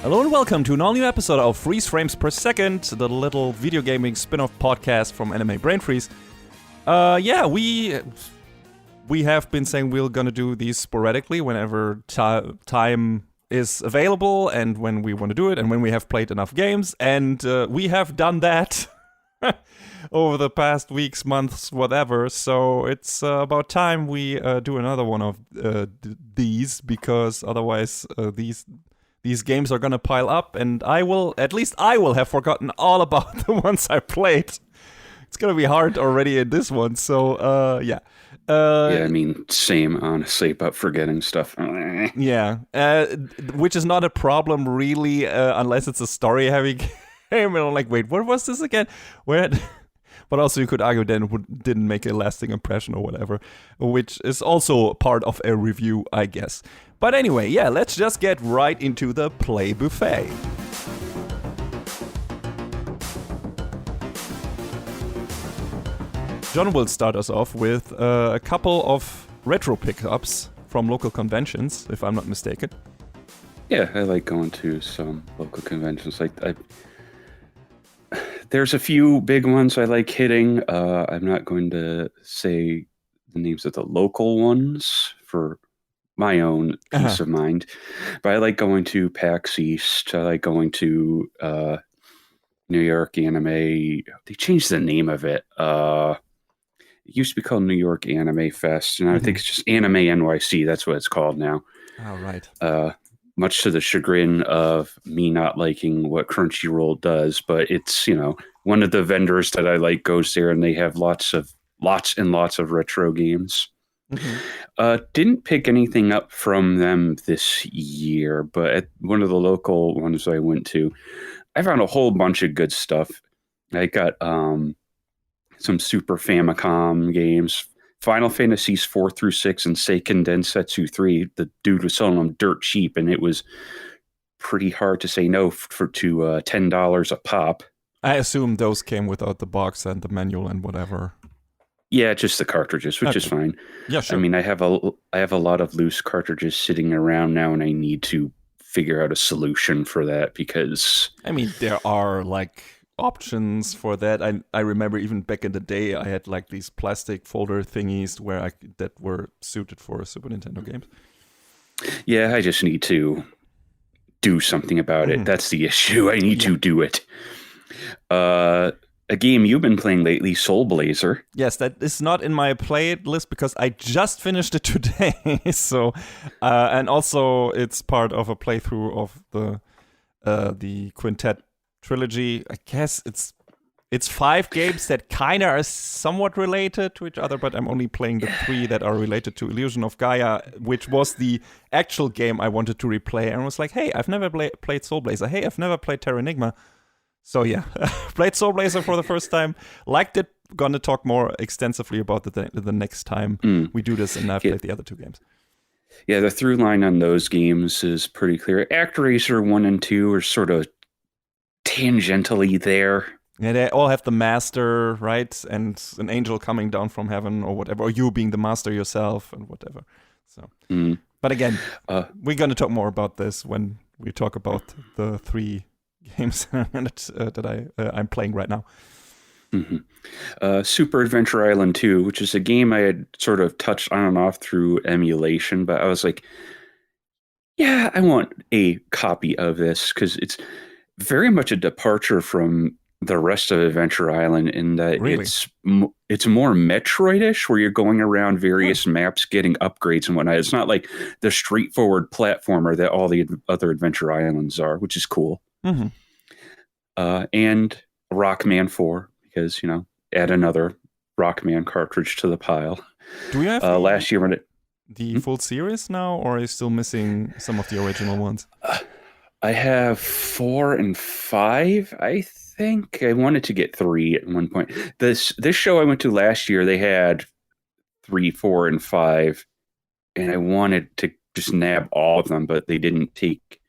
Hello and welcome to an all-new episode of Freeze Frames Per Second, the little video gaming spin-off podcast from Anime Brain Freeze. We have been saying we're gonna do these sporadically whenever time is available and when we want to do it and when we have played enough games, and we have done that over the past weeks, months, whatever. So it's about time we do another one of these, because otherwise these games are gonna pile up, and I will have forgotten all about the ones I played. It's gonna be hard already in this one, so yeah. I mean, same, honestly, about forgetting stuff. Yeah, which is not a problem really, unless it's a story-heavy game. And I'm like, wait, what was this again? But also you could argue then it didn't make a lasting impression or whatever, which is also part of a review, I guess. But anyway, yeah, let's just get right into the play buffet. John will start us off with a couple of retro pickups from local conventions, if I'm not mistaken. Yeah, I like going to some local conventions. There's a few big ones I like hitting. I'm not going to say the names of the local ones for my own peace of mind, but I like going to PAX East. I like going to New York Anime. They changed the name of it. It used to be called New York Anime Fest, and I think it's just Anime NYC. That's what it's called now. Oh, right. Much to the chagrin of me not liking what Crunchyroll does, but it's, one of the vendors that I like goes there, and they have lots and lots of retro games. Didn't pick anything up from them this year, but at one of the local ones I went to, I found a whole bunch of good stuff. I got some Super Famicom games, Final Fantasies 4 through 6 and Seiken Densetsu 3. The dude was selling them dirt cheap, and it was pretty hard to say no to $10 a pop. I assume those came without the box and the manual and whatever. Yeah, just the cartridges, which is fine. Yeah, sure. I mean, I have a lot of loose cartridges sitting around now, and I need to figure out a solution for that, because I mean, there are options for that. I remember even back in the day, I had these plastic folder thingies that were suited for Super Nintendo games. Yeah, I just need to do something about it. That's the issue. I need to do it. A game you've been playing lately, Soul Blazer. Yes, that is not in my playlist because I just finished it today. So, and also it's part of a playthrough of the Quintet trilogy. I guess it's 5 games that kind of are somewhat related to each other, but I'm only playing the 3 that are related to Illusion of Gaia, which was the actual game I wanted to replay, and was like, hey, I've never played Soul Blazer. Hey, I've never played Terra Enigma. So yeah, played Soul Blazer for the first time. Liked it. Gonna talk more extensively about the next time we do this, and I've played the other 2 games. Yeah, the through line on those games is pretty clear. ActRaiser 1 and 2 are sort of tangentially there. Yeah, they all have the master, right? And an angel coming down from heaven or whatever, or you being the master yourself and whatever. So, but again, we're going to talk more about this when we talk about the 3 games that I'm playing right now. Super Adventure Island 2, which is a game I had sort of touched on and off through emulation, but I was like, yeah, I want a copy of this, because it's very much a departure from the rest of Adventure Island in that it's more Metroid-ish, where you're going around various maps getting upgrades and whatnot. It's not like the straightforward platformer that all the other Adventure Islands are, which is cool. And Rockman 4, because, add another Rockman cartridge to the pile. Do we have last year when the full series now, or are you still missing some of the original ones? I have 4 and 5, I think. I wanted to get 3 at one point. This show I went to last year, they had 3, 4, and 5, and I wanted to just nab all of them, but they didn't take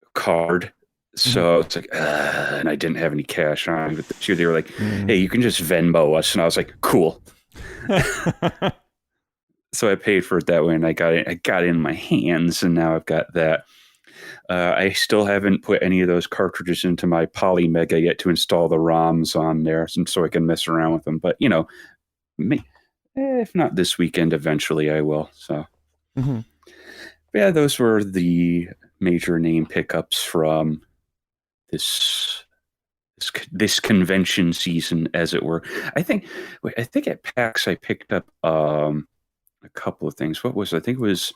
a card. So it's like, and I didn't have any cash on me. But this year they were like, hey, you can just Venmo us. And I was like, cool. So I paid for it that way, and I got it in my hands, and now I've got that. I still haven't put any of those cartridges into my Poly Mega yet to install the ROMs on there, so I can mess around with them. But if not this weekend, eventually I will. So, yeah, those were the major name pickups from this convention season, as it were. I think at PAX I picked up a couple of things. What was it? I think it was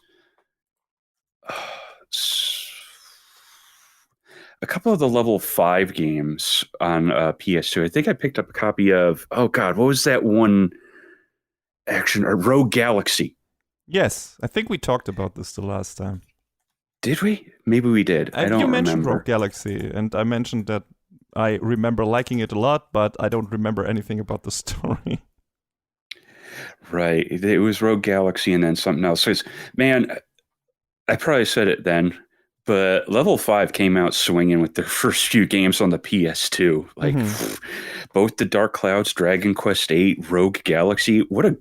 a couple of the level 5 games on PS2. I think I picked up a copy of, oh God, what was that one action, or Rogue Galaxy? Yes, I think we talked about this the last time. Did we? Maybe we did. I don't you mentioned remember. Rogue Galaxy, and I mentioned that I remember liking it a lot, but I don't remember anything about the story. Right. It was Rogue Galaxy and then something else. So man, I probably said it then, but Level 5 came out swinging with their first few games on the PS2. Like, both the Dark Clouds, Dragon Quest VIII, Rogue Galaxy. What a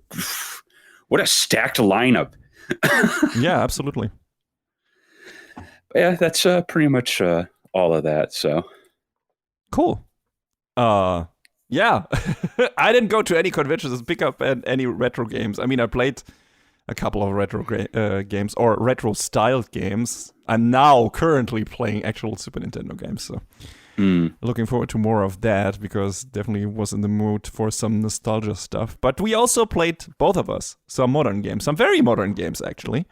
stacked lineup. Yeah, absolutely. Yeah, that's pretty much all of that. So cool. Yeah. I didn't go to any conventions to pick up any retro games. I mean, I played a couple of retro games or retro-styled games. I'm now currently playing actual Super Nintendo games, so looking forward to more of that, because definitely was in the mood for some nostalgia stuff. But we also played, both of us, some modern games, some very modern games, actually.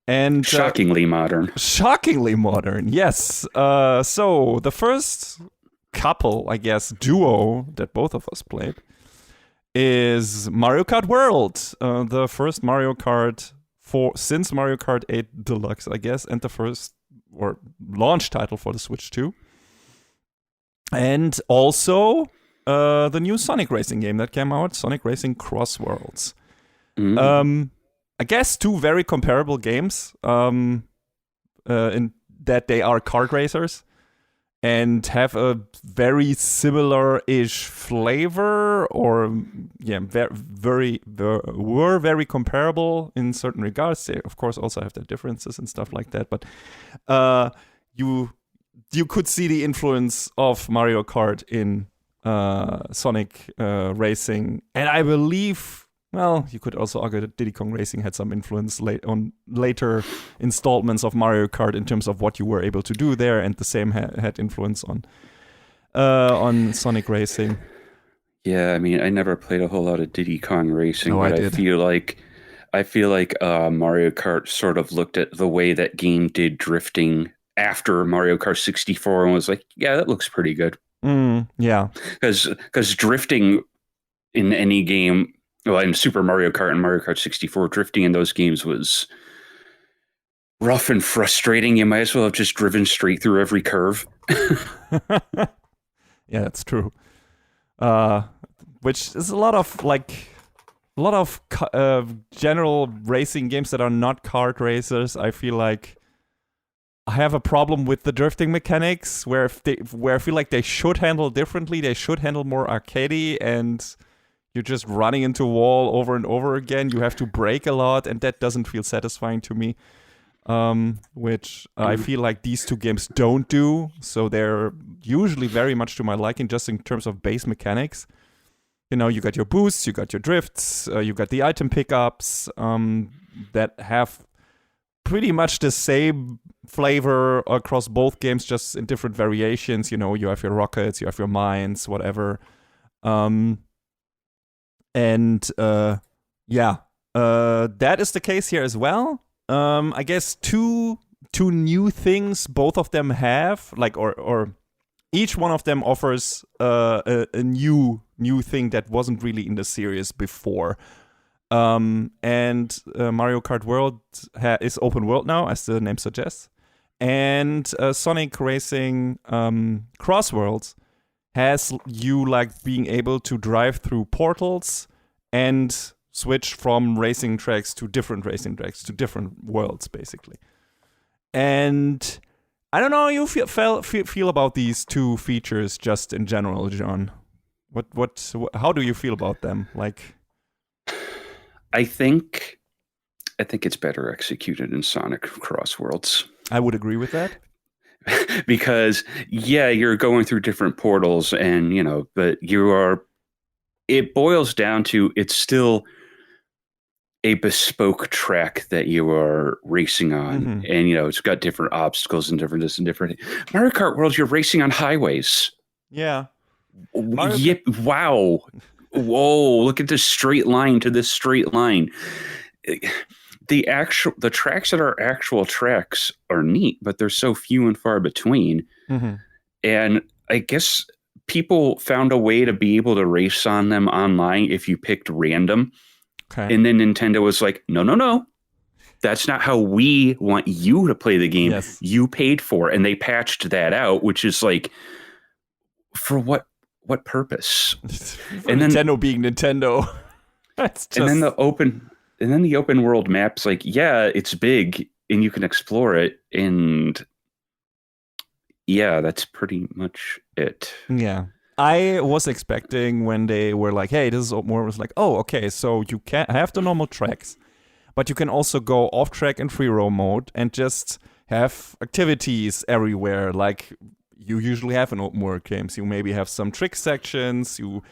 And shockingly modern. Shockingly modern, yes. So the first couple, I guess, duo that both of us played is Mario Kart World, the first Mario Kart since Mario Kart 8 Deluxe, I guess, and the first or launch title for the Switch 2. And also the new Sonic Racing game that came out, Sonic Racing CrossWorlds. I guess two very comparable games in that they are kart racers and have a very similar-ish flavor, or were very comparable in certain regards. They, of course, also have their differences and stuff like that. But you could see the influence of Mario Kart in Sonic Racing, and I believe, well, you could also argue that Diddy Kong Racing had some influence on later installments of Mario Kart in terms of what you were able to do there, and the same had influence on Sonic Racing. Yeah, I mean, I never played a whole lot of Diddy Kong Racing, but I feel like Mario Kart sort of looked at the way that game did drifting after Mario Kart 64 and was like, yeah, that looks pretty good. Yeah, because drifting in any game. Well, in Super Mario Kart and Mario Kart 64, drifting in those games was rough and frustrating. You might as well have just driven straight through every curve. Yeah, that's true. Which is a lot of general racing games that are not kart racers. I feel like I have a problem with the drifting mechanics, where I feel like they should handle differently. They should handle more arcadey, and you're just running into a wall over and over again. You have to brake a lot, and that doesn't feel satisfying to me. Which I feel like these two games don't do. So they're usually very much to my liking, just in terms of base mechanics. You know, you got your boosts, you got your drifts, you got the item pickups that have pretty much the same flavor across both games, just in different variations. You know, you have your rockets, you have your mines, whatever. That is the case here as well. I guess two new things both of them have, or each one of them offers a new thing that wasn't really in the series before. Mario Kart World is open world now, as the name suggests, and Sonic Racing CrossWorlds has you being able to drive through portals and switch from racing tracks to different racing tracks to different worlds, basically. And I don't know how you feel about these two features just in general, John. How do you feel about them? I think it's better executed in Sonic CrossWorlds. I would agree with that. Because you're going through different portals, and but it boils down to, it's still a bespoke track that you are racing on. Mm-hmm. And it's got different obstacles and different this and different. Mario Kart World, you're racing on highways. Yeah. Yep. Wow. Whoa, look at this straight line to this straight line. The tracks that are actual tracks are neat, but they're so few and far between. Mm-hmm. And I guess people found a way to be able to race on them online if you picked random. Okay. And then Nintendo was like, no. That's not how we want you to play the game. Yes. You paid for it. And they patched that out, which is like, for what purpose? And Nintendo being Nintendo. That's just... And then the open world map's like, yeah, it's big and you can explore it. And yeah, that's pretty much it. Yeah. I was expecting when they were like, hey, this is open world, was like, oh, okay, so you can have the normal tracks, but you can also go off track in free roam mode and just have activities everywhere, like you usually have in open world games. You maybe have some trick sections, you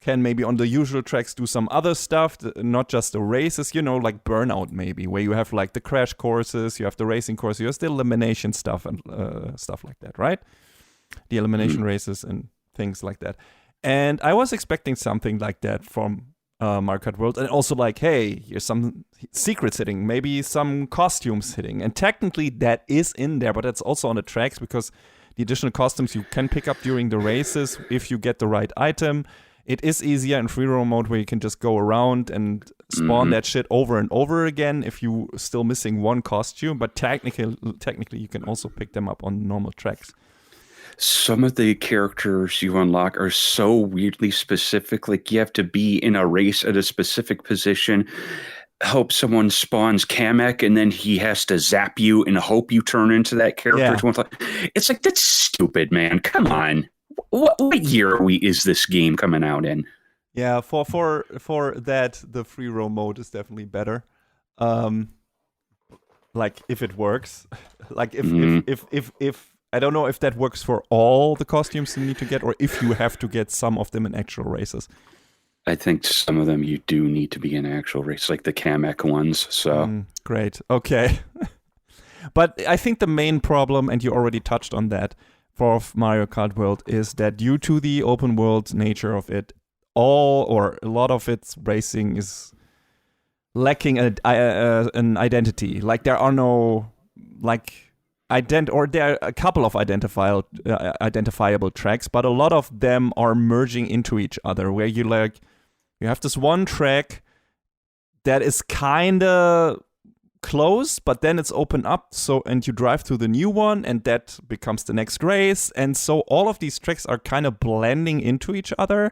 can maybe on the usual tracks do some other stuff, not just the races, like Burnout maybe, where you have like the crash courses, you have the racing course, you have the elimination stuff and stuff like that, right? The elimination races and things like that. And I was expecting something like that from Mario Kart World, and also like, hey, here's some secrets hitting, maybe some costumes hitting, and technically that is in there, but that's also on the tracks, because the additional costumes you can pick up during the races if you get the right item. It is easier in free roam mode, where you can just go around and spawn that shit over and over again if you still missing one costume, but technically you can also pick them up on normal tracks. Some of the characters you unlock are so weirdly specific. Like, you have to be in a race at a specific position, hope someone spawns Kamek, and then he has to zap you and hope you turn into that character. Yeah. It's like, that's stupid, man. Come on. What year is this game coming out in? Yeah, for that, the free roam mode is definitely better. Like, if it works. Like, if I don't know if that works for all the costumes you need to get, or if you have to get some of them in actual races. I think some of them you do need to be in actual races, like the Kamek ones. So great. Okay. But I think the main problem, and you already touched on that, for Mario Kart World, is that due to the open world nature of it, a lot of its racing is lacking an identity. Like, there are no there are a couple of identifiable tracks, but a lot of them are merging into each other, where you have this one track that is kind of close, but then it's open up, and you drive to the new one, and that becomes the next race, and so all of these tracks are kind of blending into each other,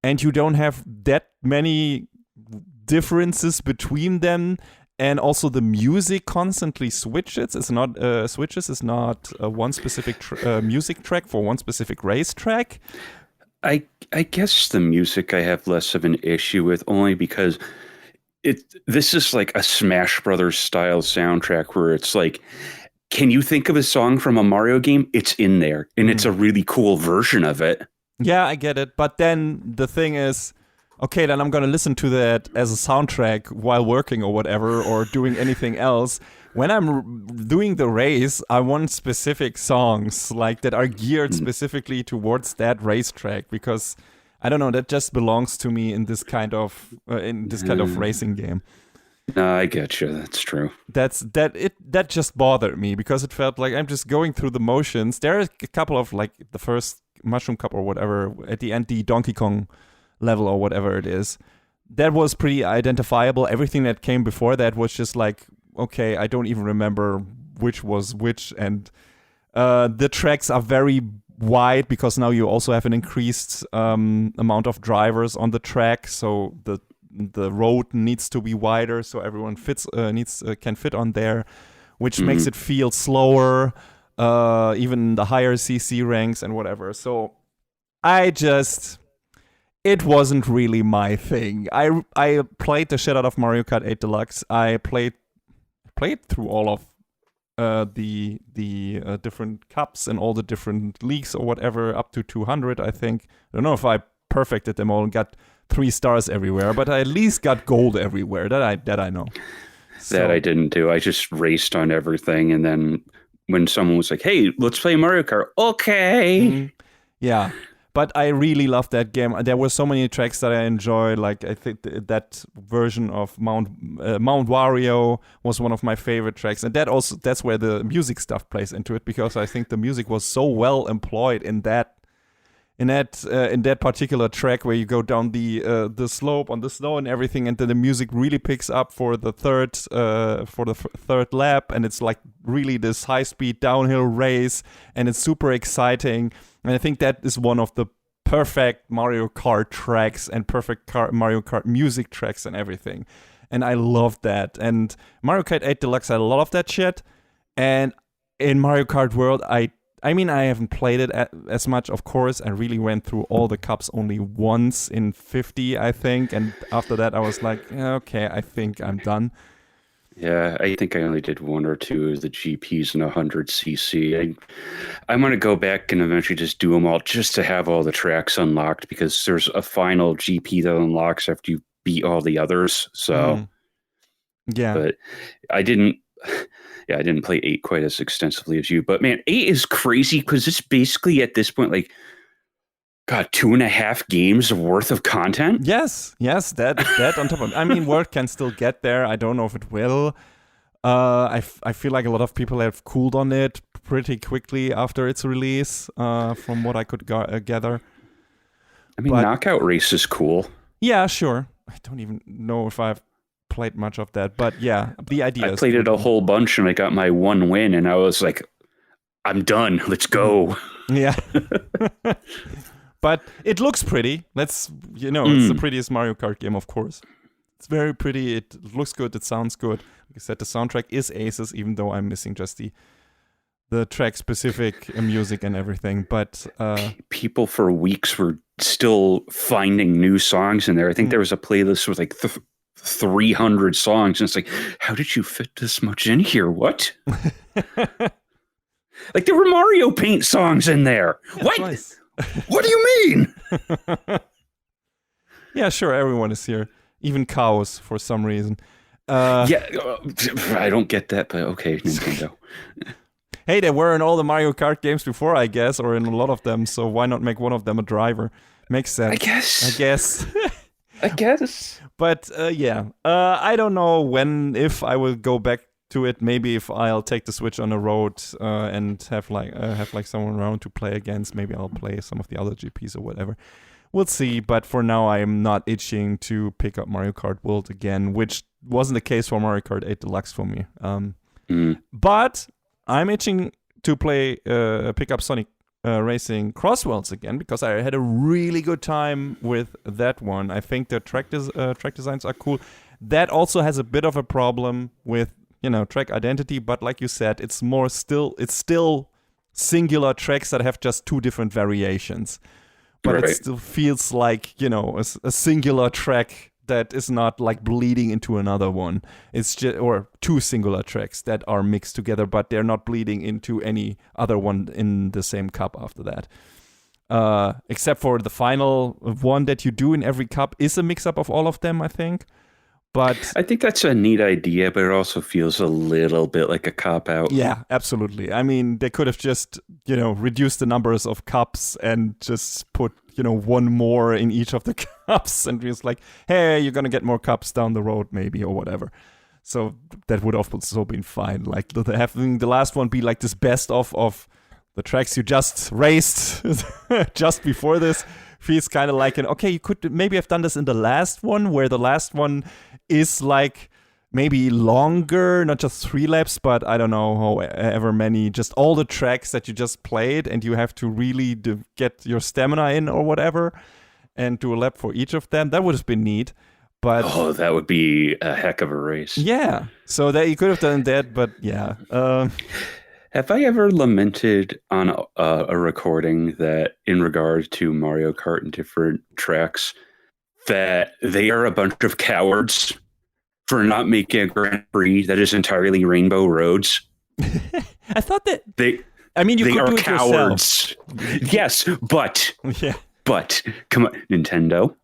and you don't have that many differences between them. And also the music constantly switches. It's not one specific music track for one specific race track. I guess the music I have less of an issue with, only because this is like a Smash Brothers style soundtrack, where it's like, can you think of a song from a Mario game? It's in there, and it's a really cool version of it. Yeah, I get it. But then the thing is, okay, then I'm going to listen to that as a soundtrack while working or whatever, or doing anything else. When I'm doing the race, I want specific songs like that are geared specifically towards that racetrack, because I don't know, that just belongs to me in this kind of racing game. No, I get you. That's true. That just bothered me, because it felt like I'm just going through the motions. There are a couple of, like, the first Mushroom Cup or whatever, at the end, the Donkey Kong level or whatever it is, that was pretty identifiable. Everything that came before that was just like, okay, I don't even remember which was which, and the tracks are very wide, because now you also have an increased amount of drivers on the track, so the road needs to be wider, so everyone can fit on there, which makes it feel slower, even the higher CC ranks and whatever. So it wasn't really my thing. I played the shit out of Mario Kart 8 Deluxe. I played through all of the different cups and all the different leagues or whatever, up to 200, I think. I don't know if I perfected them all and got 3 stars everywhere, but I at least got gold everywhere. That I know. That I didn't do. I just raced on everything, and then when someone was like, "Hey, let's play Mario Kart," okay. Yeah. But I really loved that game. There were so many tracks that I enjoyed. Like I think that version of Mount Wario was one of my favorite tracks, and that's where the music stuff plays into it, because I think the music was so well employed in that particular track where you go down the slope on the snow and everything, and then the music really picks up for the third lap, and it's like really this high speed downhill race, and it's super exciting. And I think that is one of the perfect Mario Kart tracks and perfect Mario Kart music tracks and everything. And I loved that. And Mario Kart 8 Deluxe had a lot of that shit. And in Mario Kart World, I mean, I haven't played it as much, of course. I really went through all the cups only once in 50, I think. And after that, I was like, okay, I think I'm done. Yeah, I think I only did 1 or 2 of the GPs in 100cc. I'm going to go back and eventually just do them all just to have all the tracks unlocked, because there's a final GP that unlocks after you beat all the others. So, yeah. But I didn't play 8 quite as extensively as you. But man, 8 is crazy because it's basically at this point like, God, 2.5 games worth of content? Yes, that on top of it. I mean, World can still get there. I don't know if it will. I feel like a lot of people have cooled on it pretty quickly after its release, from what I could gather. I mean, Knockout Race is cool. Yeah, sure. I don't even know if I've played much of that, but yeah, the idea I played it a whole bunch and I got my 1 win and I was like, I'm done. Let's go. Yeah. But it looks pretty. It's the prettiest Mario Kart game, of course. It's very pretty. It looks good. It sounds good. Like I said, the soundtrack is aces, even though I'm missing just the track-specific music and everything. But people for weeks were still finding new songs in there. I think there was a playlist with like 300 songs, and it's like, how did you fit this much in here? What? Like there were Mario Paint songs in there. Yeah, what? Nice. What do you mean? Yeah, sure. Everyone is here. Even cows, for some reason. Yeah, I don't get that, but okay, Nintendo. Hey, they were in all the Mario Kart games before, I guess, or in a lot of them, so why not make one of them a driver? Makes sense. I guess. I guess. But yeah, I don't know if I will go back to it. Maybe if I'll take the Switch on the road and have someone around to play against. Maybe I'll play some of the other GPs or whatever. We'll see. But for now, I am not itching to pick up Mario Kart World again, which wasn't the case for Mario Kart 8 Deluxe for me. But I'm itching to pick up Sonic Racing CrossWorlds again, because I had a really good time with that one. I think the track designs are cool. That also has a bit of a problem with track identity, but like you said, it's still singular tracks that have just 2 different variations. But It still feels like a singular track that is not like bleeding into another one. It's just, or 2 singular tracks that are mixed together, but they're not bleeding into any other one in the same cup after that. Except for the final one that you do in every cup is a mix-up of all of them, I think. But I think that's a neat idea, but it also feels a little bit like a cop-out. Yeah, absolutely. I mean, they could have just, reduced the numbers of cups and just put, 1 more in each of the cups, and just like, hey, you're going to get more cups down the road maybe, or whatever. So that would have also been fine. Like having the last one be like this best of the tracks you just raced just before this feels kind of like okay, you could maybe have done this in the last one, where the last one is like maybe longer, not just 3 laps, but I don't know, however many, just all the tracks that you just played, and you have to really get your stamina in or whatever, and do a lap for each of them. That would have been neat. But that would be a heck of a race. Yeah, so that you could have done that, but yeah. Have I ever lamented on a recording that, in regard to Mario Kart and different tracks, that they are a bunch of cowards for not making a Grand Prix that is entirely rainbow roads? I thought that They you could are do it cowards. yourself. Yes, but Yeah. But come on, Nintendo,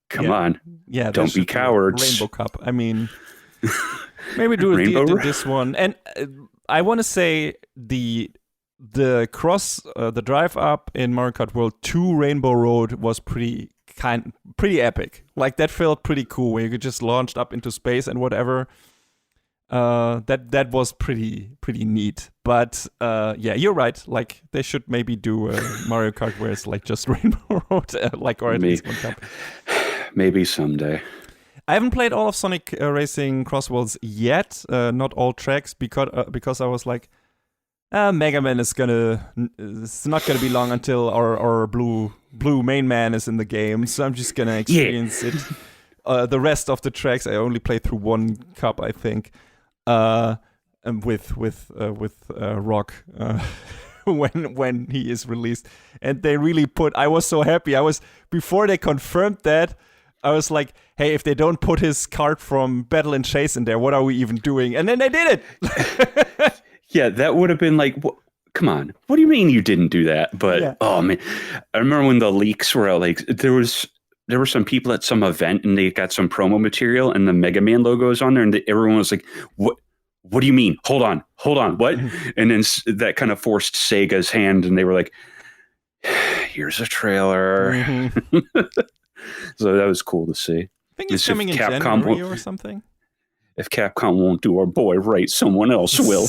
come on. Yeah, Don't be cowards. Rainbow Cup. I mean, maybe do this one. And I want to say the drive up in Mario Kart World 2 Rainbow Road was pretty epic. Like that felt pretty cool, where you could just launch up into space and whatever. That was pretty neat. But yeah, you're right. Like they should maybe do a Mario Kart where it's like just Rainbow Road, or at least one cup. Maybe someday. I haven't played all of Sonic Racing CrossWorlds yet. Not all tracks because I was like, Mega Man it's not gonna be long until our blue main man is in the game. So I'm just gonna experience it. The rest of the tracks I only played through one cup, I think. And with ROG when he is released, and they really I was so happy. Before they confirmed that, I was like, hey, if they don't put his card from Battle and Chase in there, what are we even doing? And then they did it. Yeah, that would have been like, come on, what do you mean you didn't do that? But yeah. Oh man, I remember when the leaks were out, like there were some people at some event and they got some promo material and the Mega Man logo is on there, and everyone was like, what do you mean? Hold on, what? And then that kind of forced Sega's hand, and they were like, here's a trailer. Mm-hmm. So that was cool to see. I think it's coming in January or something. If Capcom won't do our boy right, someone else will.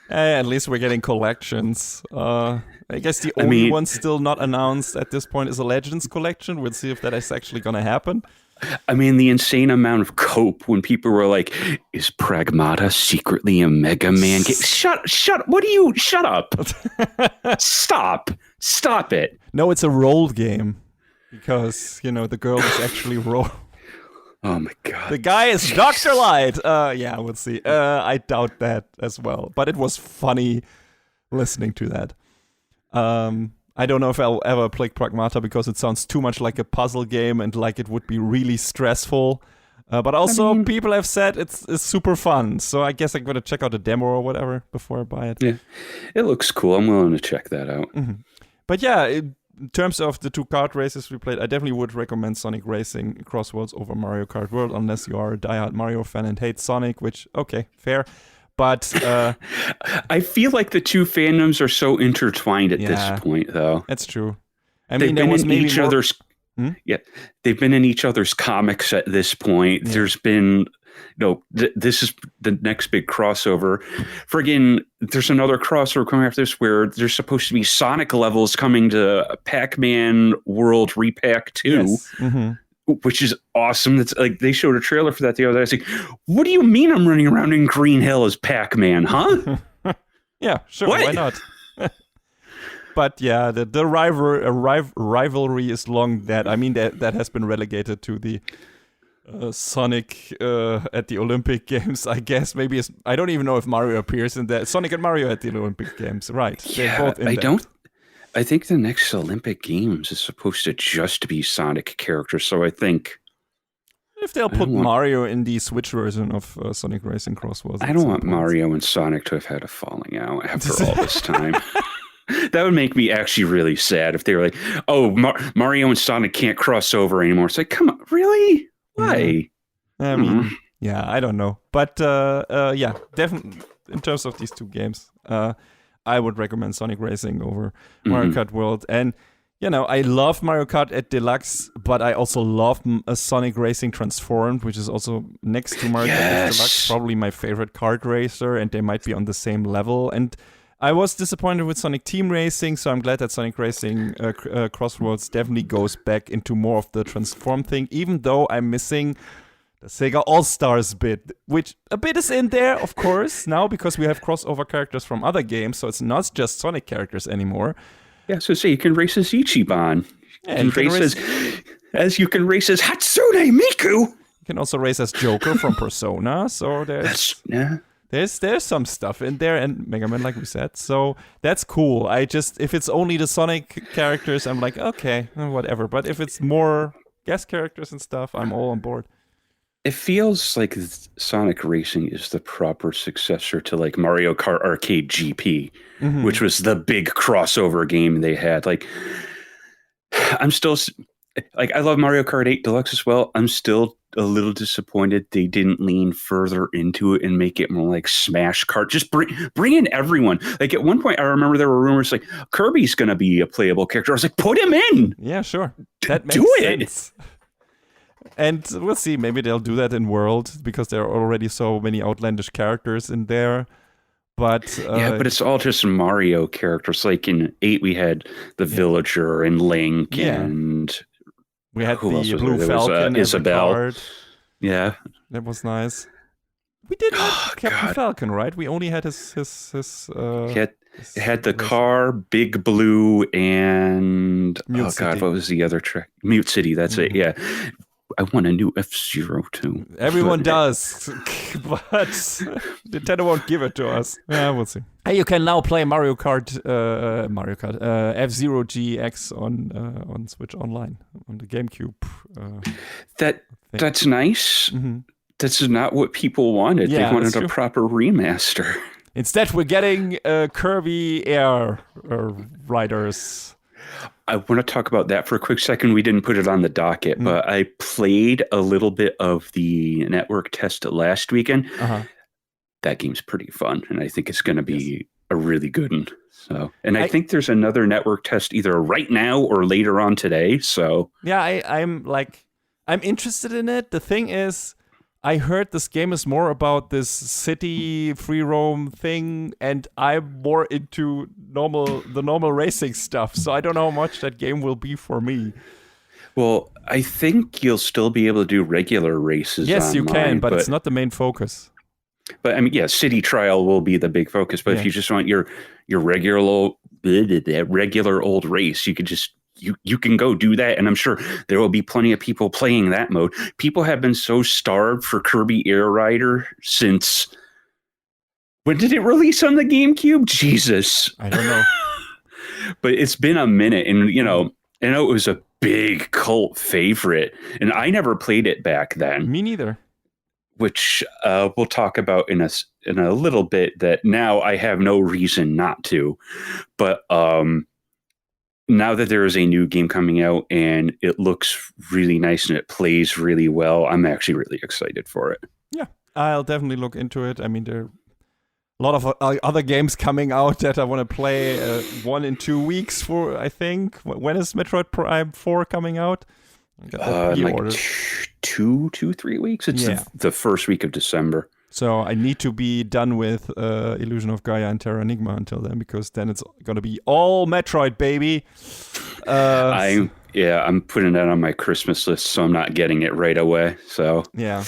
At least we're getting collections. I guess the only one still not announced at this point is a Legends collection. We'll see if that is actually going to happen. I mean, the insane amount of cope when people were like, is Pragmata secretly a Mega Man game? Shut up. Stop it. No, it's a role game because, the girl is actually role. Oh my god. The guy is Dr. Light. Yeah, we'll see. I doubt that as well. But it was funny listening to that. I don't know if I'll ever play Pragmata because it sounds too much like a puzzle game and like it would be really stressful. But also people have said it's super fun. So I guess I'm going to check out the demo or whatever before I buy it. Yeah, it looks cool. I'm willing to check that out. Mm-hmm. But yeah, in terms of the two kart races we played, I definitely would recommend Sonic Racing CrossWorlds over Mario Kart World, unless you are a diehard Mario fan and hate Sonic, which, okay, fair. But I feel like the two fandoms are so intertwined at this point, though. That's true. I mean, there was maybe other's. Yeah, they've been in each other's comics at this point. Yeah. There's been, this is the next big crossover. Friggin', there's another crossover coming after this where there's supposed to be Sonic levels coming to Pac-Man World Repack 2. Yes. Mm-hmm. Which is awesome. That's like they showed a trailer for that the other day. I was like, what do you mean I'm running around in Green Hill as Pac-Man, huh? Yeah, sure. What? Why not? But yeah, the rivalry is long dead. I mean, that has been relegated to the Sonic at the Olympic Games, I guess. Maybe I don't even know if Mario appears in that. Sonic and Mario at the Olympic Games, right? Yeah, they're both in there. I think the next Olympic Games is supposed to just be Sonic characters, so I think... If they'll put Mario in the Switch version of Sonic Racing CrossWorlds. I don't want Mario and Sonic to have had a falling out after all this time. That would make me actually really sad if they were like, oh, Mario and Sonic can't cross over anymore. It's like, come on, really? Why? I mean, yeah, I don't know. But yeah, definitely in terms of these two games, I would recommend Sonic Racing over Mario Kart World. And, I love Mario Kart at Deluxe, but I also love Sonic Racing Transformed, which is also next to Mario Kart Deluxe, probably my favorite kart racer, and they might be on the same level. And I was disappointed with Sonic Team Racing, so I'm glad that Sonic Racing CrossWorlds definitely goes back into more of the Transform thing, even though I'm missing the Sega All-Stars bit, which a bit is in there, of course, now because we have crossover characters from other games, so it's not just Sonic characters anymore. Yeah, so you can race as Ichiban. Yeah, you can race as you can race as Hatsune Miku. You can also race as Joker from Persona, so there's some stuff in there, and Mega Man, like we said, so that's cool. If it's only the Sonic characters, I'm like, okay, whatever. But if it's more guest characters and stuff, I'm all on board. It feels like Sonic Racing is the proper successor to like Mario Kart Arcade GP, which was the big crossover game they had. Like, I'm still like, I love Mario Kart 8 Deluxe as well. I'm still a little disappointed they didn't lean further into it and make it more like Smash Kart. Just bring in everyone. Like at one point, I remember there were rumors like Kirby's going to be a playable character. I was like, put him in. Yeah, sure. That makes Do sense. And we'll see. Maybe they'll do that in World because there are already so many outlandish characters in there. But yeah, but it's all just Mario characters. Like in 8, we had the Villager and Link, and we had who else the was Blue there? Falcon, Isabelle. Yeah, that was nice. We did have Captain Falcon, right? We only had his it had the car, Big Blue, and Mute City. what was the other track? Mute City. That's it. Yeah. I want a new F-Zero too. Everyone does, but Nintendo won't give it to us. Yeah, we'll see. Hey, you can now play Mario Kart F-Zero GX on Switch Online on the GameCube. That's nice. Mm-hmm. That's not what people wanted. Yeah, they wanted a proper remaster. Instead, we're getting Kirby Air Riders. I want to talk about that for a quick second. We didn't put it on the docket, but I played a little bit of the network test last weekend. That game's pretty fun, and I think it's going to be a really good one. So, and I think there's another network test either right now or later on today. So yeah, I'm interested in it. The thing is, I heard this game is more about this city free roam thing, and I'm more into the normal racing stuff. So I don't know how much that game will be for me. Well, I think you'll still be able to do regular races. Yes, online, you can, but it's not the main focus. But I mean, yeah, city trial will be the big focus. But if you just want your regular old race, you could just. You can go do that, and I'm sure there will be plenty of people playing that mode. People have been so starved for Kirby Air Rider since... When did it release on the GameCube? Jesus. I don't know. But it's been a minute, and I know it was a big cult favorite, and I never played it back then. Me neither. Which we'll talk about in a little bit, that now I have no reason not to. But... now that there is a new game coming out and it looks really nice and it plays really well, I'm actually really excited for it. Yeah, I'll definitely look into it. I mean, there are a lot of other games coming out that I want to play 1 in 2 weeks for, I think. When is Metroid Prime 4 coming out? Like 3 weeks. It's the first week of December. So I need to be done with Illusion of Gaia and Terra Enigma until then, because then it's going to be all Metroid, baby. I'm putting that on my Christmas list, so I'm not getting it right away. So yeah,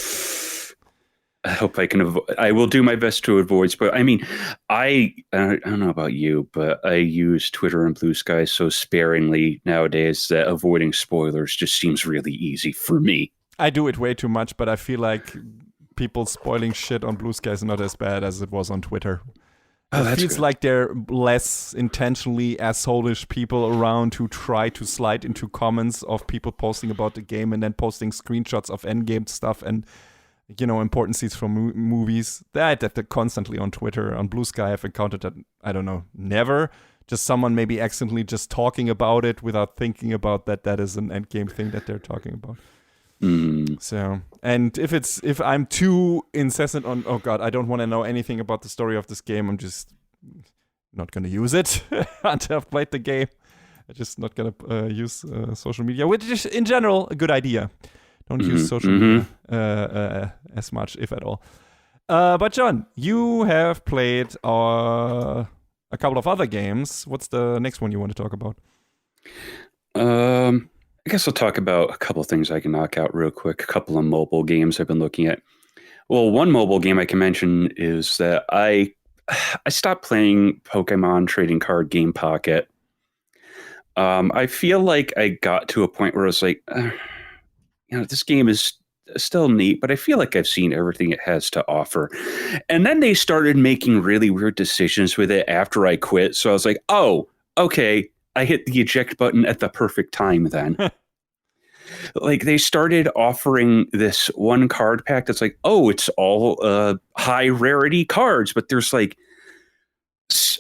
I hope I can. I will do my best to avoid. But I mean, I don't know about you, but I use Twitter and Blue Sky so sparingly nowadays that avoiding spoilers just seems really easy for me. I do it way too much, but I feel like people spoiling shit on Blue Sky is not as bad as it was on Twitter. It feels like there are less intentionally asshole-ish people around who try to slide into comments of people posting about the game and then posting screenshots of endgame stuff and, important scenes from movies. That constantly on Twitter. On Blue Sky, I've encountered that, I don't know, never. Just someone maybe accidentally just talking about it without thinking about that is an endgame thing that they're talking about. So, and if I'm too incessant on, oh god, I don't want to know anything about the story of this game, I'm just not going to use it until I've played the game. I'm just not going to use social media, which is in general a good idea. Don't use social media as much, if at all. But John, you have played a couple of other games. What's the next one you want to talk about? I guess I'll talk about a couple of things I can knock out real quick. A couple of mobile games I've been looking at. Well, one mobile game I can mention is that I stopped playing Pokemon Trading Card Game Pocket. I feel like I got to a point where I was like, this game is still neat, but I feel like I've seen everything it has to offer. And then they started making really weird decisions with it after I quit. So I was like, oh, okay. I hit the eject button at the perfect time then. like they started offering this one card pack that's like, oh, it's all high rarity cards, but there's like,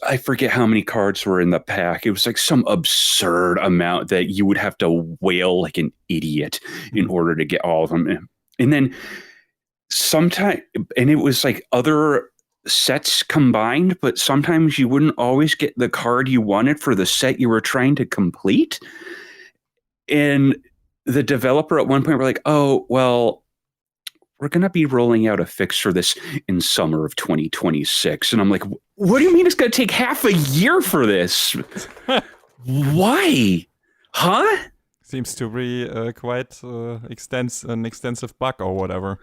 I forget how many cards were in the pack. It was like some absurd amount that you would have to wail like an idiot in order to get all of them. And then sometimes, and it was like other sets combined, but sometimes you wouldn't always get the card you wanted for the set you were trying to complete. And the developer at one point were like, oh, well, we're going to be rolling out a fix for this in summer of 2026. And I'm like, what do you mean it's going to take half a year for this? Why? Huh? Seems to be quite an extensive bug or whatever.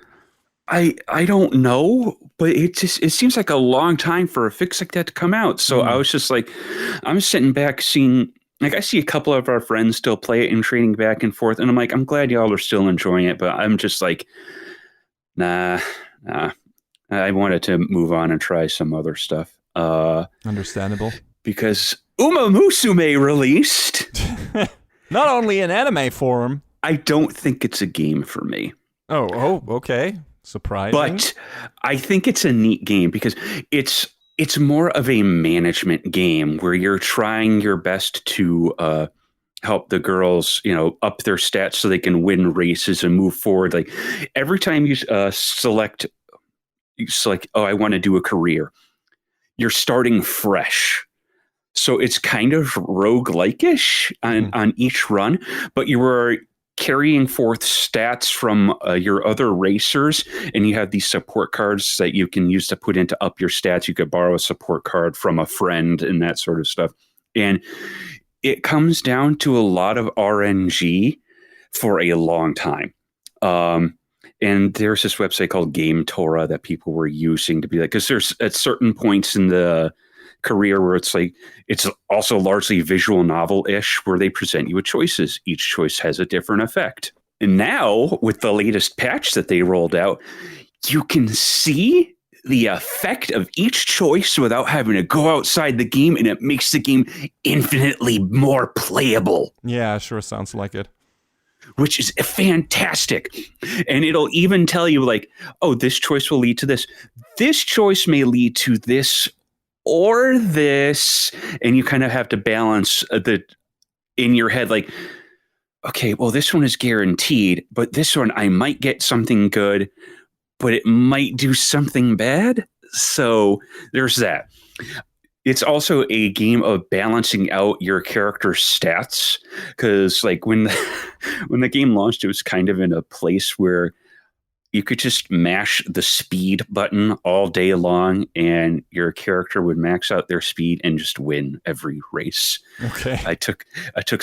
I don't know, but it seems like a long time for a fix like that to come out. So I was just like, I'm sitting back seeing, like, I see a couple of our friends still play it and trading back and forth. And I'm like, I'm glad y'all are still enjoying it, but I'm just like, Nah. I wanted to move on and try some other stuff. Understandable. Because Umamusume released. Not only in anime form. I don't think it's a game for me. Oh, okay. Surprising. But I think it's a neat game because it's more of a management game where you're trying your best to help the girls, up their stats so they can win races and move forward. Like every time you select, oh, I want to do a career, you're starting fresh. So it's kind of roguelike-ish on each run, but you are carrying forth stats from your other racers, and you have these support cards that you can use to put in to up your stats. You could borrow a support card from a friend and that sort of stuff. And it comes down to a lot of RNG for a long time. And there's this website called Game Torah that people were using to be like, because there's at certain points in the career where it's like, it's also largely visual novel-ish where they present you with choices. Each choice has a different effect. And now with the latest patch that they rolled out, you can see the effect of each choice without having to go outside the game, and it makes the game infinitely more playable. Yeah, sure sounds like it. Which is fantastic. And it'll even tell you like, oh, this choice will lead to this. This choice may lead to this or this. And you kind of have to balance in your head, like, okay, well, this one is guaranteed, but this one I might get something good, but it might do something bad. So there's that. It's also a game of balancing out your character's stats, because like when the game launched, it was kind of in a place where you could just mash the speed button all day long and your character would max out their speed and just win every race. Okay. I took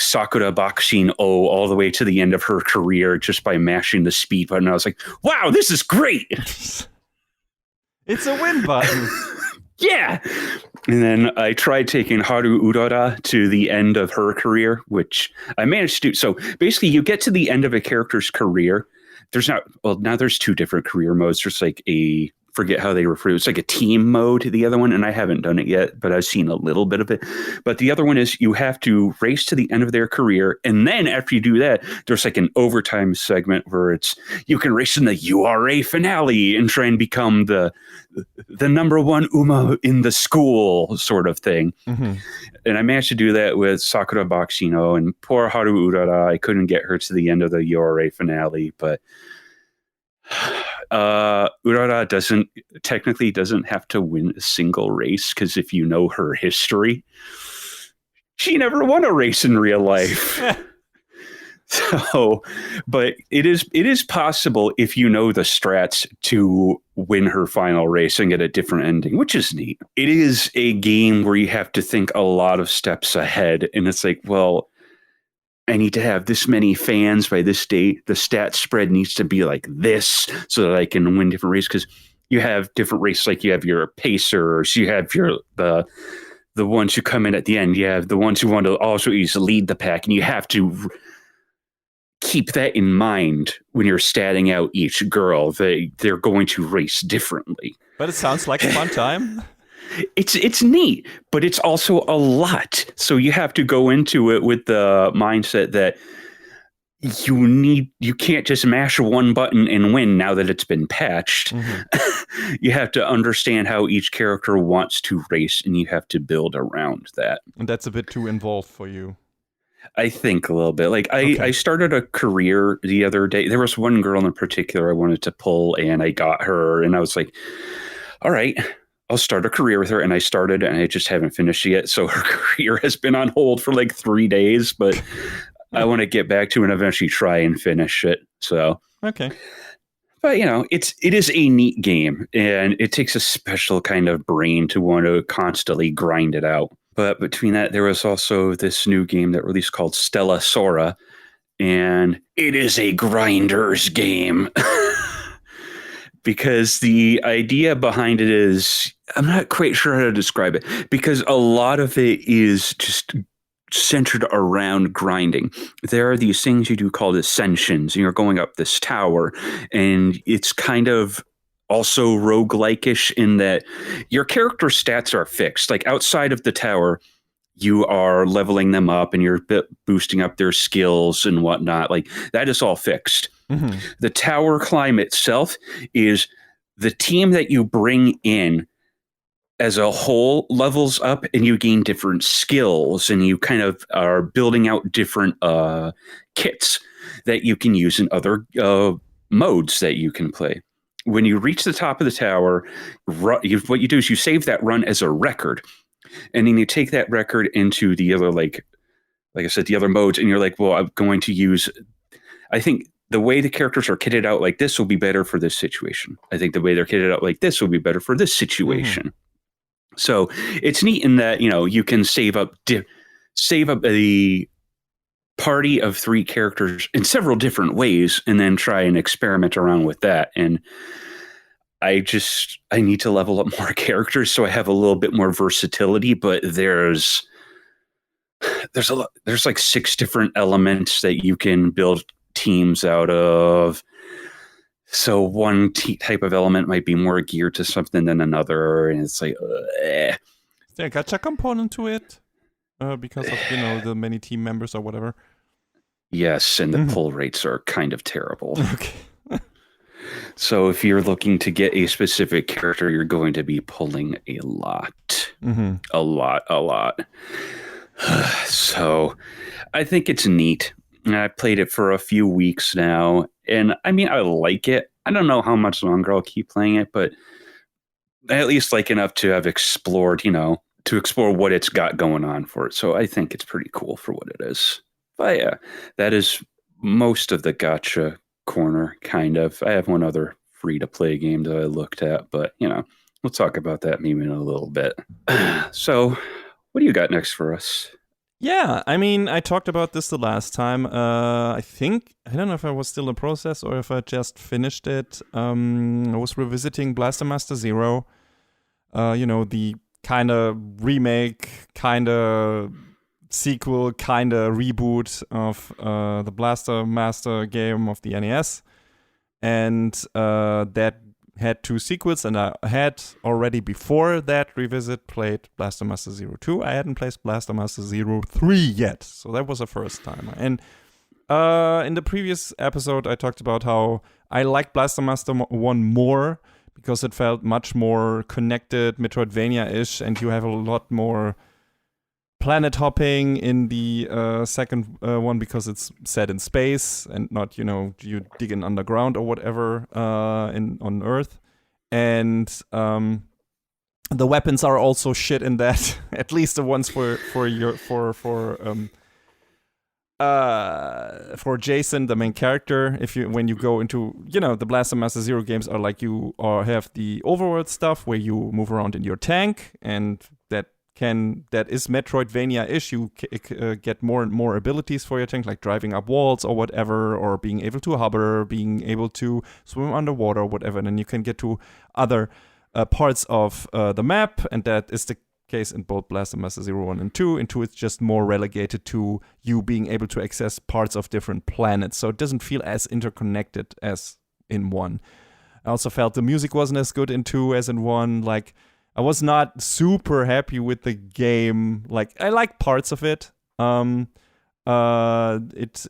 Sakura Bakushin O all the way to the end of her career just by mashing the speed button. I was like, wow, this is great. It's a win button. Yeah. And then I tried taking Haru Urara to the end of her career, which I managed to do. So basically you get to the end of a character's career. Now there's two different career modes. There's like forget how they refer to it. It's like a team mode, the other one, and I haven't done it yet, but I've seen a little bit of it. But the other one is you have to race to the end of their career, and then after you do that, there's like an overtime segment where you can race in the URA finale and try and become the number one Uma in the school sort of thing. Mm-hmm. And I managed to do that with Sakura Bakshino, and poor Haru Urara, I couldn't get her to the end of the URA finale, but Urara technically doesn't have to win a single race, because if you know her history, she never won a race in real life. So, but it is possible if you know the strats to win her final race and get a different ending, which is neat. It is a game where you have to think a lot of steps ahead, and it's like, well, I need to have this many fans by this date. The stat spread needs to be like this so that I can win different races, because you have different races. Like you have your pacers, you have the ones who come in at the end, you have the ones who want to also lead the pack, and you have to keep that in mind when you're statting out each girl. They're going to race differently. But it sounds like a fun time. It's neat, but it's also a lot. So you have to go into it with the mindset that you can't just mash one button and win now that it's been patched. You have to understand how each character wants to race, and you have to build around that. And that's a bit too involved for you. I think a little bit. Like I started a career the other day. There was one girl in particular I wanted to pull, and I got her, and I was like, all right, I'll start a career with her. And I started, and I just haven't finished yet. So her career has been on hold for like 3 days, but I want to get back to it and eventually try and finish it. So, okay. But, it is a neat game, and it takes a special kind of brain to want to constantly grind it out. But between that, there was also this new game that released called Stella Sora, and it is a grinder's game. Because the idea behind it is, I'm not quite sure how to describe it, because a lot of it is just centered around grinding. There are these things you do called ascensions, and you're going up this tower, and it's kind of also roguelike-ish in that your character stats are fixed. Like outside of the tower, you are leveling them up and you're boosting up their skills and whatnot. Like that is all fixed. The tower climb itself is the team that you bring in as a whole levels up, and you gain different skills, and you kind of are building out different kits that you can use in other modes that you can play. When you reach the top of the tower, what you do is you save that run as a record, and then you take that record into the other, like I said, the other modes, and you're like, well, I'm going to use, I think the way the characters are kitted out like this will be better for this situation. I think the way they're kitted out like this will be better for this situation. So it's neat in that, you can save up a party of 3 characters in several different ways and then try and experiment around with that. And I need to level up more characters so I have a little bit more versatility, but there's like 6 different elements that you can build teams out of. So one type of element might be more geared to something than another, and it's like, Is there a gacha component to it? Because of, the many team members or whatever? Yes, and the pull rates are kind of terrible. Okay. So if you're looking to get a specific character, you're going to be pulling a lot. A lot. So I think it's neat. I played it for a few weeks now, and I mean, I like it. I don't know how much longer I'll keep playing it, but I at least like enough to have explored, to explore what it's got going on for it. So I think it's pretty cool for what it is. But yeah, that is most of the gacha corner, kind of. I have one other free-to-play game that I looked at, but, we'll talk about that maybe in a little bit. So what do you got next for us? Yeah, I mean, I talked about this the last time. I don't know if I was still in process or if I just finished it. I was revisiting Blaster Master Zero. The kind of remake, kind of sequel, kind of reboot of the Blaster Master game of the NES. And that had 2 sequels, and I had already before that revisit played Blaster Master Zero 2. I hadn't played Blaster Master Zero 3 yet, so that was a first time. And in the previous episode, I talked about how I liked Blaster Master 1 more because it felt much more connected, Metroidvania-ish, and you have a lot more planet hopping in the second one because it's set in space and not, you dig in underground or whatever on Earth. And the weapons are also shit in that. At least the ones for Jason, the main character. When you go into the Blaster Master Zero games are like you have the overworld stuff where you move around in your tank, and that is Metroidvania-ish. You get more and more abilities for your tank, like driving up walls or whatever, or being able to hover, being able to swim underwater or whatever. And then you can get to other parts of the map, and that is the case in both Blaster Master Zero 1 and 2. In 2, it's just more relegated to you being able to access parts of different planets, so it doesn't feel as interconnected as in 1. I also felt the music wasn't as good in 2 as in 1. Like, I was not super happy with the game. Like, I like parts of it. It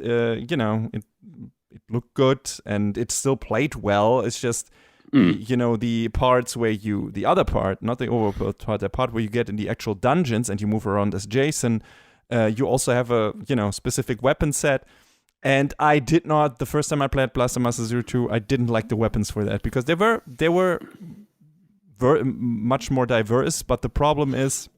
looked good and it still played well. It's just the parts where the other part, not the overworld part, the part where you get in the actual dungeons and you move around as Jason. You also have a specific weapon set. And I did not, the first time I played Blaster Master Zero 2, I didn't like the weapons for that because they were much more diverse. But the problem is,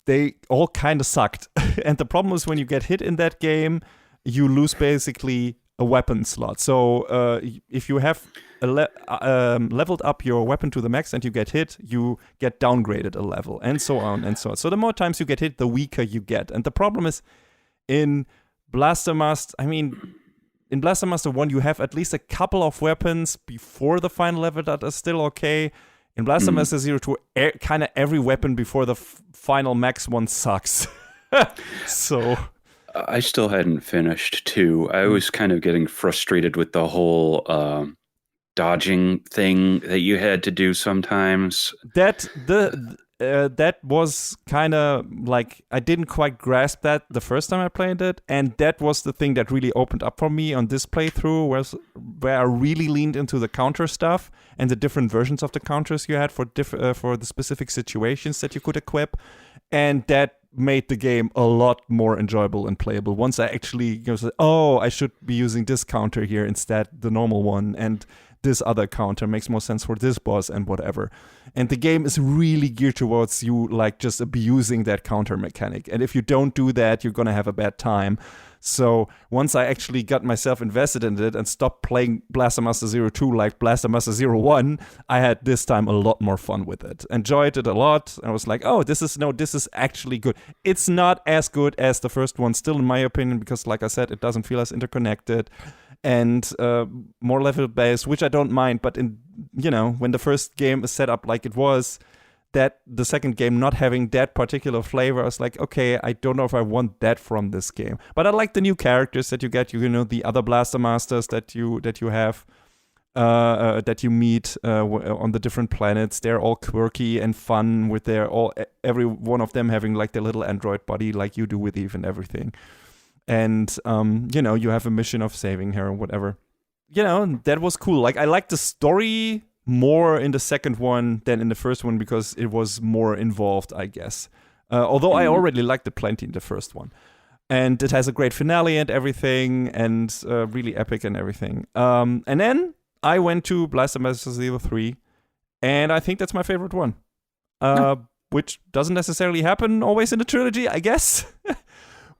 they all kind of sucked. And the problem is when you get hit in that game, you lose basically a weapon slot. So if you have leveled up your weapon to the max and you get hit, you get downgraded a level, and so on and so on. So the more times you get hit, the weaker you get. And the problem is, in Blaster Master 1, you have at least a couple of weapons before the final level that are still okay. In Blaster Master Zero 2, kind of every weapon before the final max one sucks. So I still hadn't finished 2. I was kind of getting frustrated with the whole dodging thing that you had to do sometimes. That was kind of like, I didn't quite grasp that the first time I played it, and that was the thing that really opened up for me on this playthrough, where I really leaned into the counter stuff and the different versions of the counters you had for the specific situations that you could equip, and that made the game a lot more enjoyable and playable once I actually said, I should be using this counter here instead, the normal one, and this other counter makes more sense for this boss and whatever. And the game is really geared towards you like just abusing that counter mechanic. And if you don't do that, you're gonna have a bad time. So once I actually got myself invested in it and stopped playing Blaster Master Zero 2 like Blaster Master Zero 1, I had this time a lot more fun with it. Enjoyed it a lot. I was like, this is actually good. It's not as good as the first one, still in my opinion, because like I said, it doesn't feel as interconnected and more level-based, which I don't mind. But when the first game is set up like it was, that the second game not having that particular flavor, I was like, okay, I don't know if I want that from this game. But I like the new characters that you get, the other Blaster Masters that you have, that you meet on the different planets. They're all quirky and fun with every one of them having like their little android body like you do with Eve and everything. And, you have a mission of saving her or whatever. That was cool. Like, I liked the story more in the second one than in the first one because it was more involved, I guess. Although I already liked it plenty in the first one. And it has a great finale and everything, and really epic and everything. And then I went to Blaster Master Zero 3, and I think that's my favorite one. Which doesn't necessarily happen always in the trilogy, I guess.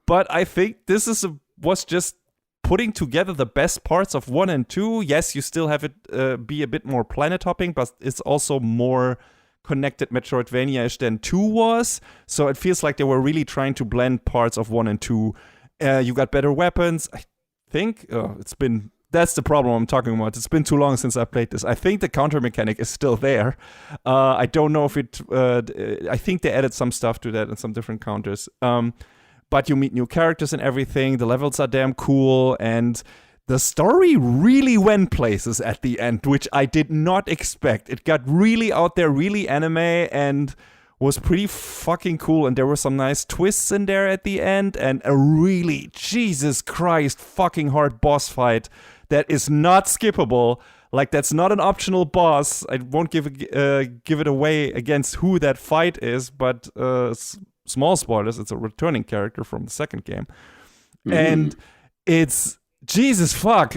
But I think this was just putting together the best parts of 1 and 2. Yes, you still have it be a bit more planet hopping, but it's also more connected Metroidvania-ish than 2 was. So it feels like they were really trying to blend parts of 1 and 2. You got better weapons. I think that's the problem I'm talking about. It's been too long since I played this. I think the counter mechanic is still there. I don't know if I think they added some stuff to that and some different counters. But you meet new characters and everything. The levels are damn cool. And the story really went places at the end, which I did not expect. It got really out there, really anime, and was pretty fucking cool. And there were some nice twists in there at the end. And a really, Jesus Christ, fucking hard boss fight that is not skippable. Like, that's not an optional boss. I won't give it away against who that fight is, but small spoilers, it's a returning character from the second game. And it's Jesus fuck.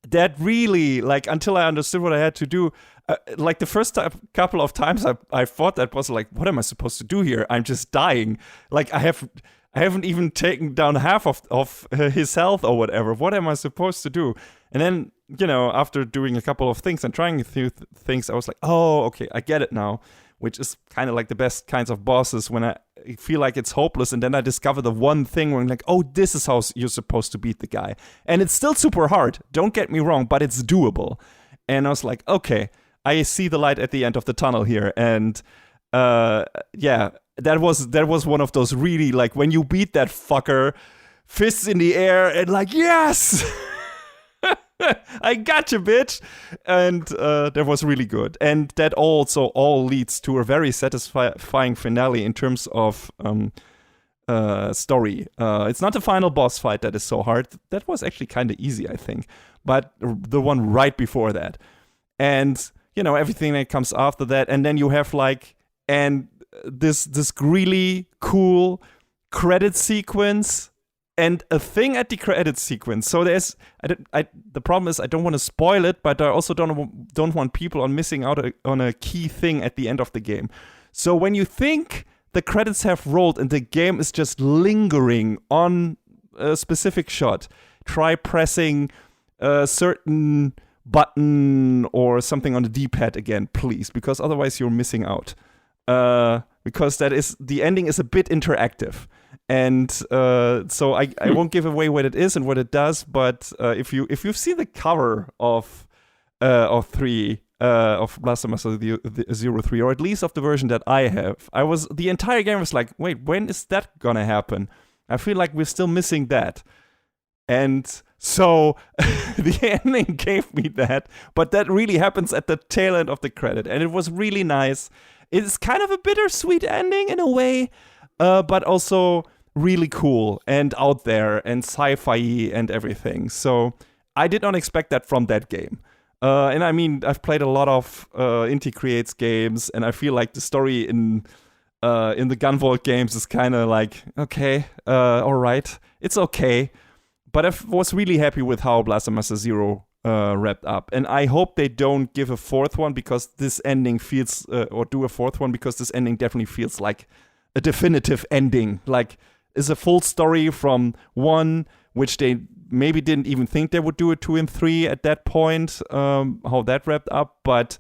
That really, like, until I understood what I had to do, like the first couple of times I thought that was like, what am I supposed to do here? I'm just dying. Like, I haven't even taken down half of his health or whatever. What am I supposed to do? And then, after doing a couple of things and trying a few things, I was like, oh, okay, I get it now. Which is kind of like the best kinds of bosses when I feel like it's hopeless, and then I discover the one thing where I'm like, oh, this is how you're supposed to beat the guy. And it's still super hard, don't get me wrong, but it's doable. And I was like, okay, I see the light at the end of the tunnel here. And that was one of those really, like, when you beat that fucker, fists in the air, and like, yes! I gotcha, bitch! And that was really good. And that also all leads to a very satisfying finale in terms of story. It's not the final boss fight that is so hard. That was actually kind of easy, I think. But the one right before that. And, everything that comes after that. And then you have this really cool credit sequence and a thing at the credit sequence. So the problem is I don't want to spoil it, but I also don't want people on missing out on a key thing at the end of the game. So when you think the credits have rolled and the game is just lingering on a specific shot, try pressing a certain button or something on the D-pad again, please, because otherwise you're missing out. Because the ending is a bit interactive. And so I won't give away what it is and what it does, but if you've seen the cover of 3 of Blaster Master 03, or at least of the version that I have, the entire game was like, wait, when is that gonna happen? I feel like we're still missing that. And so the ending gave me that, but that really happens at the tail end of the credit, and it was really nice. It's kind of a bittersweet ending in a way, but also really cool and out there and sci-fi and everything. So I did not expect that from that game. And I mean, I've played a lot of Inti Creates games, and I feel like the story in the Gunvolt games is kind of like, okay, all right, it's okay. But I was really happy with how Blaster Master Zero wrapped up. And I hope they don't give a fourth one because this ending feels, or do a fourth one because this ending definitely feels like a definitive ending. Like, is a full story from 1, which they maybe didn't even think they would do it 2 and 3 at that point, how that wrapped up. But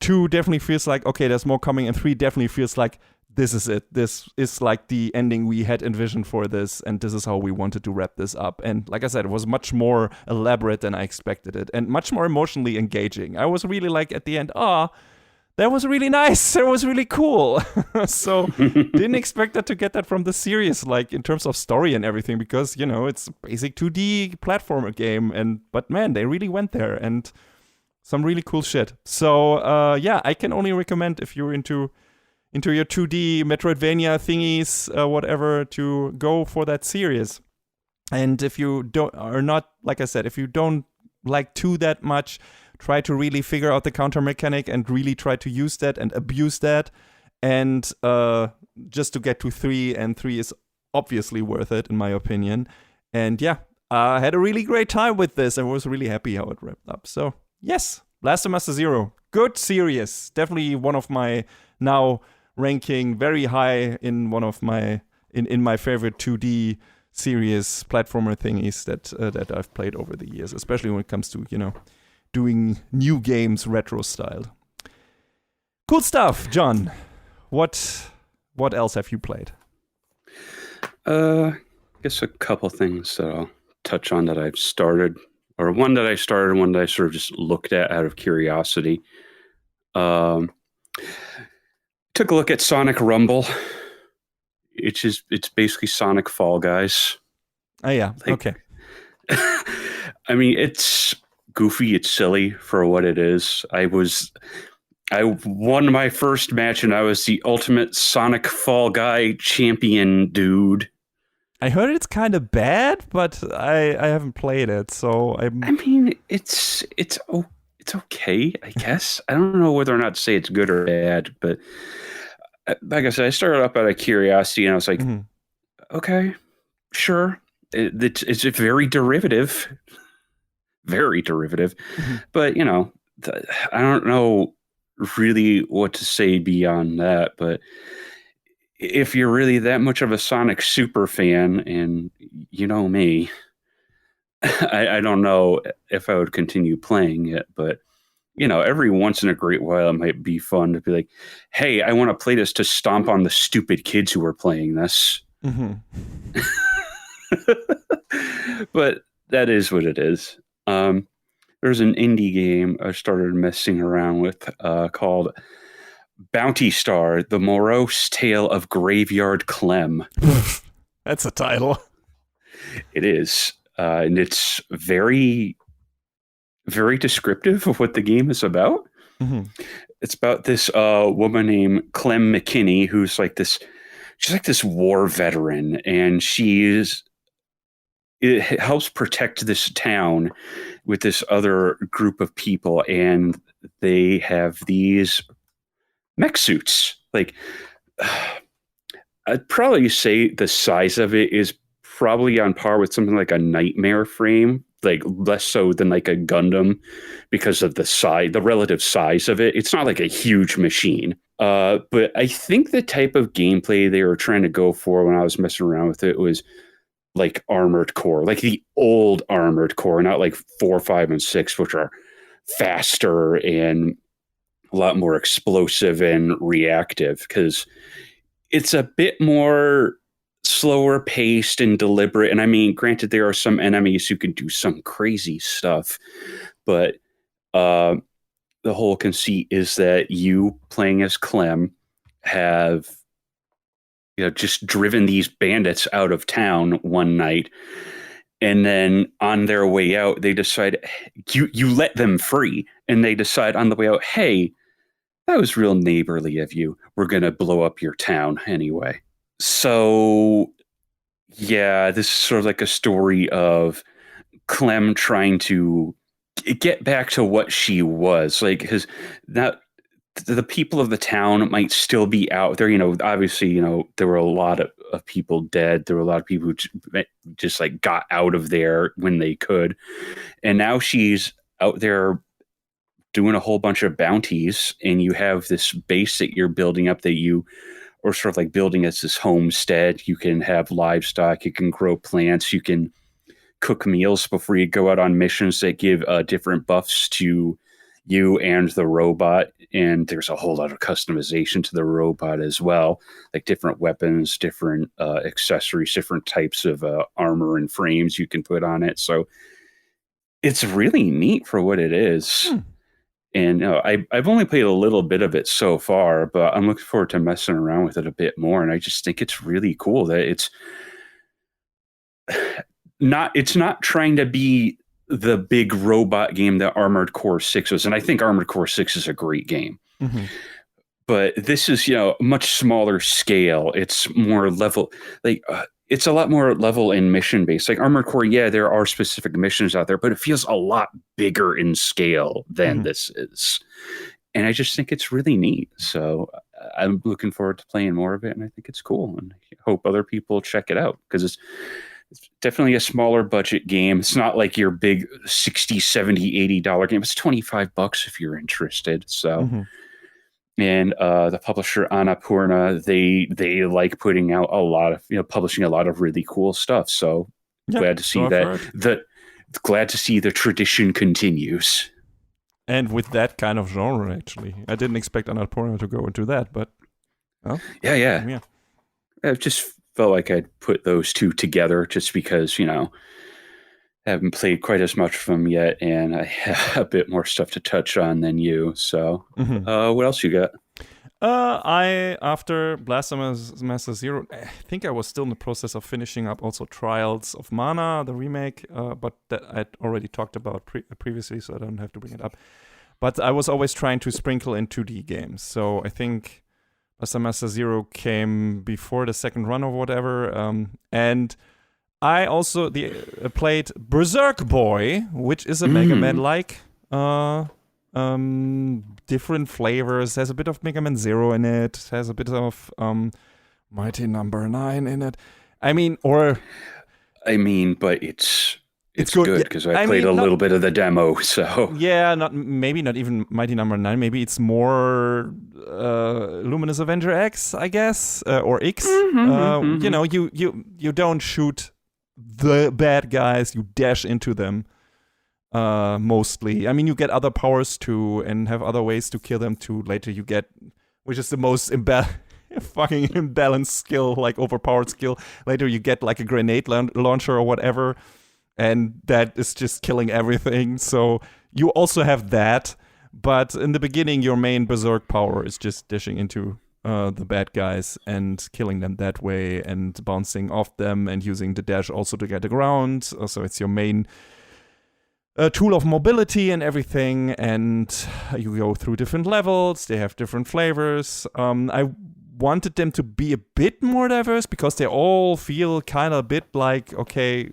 2 definitely feels like, okay, there's more coming. And 3 definitely feels like, this is it. This is like the ending we had envisioned for this, and this is how we wanted to wrap this up. And like I said, it was much more elaborate than I expected it, and much more emotionally engaging. I was really like, at the end, that was really nice. That was really cool. So didn't expect that to get that from the series, like in terms of story and everything, because, it's a basic 2D platformer game. But man, they really went there, and some really cool shit. So yeah, I can only recommend, if you're into your 2D Metroidvania thingies, whatever, to go for that series. And if you like I said, if you don't like 2 that much, try to really figure out the counter mechanic and really try to use that and abuse that. And just to get to 3, and 3 is obviously worth it, in my opinion. And yeah, I had a really great time with this. I was really happy how it wrapped up. So yes, Blaster Master Zero, good series. Definitely one of my now ranking very high in one of my in my favorite 2D series platformer thingies that I've played over the years, especially when it comes to doing new games retro styled. Cool stuff, John. What else have you played? I guess a couple things that I'll touch on that I've started, or one that I started, and one that I sort of just looked at out of curiosity. Took a look at Sonic Rumble. It's basically Sonic Fall Guys. Oh yeah, okay. I mean, it's goofy, it's silly for what it is. I won my first match, and I was the ultimate Sonic Fall Guy champion, dude. I heard it's kind of bad, but I haven't played it, so I mean, it's okay, I guess. I don't know whether or not to say it's good or bad, but like I said, I started up out of curiosity, and I was like, okay, sure. It's very derivative. Very derivative. But, I don't know really what to say beyond that. But if you're really that much of a Sonic super fan, and you know me, I don't know if I would continue playing it, but every once in a great while, it might be fun to be like, hey, I want to play this to stomp on the stupid kids who are playing this. But that is what it is. There's an indie game I started messing around with called Bounty Star, The Morose Tale of Graveyard Clem. That's a title. It is. And it's very, very descriptive of what the game is about. It's about this woman named Clem McKinney, who's like this. she's like this war veteran, and it helps protect this town with this other group of people, and they have these mech suits. Like, I'd probably say the size of it is probably on par with something like a Nightmare frame, like less so than like a Gundam because of the relative size of it. It's not like a huge machine. But I think the type of gameplay they were trying to go for when I was messing around with it was like Armored Core, like the old Armored Core, not like 4, 5, and 6, which are faster and a lot more explosive and reactive, because it's a bit more slower paced and deliberate. And I mean, granted, there are some enemies who can do some crazy stuff, but the whole conceit is that you playing as Clem have just driven these bandits out of town one night, and then on their way out they decide you let them free, and they decide on the way out, hey, that was real neighborly of you, we're gonna blow up your town anyway. So yeah, this is sort of like a story of Clem trying to get back to what she was like, because that the people of the town might still be out there. Obviously, there were a lot of people dead. There were a lot of people who just like got out of there when they could. And now she's out there doing a whole bunch of bounties, and you have this base that you're building up that you are sort of like building as this homestead. You can have livestock, you can grow plants, you can cook meals before you go out on missions that give different buffs to you and the robot. And there's a whole lot of customization to the robot as well, like different weapons, different accessories, different types of armor and frames you can put on it. So it's really neat for what it is. And I've only played a little bit of it so far, but I'm looking forward to messing around with it a bit more. And I just think it's really cool that it's not trying to be the big robot game that Armored Core 6 was. And I think Armored Core 6 is a great game. Mm-hmm. But this is, a much smaller scale. It's more level, it's a lot more level and mission based. Like Armored Core, yeah, there are specific missions out there, but it feels a lot bigger in scale than this is. And I just think it's really neat. So I'm looking forward to playing more of it, and I think it's cool. And I hope other people check it out, because it's definitely a smaller budget game. It's not like your big $60, $70, $80 game. It's $25 if you're interested. So, and the publisher Annapurna, they like putting out a lot of, publishing a lot of really cool stuff. So glad to see glad to see the tradition continues. And with that kind of genre, actually, I didn't expect Annapurna to go into that, but yeah. I just felt like I'd put those two together just because, I haven't played quite as much of them yet, and I have a bit more stuff to touch on than you. So, what else you got? After Blastomaster Zero, I think I was still in the process of finishing up also Trials of Mana, the remake, but that I'd already talked about previously, so I don't have to bring it up. But I was always trying to sprinkle in 2D games, so I think Blastomaster Zero came before the second run or whatever, and I also played Berserk Boy, which is a Mega Man-like, different flavors. Has a bit of Mega Man Zero in it. Has a bit of Mighty Number 9 in it. But it's good because I played a little bit of the demo. So yeah, not even Mighty Number 9. Maybe it's more Luminous Avenger X, I guess, or X. You don't shoot the bad guys, you dash into them. Mostly. You get other powers too, and have other ways to kill them too. Later you get, which is the most fucking imbalanced skill, like overpowered skill. Later you get like a grenade launcher or whatever, and that is just killing everything. So you also have that, but in the beginning your main Berserk power is just dashing into the bad guys and killing them that way, and bouncing off them, and using the dash also to get the ground. So it's your main tool of mobility and everything, and you go through different levels. They have different flavors. I wanted them to be a bit more diverse because they all feel kind of a bit like, okay,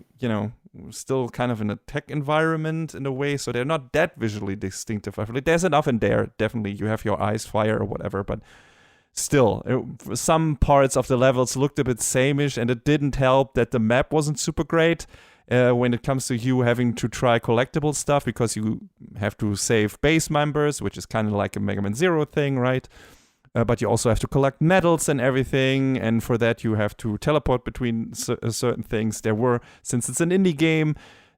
still kind of in a tech environment in a way, so they're not that visually distinctive. I feel like there's enough in there. Definitely, you have your eyes fire or whatever, but still, some parts of the levels looked a bit sameish, and it didn't help that the map wasn't super great when it comes to you having to try collectible stuff, because you have to save base members, which is kind of like a Mega Man Zero thing, right? But you also have to collect medals and everything, and for that you have to teleport between certain things. Since it's an indie game,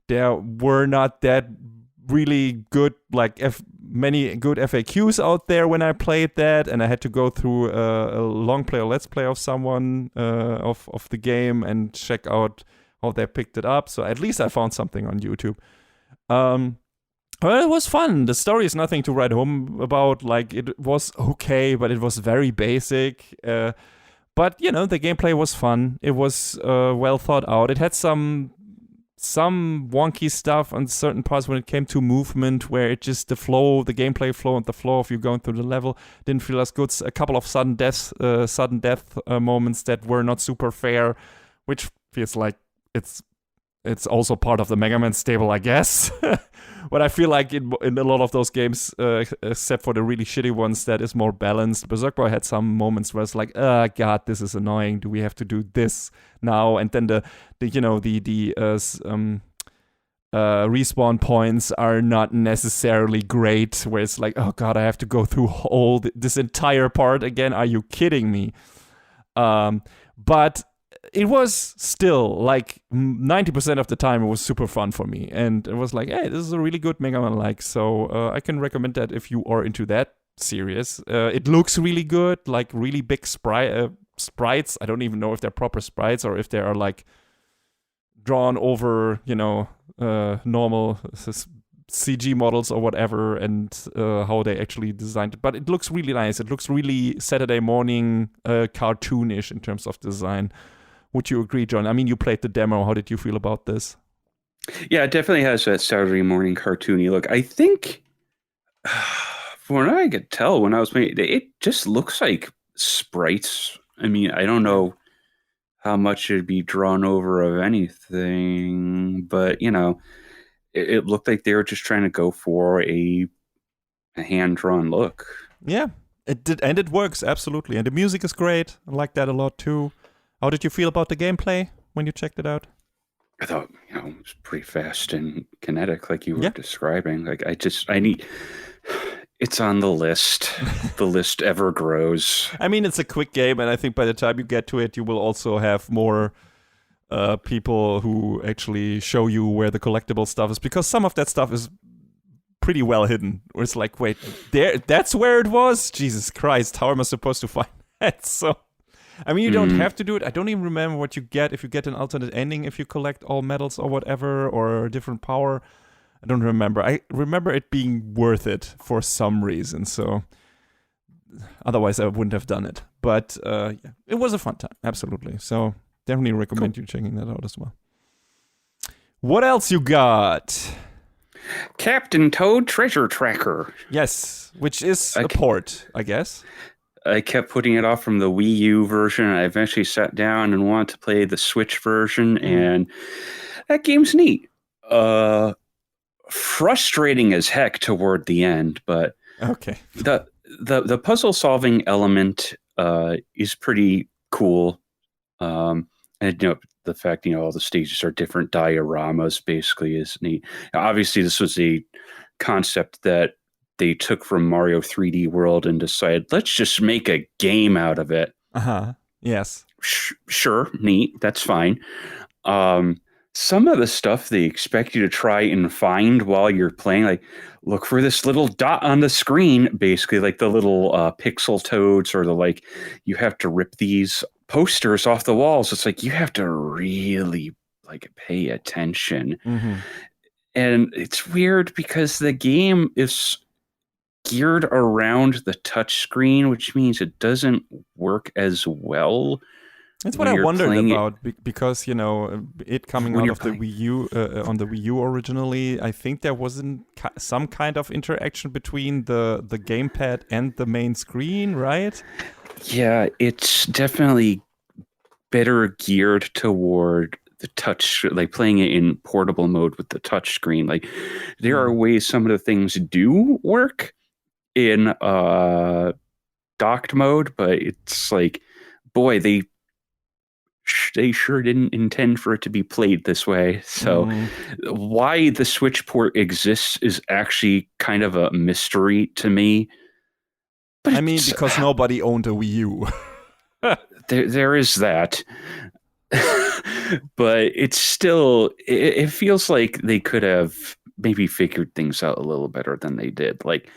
there were not that really good, many good FAQs out there when I played that, and I had to go through a long play or let's play of someone of the game and check out how they picked it up. So at least I found something on YouTube. Well, it was fun. The story is nothing to write home about. It was okay, but it was very basic. But the gameplay was fun. It was well thought out. It had some wonky stuff on certain parts when it came to movement, where it just the gameplay flow and the flow of you going through the level didn't feel as good. A couple of sudden death moments that were not super fair, which feels like it's also part of the Mega Man stable, I guess. But I feel like in a lot of those games, except for the really shitty ones, that is more balanced. Berserk Boy had some moments where it's like, oh god, this is annoying. Do we have to do this now? And then the respawn points are not necessarily great, where it's like, oh god, I have to go through this entire part again. Are you kidding me? But it was still 90% of the time it was super fun for me, and it was like, hey, this is a really good Mega Man so I can recommend that if you are into that series. It looks really good, really big sprites. I don't even know if they're proper sprites or if they are drawn over normal CG models or whatever, and how they actually designed it. But it looks really nice. It looks really Saturday morning cartoonish in terms of design. Would you agree, John? I mean, you played the demo. How did you feel about this? Yeah, it definitely has that Saturday morning cartoony look. I think, from what I could tell when I was playing, it just looks like sprites. I mean, I don't know how much it'd be drawn over of anything, but, it looked like they were just trying to go for a hand-drawn look. Yeah, it did, and it works, absolutely. And the music is great. I like that a lot, too. How did you feel about the gameplay when you checked it out? I thought, it was pretty fast and kinetic, like you were describing. I need... It's on the list. The list ever grows. I mean, it's a quick game, and I think by the time you get to it, you will also have more people who actually show you where the collectible stuff is, because some of that stuff is pretty well hidden. Where it's like, wait, that's where it was? Jesus Christ, how am I supposed to find that? So... I mean, you don't have to do it. I don't even remember what you get if you get an alternate ending, if you collect all medals or whatever, or a different power. I don't remember. I remember it being worth it for some reason. So otherwise, I wouldn't have done it. But it was a fun time. Absolutely. So definitely recommend you checking that out as well. What else you got? Captain Toad Treasure Tracker. Yes, which is a port, I guess. I kept putting it off from the Wii U version. I eventually sat down and wanted to play the Switch version, and that game's neat. Frustrating as heck toward the end, but okay. The puzzle solving element is pretty cool. And the fact all the stages are different dioramas basically is neat. Now, obviously, this was a concept that they took from Mario 3D World and decided, let's just make a game out of it. Yes. Sure, neat. That's fine. Some of the stuff they expect you to try and find while you're playing, look for this little dot on the screen, basically like the little pixel toads, or you have to rip these posters off the walls. It's like you have to really pay attention. And it's weird because the game is geared around the touch screen, which means it doesn't work as well. That's what I wondered about, because it coming out of the Wii U on the Wii U originally, I think there wasn't some kind of interaction between the gamepad and the main screen, right? Yeah, it's definitely better geared toward the touch, like playing it in portable mode with the touch screen. Like there are ways some of the things do work in docked mode, but it's like, boy, they sure didn't intend for it to be played this way. So why the Switch port exists is actually kind of a mystery to me. But I mean, because nobody owned a Wii U. there is that. But it's still, it feels like they could have maybe figured things out a little better than they did. Like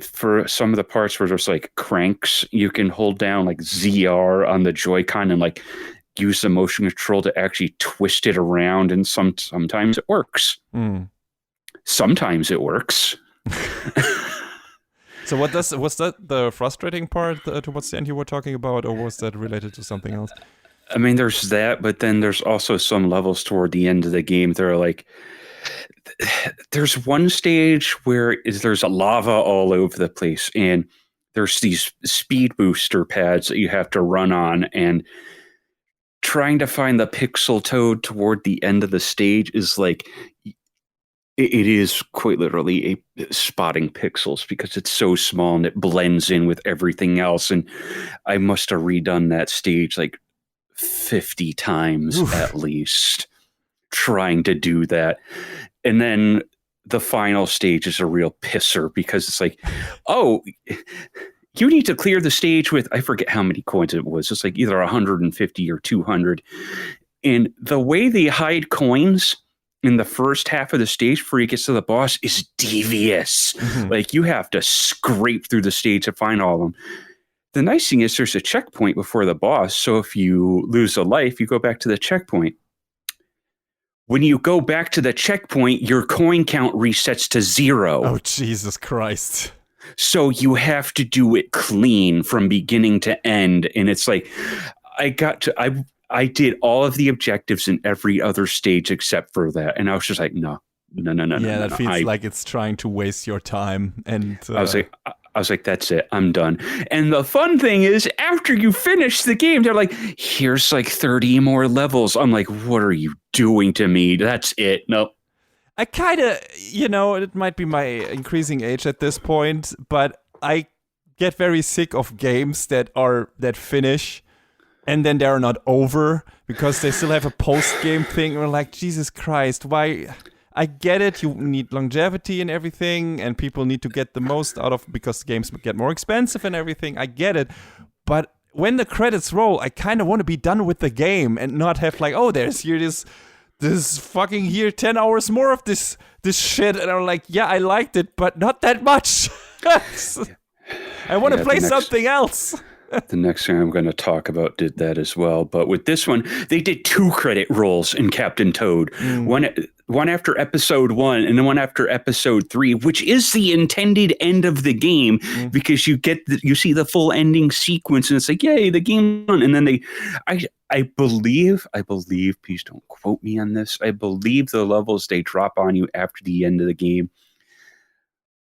for some of the parts where there's like cranks, you can hold down like ZR on the Joy-Con and like use the motion control to actually twist it around, and sometimes it works. Sometimes it works. So was that the frustrating part towards the end you were talking about, or was that related to something else? I mean, there's that, but then there's also some levels toward the end of the game that are like, there's one stage where there's a lava all over the place, and there's these speed booster pads that you have to run on, and trying to find the pixel toad toward the end of the stage is like, it is quite literally a spotting pixels because it's so small and it blends in with everything else. And I must have redone that stage like 50 times at least, trying to do that. And then the final stage is a real pisser because it's like, oh, you need to clear the stage with, I forget how many coins it was. It's like either 150 or 200. And the way they hide coins in the first half of the stage before he gets to the boss is devious. Like you have to scrape through the stage to find all of them. The nice thing is there's a checkpoint before the boss. So if you lose a life, you go back to the checkpoint. When you go back to the checkpoint, your coin count resets to 0. Oh, Jesus Christ. So you have to do it clean from beginning to end. And it's like, I did all of the objectives in every other stage except for that. And I was just like, no. Yeah, that feels like it's trying to waste your time. And I was like, that's it. I'm done. And the fun thing is, after you finish the game, they're like, here's like 30 more levels. I'm like, what are you doing to me? That's it. Nope. I kind of, it might be my increasing age at this point, but I get very sick of games that finish and then they're not over because they still have a post-game thing. We're like, Jesus Christ, why? I get it. You need longevity and everything, and people need to get the most out of because games get more expensive and everything. I get it. But when the credits roll, I kind of want to be done with the game and not have like, oh, there's here this fucking here 10 hours more of this shit. And I'm like, yeah, I liked it, but not that much. I want to play something else. The next thing I'm going to talk about did that as well. But with this one, they did 2 credit rolls in Captain Toad. One after episode 1 and then one after episode 3, which is the intended end of the game because you see the full ending sequence and it's like, yay, the game won. And then I believe, please don't quote me on this. I believe the levels they drop on you after the end of the game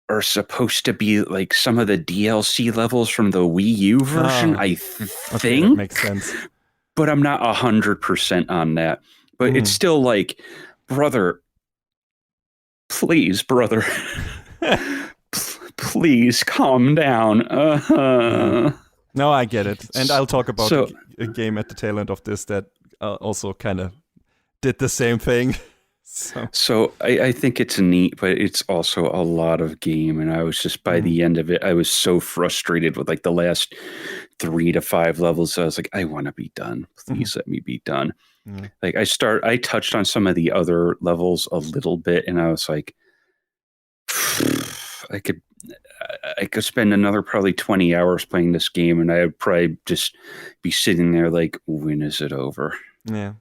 are supposed to be like some of the DLC levels from the Wii U version, I think. Okay, that makes sense. But I'm not 100% on that. But it's still like, brother, please, brother, please calm down. No, I get it. And I'll talk about a game at the tail end of this that also kind of did the same thing. So I think it's neat, but it's also a lot of game. And I was just, by the end of it, I was so frustrated with like the last 3 to 5 levels. I was like, I want to be done. Please let me be done. Like I touched on some of the other levels a little bit and I was like, I could spend another probably 20 hours playing this game and I would probably just be sitting there like, when is it over? Yeah.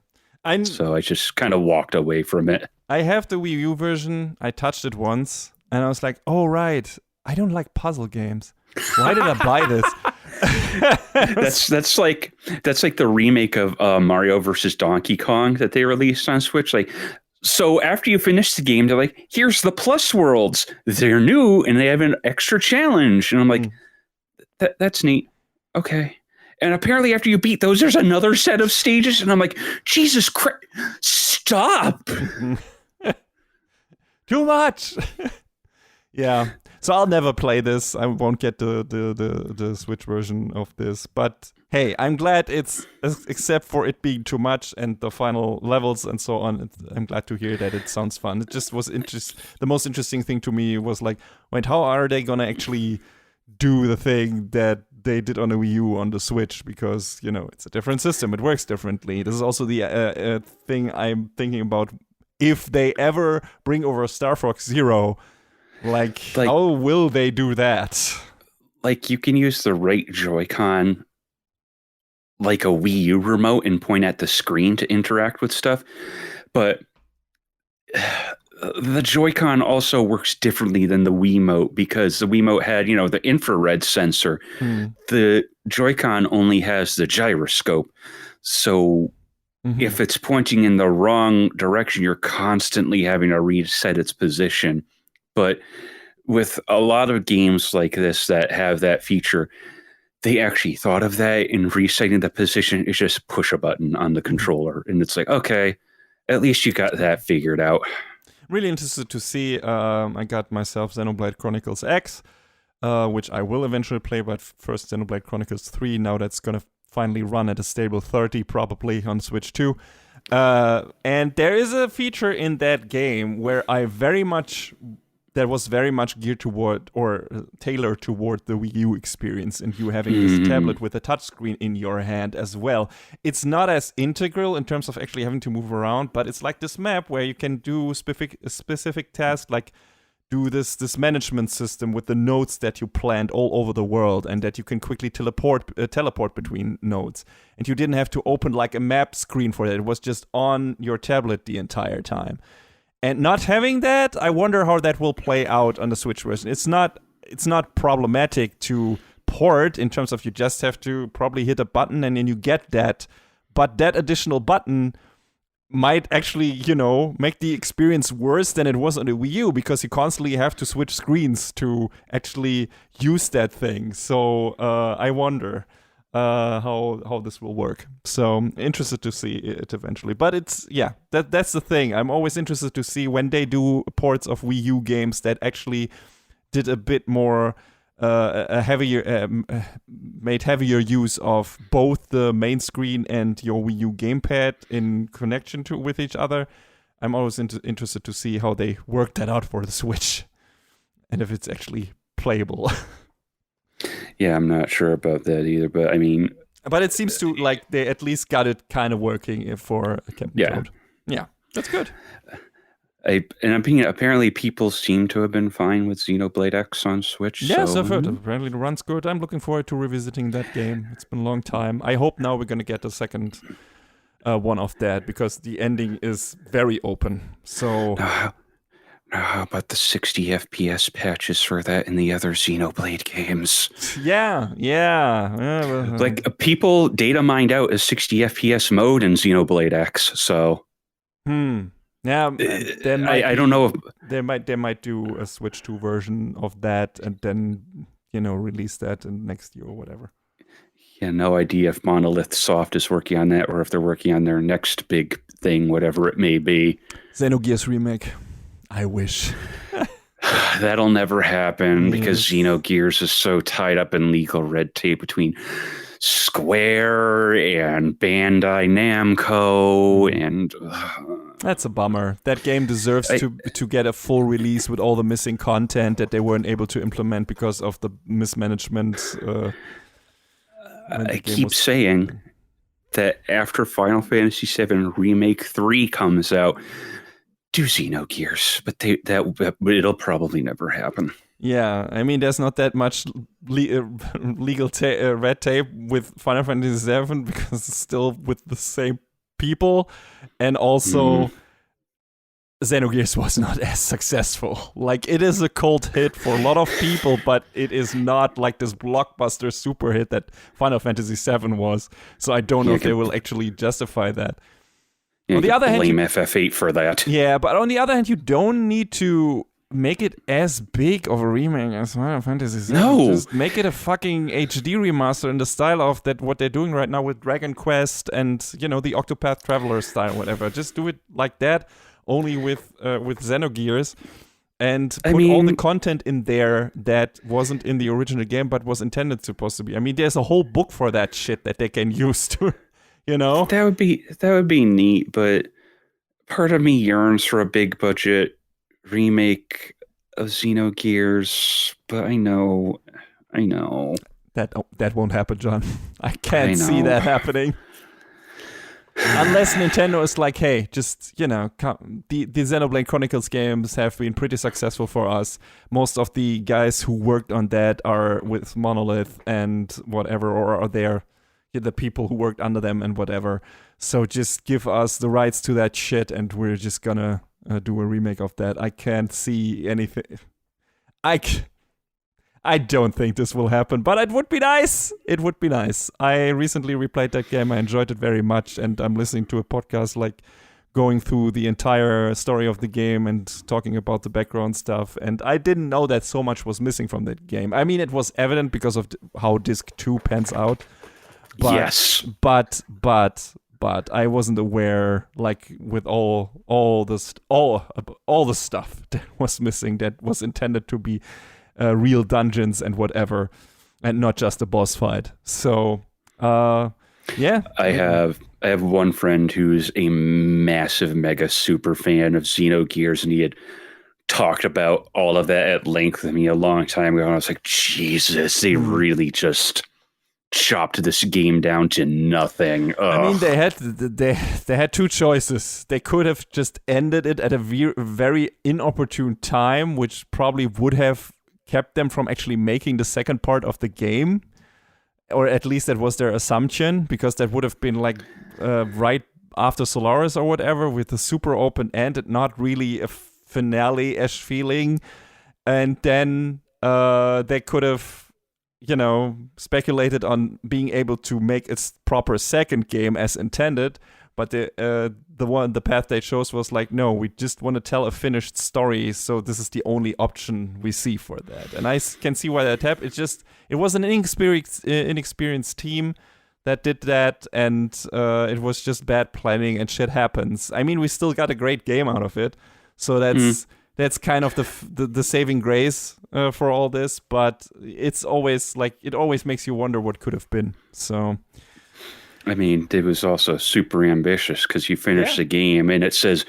So I just kind of walked away from it. I have the Wii U version. I touched it once, and I was like, "Oh right, I don't like puzzle games. Why did I buy this?" that's like the remake of Mario versus Donkey Kong that they released on Switch. Like, so after you finish the game, they're like, "Here's the Plus Worlds. They're new, and they have an extra challenge." And I'm like, "That's neat. okay. And apparently after you beat those, there's another set of stages. And I'm like, Jesus Christ, stop. Too much. Yeah. So I'll never play this. I won't get the Switch version of this. But hey, I'm glad it's, except for it being too much and the final levels and so on, I'm glad to hear that it sounds fun. It just was the most interesting thing to me was like, wait, how are they going to actually do the thing that they did on the Wii U on the Switch? Because, it's a different system. It works differently. This is also the thing I'm thinking about. If they ever bring over Star Fox Zero, like how will they do that? Like, you can use the right Joy-Con like a Wii U remote and point at the screen to interact with stuff. But the Joy-Con also works differently than the Wiimote because the Wiimote had, the infrared sensor. The Joy-Con only has the gyroscope. So if it's pointing in the wrong direction, you're constantly having to reset its position. But with a lot of games like this that have that feature, they actually thought of that, and resetting the position is just push a button on the controller. And it's like, okay, at least you got that figured out. Really interested to see. I got myself Xenoblade Chronicles X, which I will eventually play, but first Xenoblade Chronicles 3. Now that's going to finally run at a stable 30 probably on Switch 2. And there is a feature in that game where that was very much geared toward or tailored toward the Wii U experience, and you having this tablet with a touchscreen in your hand as well. It's not as integral in terms of actually having to move around, but it's like this map where you can do specific tasks, like do this management system with the nodes that you planned all over the world, and that you can quickly teleport between nodes. And you didn't have to open like a map screen for that. It was just on your tablet the entire time. And not having that, I wonder how that will play out on the Switch version. It's not problematic to port in terms of you just have to probably hit a button and then you get that. But that additional button might actually, make the experience worse than it was on the Wii U, because you constantly have to switch screens to actually use that thing. So I wonder how this will work. So interested to see it eventually. But that's the thing. I'm always interested to see when they do ports of Wii U games that actually did a bit more made heavier use of both the main screen and your Wii U gamepad in connection with each other. I'm always interested to see how they work that out for the Switch and if it's actually playable. Yeah, I'm not sure about that either, but I mean... But it seems to, like, they at least got it kind of working for Captain Toad. Yeah, that's good. Apparently people seem to have been fine with Xenoblade X on Switch. Yes, I've heard. Apparently it runs good. I'm looking forward to revisiting that game. It's been a long time. I hope now we're going to get a second one of that, because the ending is very open. So... How about the 60 FPS patches for that in the other Xenoblade games? Yeah. Like, people data mined out a 60 FPS mode in Xenoblade X, so... Yeah, I don't know if... They might do a Switch 2 version of that and then, release that in next year or whatever. Yeah, no idea if Monolith Soft is working on that or if they're working on their next big thing, whatever it may be. Xenogears remake. I wish. That'll never happen because Xenogears is so tied up in legal red tape between Square and Bandai Namco, and that's a bummer. That game deserves to get a full release with all the missing content that they weren't able to implement because of the mismanagement. I keep saying that after Final Fantasy VII Remake 3 comes out, do Xenogears, but it'll probably never happen. Yeah, I mean, there's not that much legal red tape with Final Fantasy VII because it's still with the same people, and also Xenogears was not as successful. Like, it is a cult hit for a lot of people, but it is not like this blockbuster super hit that Final Fantasy VII was. So I don't know if they will actually justify that. Yeah, on the other hand, blame FF8 for that. Yeah, but on the other hand, you don't need to make it as big of a remake as Final Fantasy VII. No. Just make it a fucking HD remaster in the style of that what they're doing right now with Dragon Quest and, the Octopath Traveler style, whatever. Just do it like that, only with Xenogears. And put all the content in there that wasn't in the original game but was intended supposed to be. I mean, there's a whole book for that shit that they can use to, That would be neat, but part of me yearns for a big budget remake of Xenogears, but I know that won't happen, John. I can't see that happening. Unless Nintendo is like, hey, just, the Xenoblade Chronicles games have been pretty successful for us. Most of the guys who worked on that are with Monolith and whatever, or are there the people who worked under them and whatever. So just give us the rights to that shit and we're just gonna do a remake of that. I can't see anything. I don't think this will happen, but it would be nice. It would be nice. I recently replayed that game. I enjoyed it very much, and I'm listening to a podcast like going through the entire story of the game and talking about the background stuff. And I didn't know that so much was missing from that game. I mean, it was evident because of how Disc 2 pans out. But, yes. But I wasn't aware, like with all the stuff that was missing that was intended to be real dungeons and whatever, and not just a boss fight. So, yeah. I have one friend who's a massive, mega super fan of Xenogears, and he had talked about all of that at length with me a long time ago. And I was like, Jesus, they really just chopped this game down to nothing. Ugh. I mean, they had two choices. They could have just ended it at a very inopportune time, which probably would have kept them from actually making the second part of the game, or at least that was their assumption, because that would have been like right after Solaris or whatever, with a super open end and not really a finale-ish feeling. And then they could have, speculated on being able to make its proper second game as intended. But the path they chose was like, no, we just want to tell a finished story, so this is the only option we see for that. And I can see why that happened. It was an inexperienced team that did that, and it was just bad planning, and shit happens. I mean, we still got a great game out of it, so that's kind of the saving grace for all this. But it's always like, it always makes you wonder what could have been. So. I mean, it was also super ambitious because you finish the game and it says,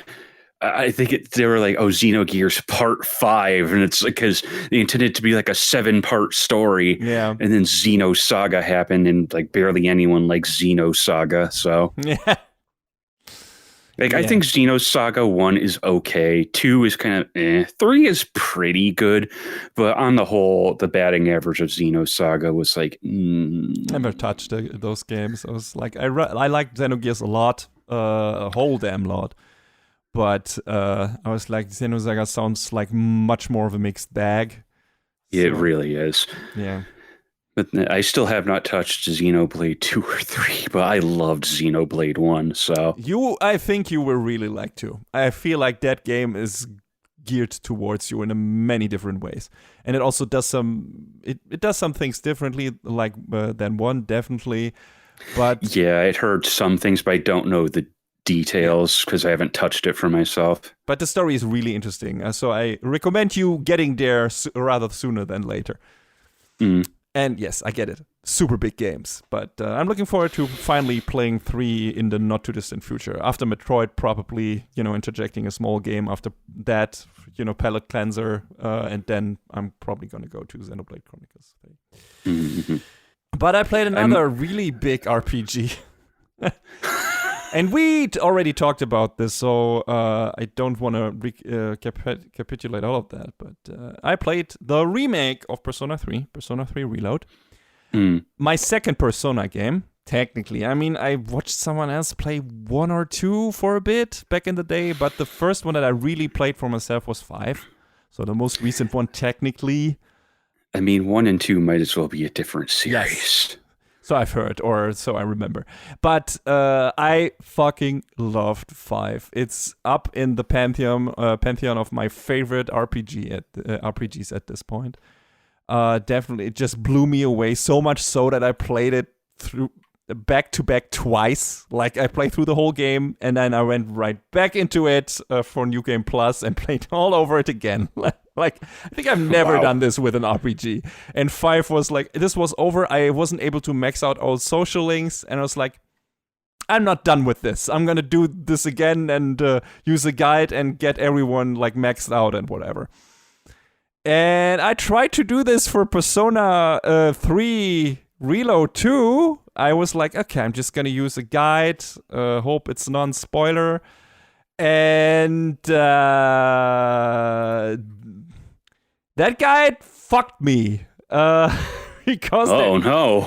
I think they were like, Xenogears Part 5. And it's because they intended it to be like a 7-part story. Yeah. And then Xenosaga happened, and like barely anyone likes Xenosaga. So, I think Xenosaga 1 is okay. 2 is kind of 3 is pretty good. But on the whole, the batting average of Xenosaga was like, Never touched those games. I was like, I liked Xenogears a lot, a whole damn lot. But I was like, Xenosaga sounds like much more of a mixed bag. It really is. Yeah. But I still have not touched Xenoblade 2 or 3, but I loved Xenoblade 1, so... I think you will really like 2. I feel like that game is geared towards you in many different ways. And it also does it does some things differently, like than 1, definitely. But yeah, it heard some things, but I don't know the details because I haven't touched it for myself. But the story is really interesting, so I recommend you getting there rather sooner than later. And yes, I get it. Super big games. But I'm looking forward to finally playing 3 in the not too distant future. After Metroid, probably, interjecting a small game. After that, palate cleanser. And then I'm probably going to go to Xenoblade Chronicles. Mm-hmm. But I played another really big RPG. And we already talked about this, so I don't want to capitulate all of that. But I played the remake of Persona 3, Persona 3 Reload. My second Persona game, technically. I mean, I watched someone else play 1 or 2 for a bit back in the day, but the first one that I really played for myself was 5. So the most recent one, technically. I mean, 1 and 2 might as well be a different series. Yes. So I've heard, or so I remember. But I fucking loved 5. It's up in the pantheon of my favorite RPGs at this point. Definitely, it just blew me away so much so that I played it through back to back twice. Like I played through the whole game and then I went right back into it for New Game Plus and played all over it again. Like I think I've never done this with an RPG. And 5 was like, this was over. I wasn't able to max out all social links, and I was like, I'm not done with this. I'm gonna do this again and use a guide and get everyone like maxed out and whatever. And I tried to do this for Persona 3 Reload 2. I was like, okay, I'm just gonna use a guide. Hope it's non-spoiler. And that guide fucked me. Because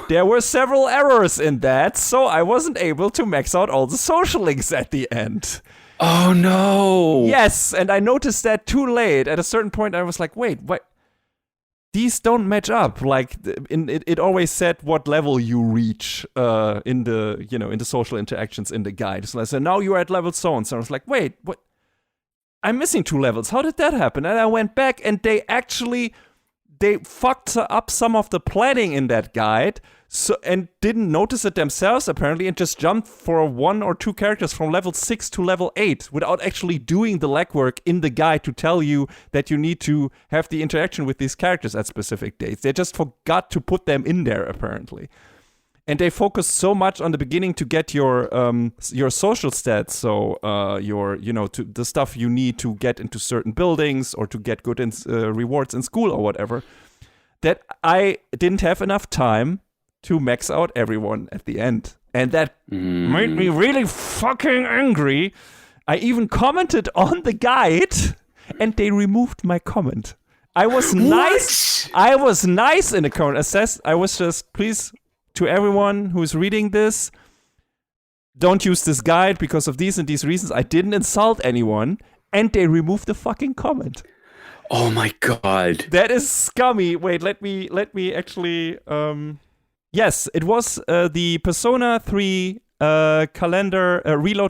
there were several errors in that, so I wasn't able to max out all the social links at the end. Oh no! Yes, and I noticed that too late. At a certain point, I was like, wait, what? These don't match up. Like, it always said what level you reach in the social interactions in the guide. So I said, now you're at level so and so. I was like, wait, what? I'm missing 2 levels. How did that happen? And I went back, and they fucked up some of the planning in that guide, and didn't notice it themselves apparently, and just jumped for 1 or 2 characters from level 6 to level 8 without actually doing the legwork in the guide to tell you that you need to have the interaction with these characters at specific dates. They just forgot to put them in there apparently. And they focused so much on the beginning to get your social stats, so the stuff you need to get into certain buildings or to get good rewards in school or whatever, that I didn't have enough time to max out everyone at the end. And that made me really fucking angry. I even commented on the guide, and they removed my comment. I was nice. I was nice in the comment. I was just, please, to everyone who's reading this, don't use this guide because of these and these reasons. I didn't insult anyone, and they removed the fucking comment. Oh my god. That is scummy. Wait, let me actually yes, it was the Persona 3 Reload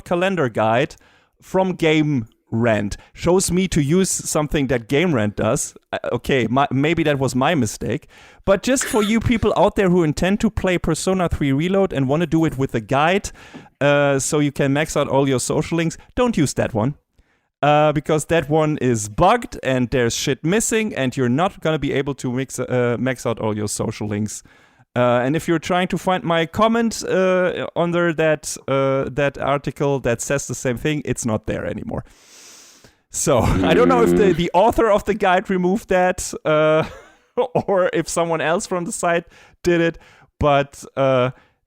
calendar guide from Game Rant. Shows me to use something that Game Rant does. Okay, maybe that was my mistake. But just for you people out there who intend to play Persona 3 Reload and want to do it with a guide, so you can max out all your social links, don't use that one. Because that one is bugged and there's shit missing, and you're not going to be able to max out all your social links. And if you're trying to find my comment under that article that says the same thing, it's not there anymore. So I don't know if the author of the guide removed that or if someone else from the site did it, but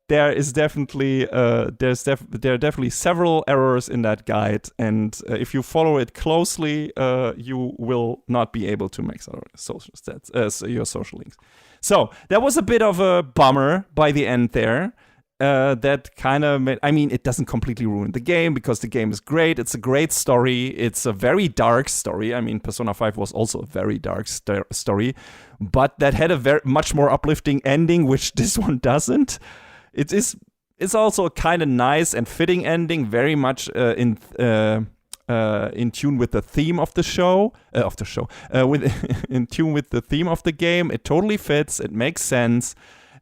there is definitely there are definitely several errors in that guide, and if you follow it closely, you will not be able to max out social stats, your social links. So that was a bit of a bummer by the end there. That kind of made, I mean, it doesn't completely ruin the game because the game is great. It's a great story. It's a very dark story. I mean, Persona 5 was also a very dark story, but that had a much more uplifting ending, which this one doesn't. It's also a kind of nice and fitting ending, very much in tune with the theme of the show, in tune with the theme of the game. It totally fits. It makes sense.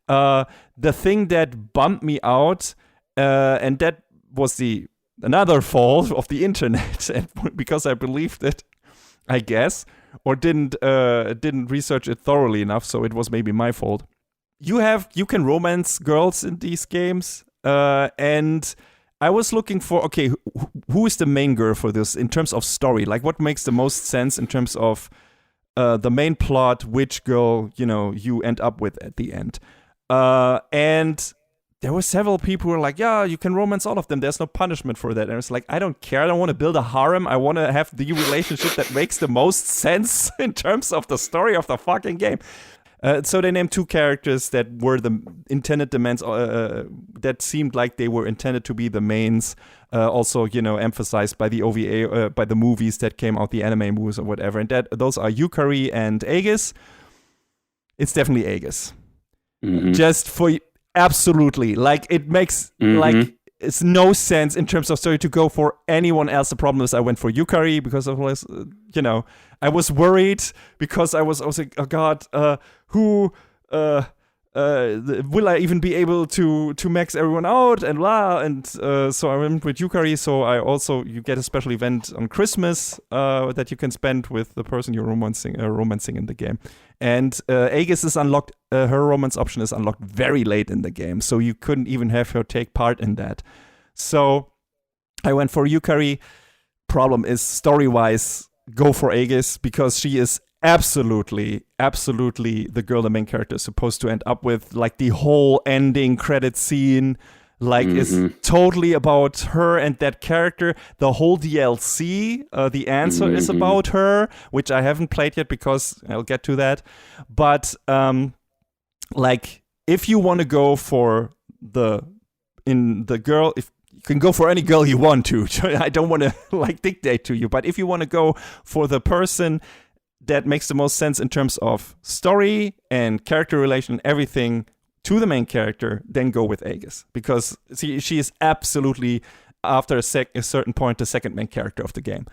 The thing that bumped me out, and that was another fault of the internet, because I believed it, I guess, or didn't research it thoroughly enough. So it was maybe my fault. You can romance girls in these games, and I was looking for, okay, who is the main girl for this in terms of story? Like, what makes the most sense in terms of the main plot, which girl, you end up with at the end. And there were several people who were like, yeah, you can romance all of them. There's no punishment for that. And I was like, I don't care. I don't want to build a harem. I want to have the relationship that makes the most sense in terms of the story of the fucking game. So they named 2 characters that were the intended demands, that seemed like they were intended to be the mains. Also, emphasized by the OVA, by the movies that came out, the anime movies or whatever. And those are Yukari and Aegis. It's definitely Aegis. Mm-hmm. absolutely. Like, it makes like it's no sense in terms of story to go for anyone else. The problem is I went for Yukari because of this, I was worried because I was like, oh god, who will I even be able to max everyone out and blah, and so I went with Yukari. So you get a special event on Christmas that you can spend with the person you're romancing in the game. And Aegis is unlocked. Her romance option is unlocked very late in the game, so you couldn't even have her take part in that. So I went for Yukari. Problem is, story-wise, go for Aegis because she is absolutely the girl the main character is supposed to end up with. Like, the whole ending credit scene is totally about her and that character. The whole DLC, the answer is about her, which I haven't played yet because I'll get to that. But if you want to go for the girl, if you can go for any girl you want to. I don't want to dictate to you, but if you want to go for the person that makes the most sense in terms of story and character relation, everything to the main character, then go with Aegis. Because she is absolutely, after a certain point, the second main character of the game.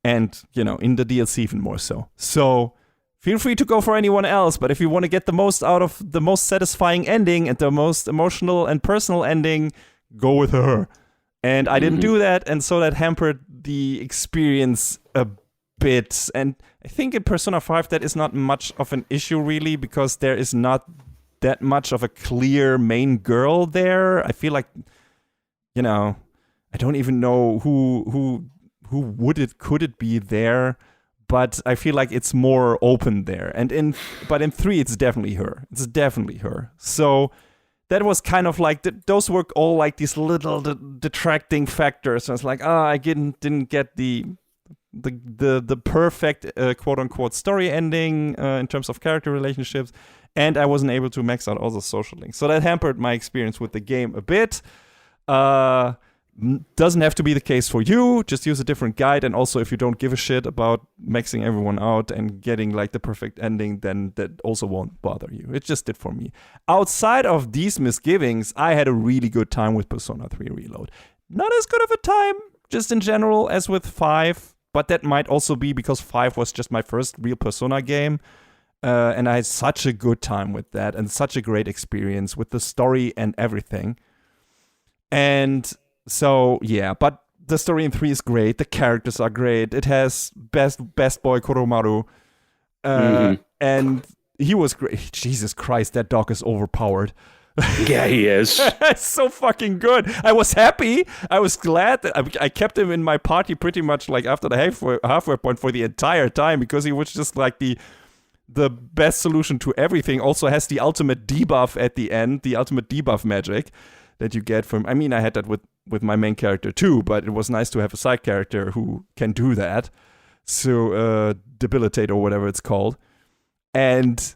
And, in the DLC even more so. So, feel free to go for anyone else, but if you want to get the most out of the most satisfying ending and the most emotional and personal ending, go with her. And I didn't do that, and so that hampered the experience a bit. And I think in Persona 5 that is not much of an issue really, because there is not that much of a clear main girl there. I feel like, I don't even know who could it be there, but I feel like it's more open there. But in 3 it's definitely her. It's definitely her. So that was kind of like those were all like these little detracting factors. So it's like, I didn't get the perfect quote unquote story ending in terms of character relationships, and I wasn't able to max out all the social links. So that hampered my experience with the game a bit. Doesn't have to be the case for you. Just use a different guide. And also, if you don't give a shit about maxing everyone out and getting the perfect ending, then that also won't bother you. It just did for me. Outside of these misgivings, I had a really good time with Persona 3 Reload. Not as good of a time, just in general, as with 5. But that might also be because 5 was just my first real Persona game. And I had such a good time with that and such a great experience with the story and everything. And so, yeah, but the story in 3 is great. The characters are great. It has best boy Koromaru. And he was great. Jesus Christ, that dog is overpowered. Yeah, he is. It's so fucking good. I was happy. I was glad that I kept him in my party pretty much after the halfway point for the entire time, because he was just the best solution to everything. Also has the ultimate debuff at the end, the ultimate debuff magic that you get from... I mean, I had that with my main character too, but it was nice to have a side character who can do that. So, debilitate or whatever it's called. And...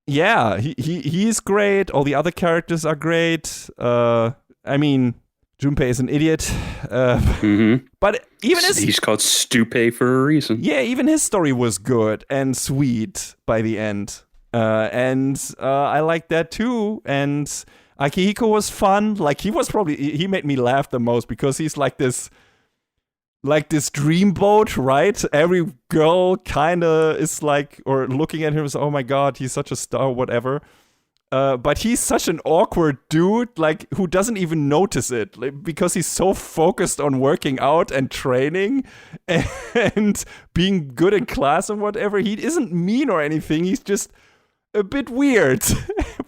yeah, he's great. All the other characters are great. I mean, Junpei is an idiot. But even he's called Stupé for a reason. Yeah, even his story was good and sweet by the end. And I liked that too. And Akihiko was fun. He made me laugh the most because he's like this dreamboat, right? Every girl kind of is or looking at him as, oh my god, he's such a star, whatever. But he's such an awkward dude, who doesn't even notice it, because he's so focused on working out and training and being good in class and whatever. He isn't mean or anything. He's just a bit weird.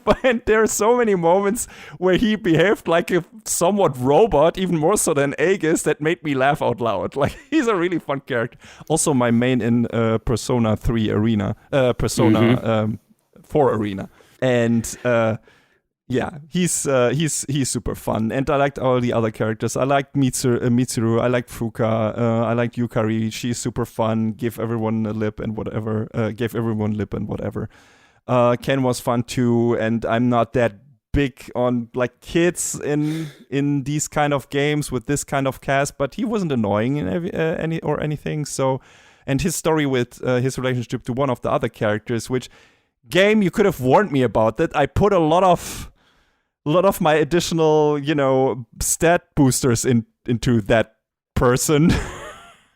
But there are so many moments where he behaved like a somewhat robot, even more so than Aegis, that made me laugh out loud. He's a really fun character. Also my main in Persona 3 Arena, Persona 4 Arena. And yeah, he's super fun. And I liked all the other characters. I liked Mitsuru, I liked Fuka, I liked Yukari. She's super fun. Gave everyone lip and whatever. Ken was fun too, and I'm not that big on kids in these kind of games with this kind of cast, but he wasn't annoying in anything. So, and his story with his relationship to one of the other characters, which game you could have warned me about that. I put a lot of lot of my additional, stat boosters into that person.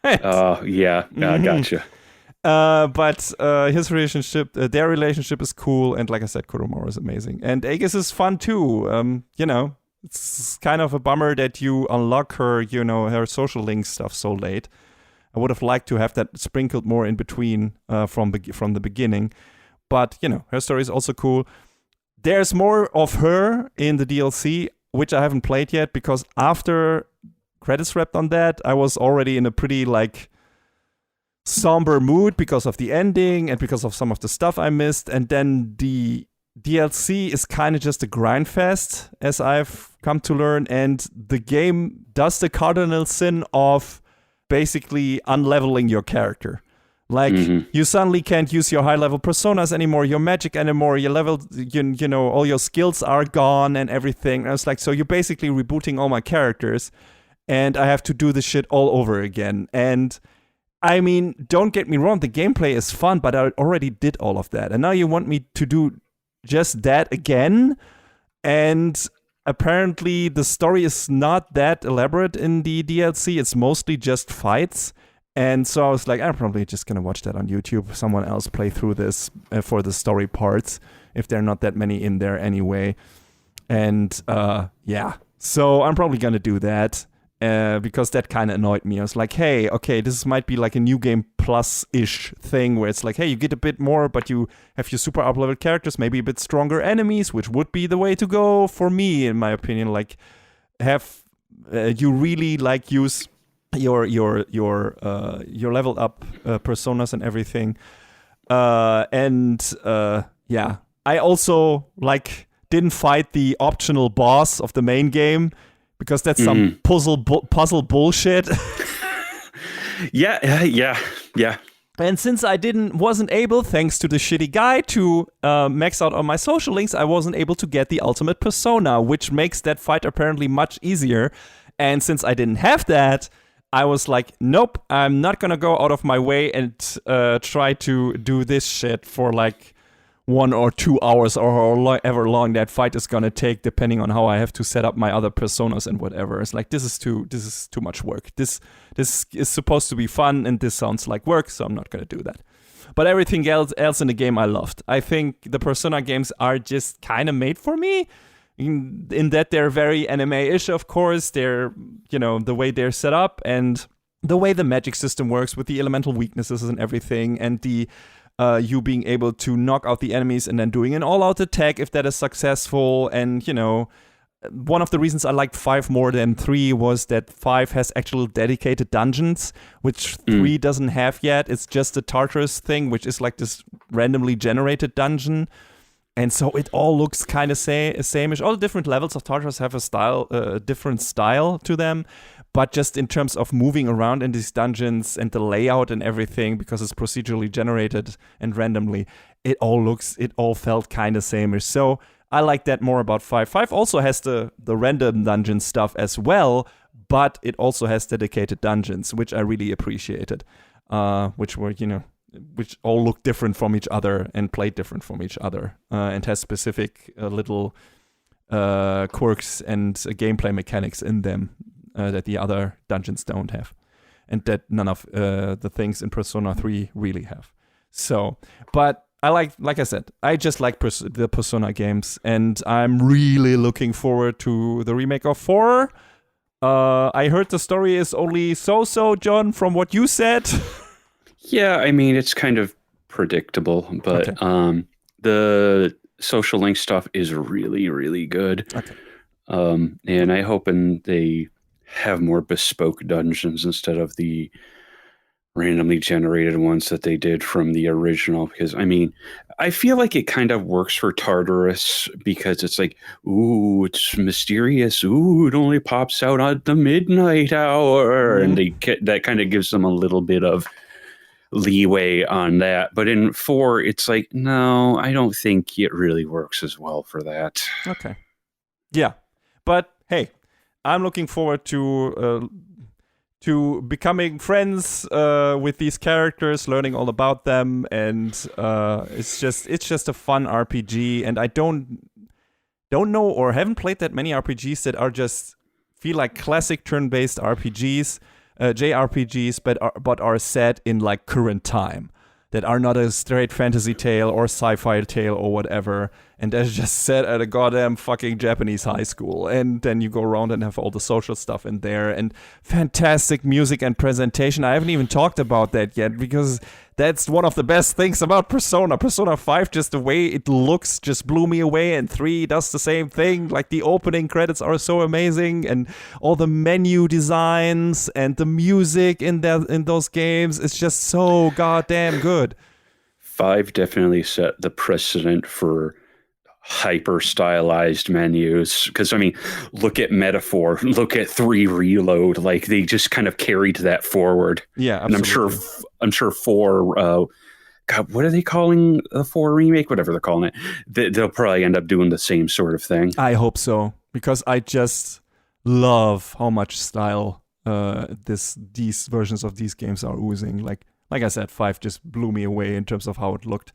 Oh, yeah. Gotcha. But his relationship, their relationship is cool, and like I said, Kuromaro is amazing, and Aegis is fun too. It's kind of a bummer that you unlock her, her social link stuff so late. I would have liked to have that sprinkled more in between from the beginning, but her story is also cool. There's more of her in the DLC, which I haven't played yet because after credits wrapped on that, I was already in a pretty somber mood because of the ending and because of some of the stuff I missed. And then the DLC is kind of just a grind fest, as I've come to learn. And the game does the cardinal sin of basically unleveling your character. You suddenly can't use your high level personas anymore, your magic anymore, your level, all your skills are gone and everything. And I was like, so you're basically rebooting all my characters, and I have to do this shit all over again. And I mean, don't get me wrong, the gameplay is fun, but I already did all of that. And now you want me to do just that again? And apparently the story is not that elaborate in the DLC. It's mostly just fights. And so I was like, I'm probably just going to watch that on YouTube. Someone else play through this for the story parts, if there are not that many in there anyway. And yeah, so I'm probably going to do that because that kind of annoyed me. I was like, hey, okay, this might be like a New Game Plus-ish thing where it's like, hey, you get a bit more, but you have your super up-leveled characters, maybe a bit stronger enemies, which would be the way to go for me, in my opinion. Like, have you really use your leveled up personas and everything, and yeah, I also didn't fight the optional boss of the main game because that's some puzzle bullshit. yeah. And since I wasn't able, thanks to the shitty guy, to max out on my social links, I wasn't able to get the ultimate persona, which makes that fight apparently much easier. And since I didn't have that, I was like, nope, I'm not gonna go out of my way and try to do this shit for 1 or 2 hours or however long that fight is gonna take, depending on how I have to set up my other personas and whatever. It's like, this is too much work. This is supposed to be fun, and this sounds like work, so I'm not gonna do that. But everything else in the game I loved. I think the Persona games are just kind of made for me. In that they're very anime-ish, of course. They're, the way they're set up and the way the magic system works with the elemental weaknesses and everything, and the you being able to knock out the enemies and then doing an all-out attack if that is successful. And, one of the reasons I liked 5 more than 3 was that 5 has actual dedicated dungeons, which 3 doesn't have yet. It's just the Tartarus thing, which is this randomly generated dungeon. And so it all looks kind of same-ish. All the different levels of Tartarus have a different style to them. But just in terms of moving around in these dungeons and the layout and everything, because it's procedurally generated and randomly, it all felt kind of same-ish. So I like that more about 5. 5 also has the random dungeon stuff as well, but it also has dedicated dungeons, which I really appreciated. Which were, which all look different from each other and play different from each other, and has specific little quirks and gameplay mechanics in them that the other dungeons don't have, and that none of the things in Persona 3 really have. So, but I like I said, I just like the Persona games, and I'm really looking forward to the remake of 4. I heard the story is only so, John, from what you said. Yeah, I mean, it's kind of predictable, but okay. The social link stuff is really, really good. Okay. And I hope they have more bespoke dungeons instead of the randomly generated ones that they did from the original. Because, I mean, I feel like it kind of works for Tartarus because it's like, ooh, it's mysterious. Ooh, it only pops out at the midnight hour. Mm-hmm. And that kind of gives them a little bit of leeway on that. But in 4, it's like, no, I don't think it really works as well for that. Okay. Yeah. But, hey, I'm looking forward to becoming friends with these characters, learning all about them, and it's just a fun RPG. And don't know or haven't played that many RPGs that are just feel like classic turn-based RPGs, JRPGs, but are set in like current time, that are not a straight fantasy tale or sci-fi tale or whatever, and that's just set at a goddamn fucking Japanese high school. And then you go around and have all the social stuff in there, and fantastic music and presentation. I haven't even talked about that yet, because that's one of the best things about Persona. Persona 5, just the way it looks, just blew me away, and 3 does the same thing. Like, the opening credits are so amazing, and all the menu designs and the music in those games is just so goddamn good. 5 definitely set the precedent for hyper stylized menus, because I mean, look at Metaphor, look at 3 Reload, like they just kind of carried that forward. Yeah, absolutely. And I'm sure 4 God, what are they calling the 4 remake, whatever they're calling it, they'll probably end up doing the same sort of thing. I hope so, because I just love how much style these versions of these games are oozing. Like I said, 5 just blew me away in terms of how it looked,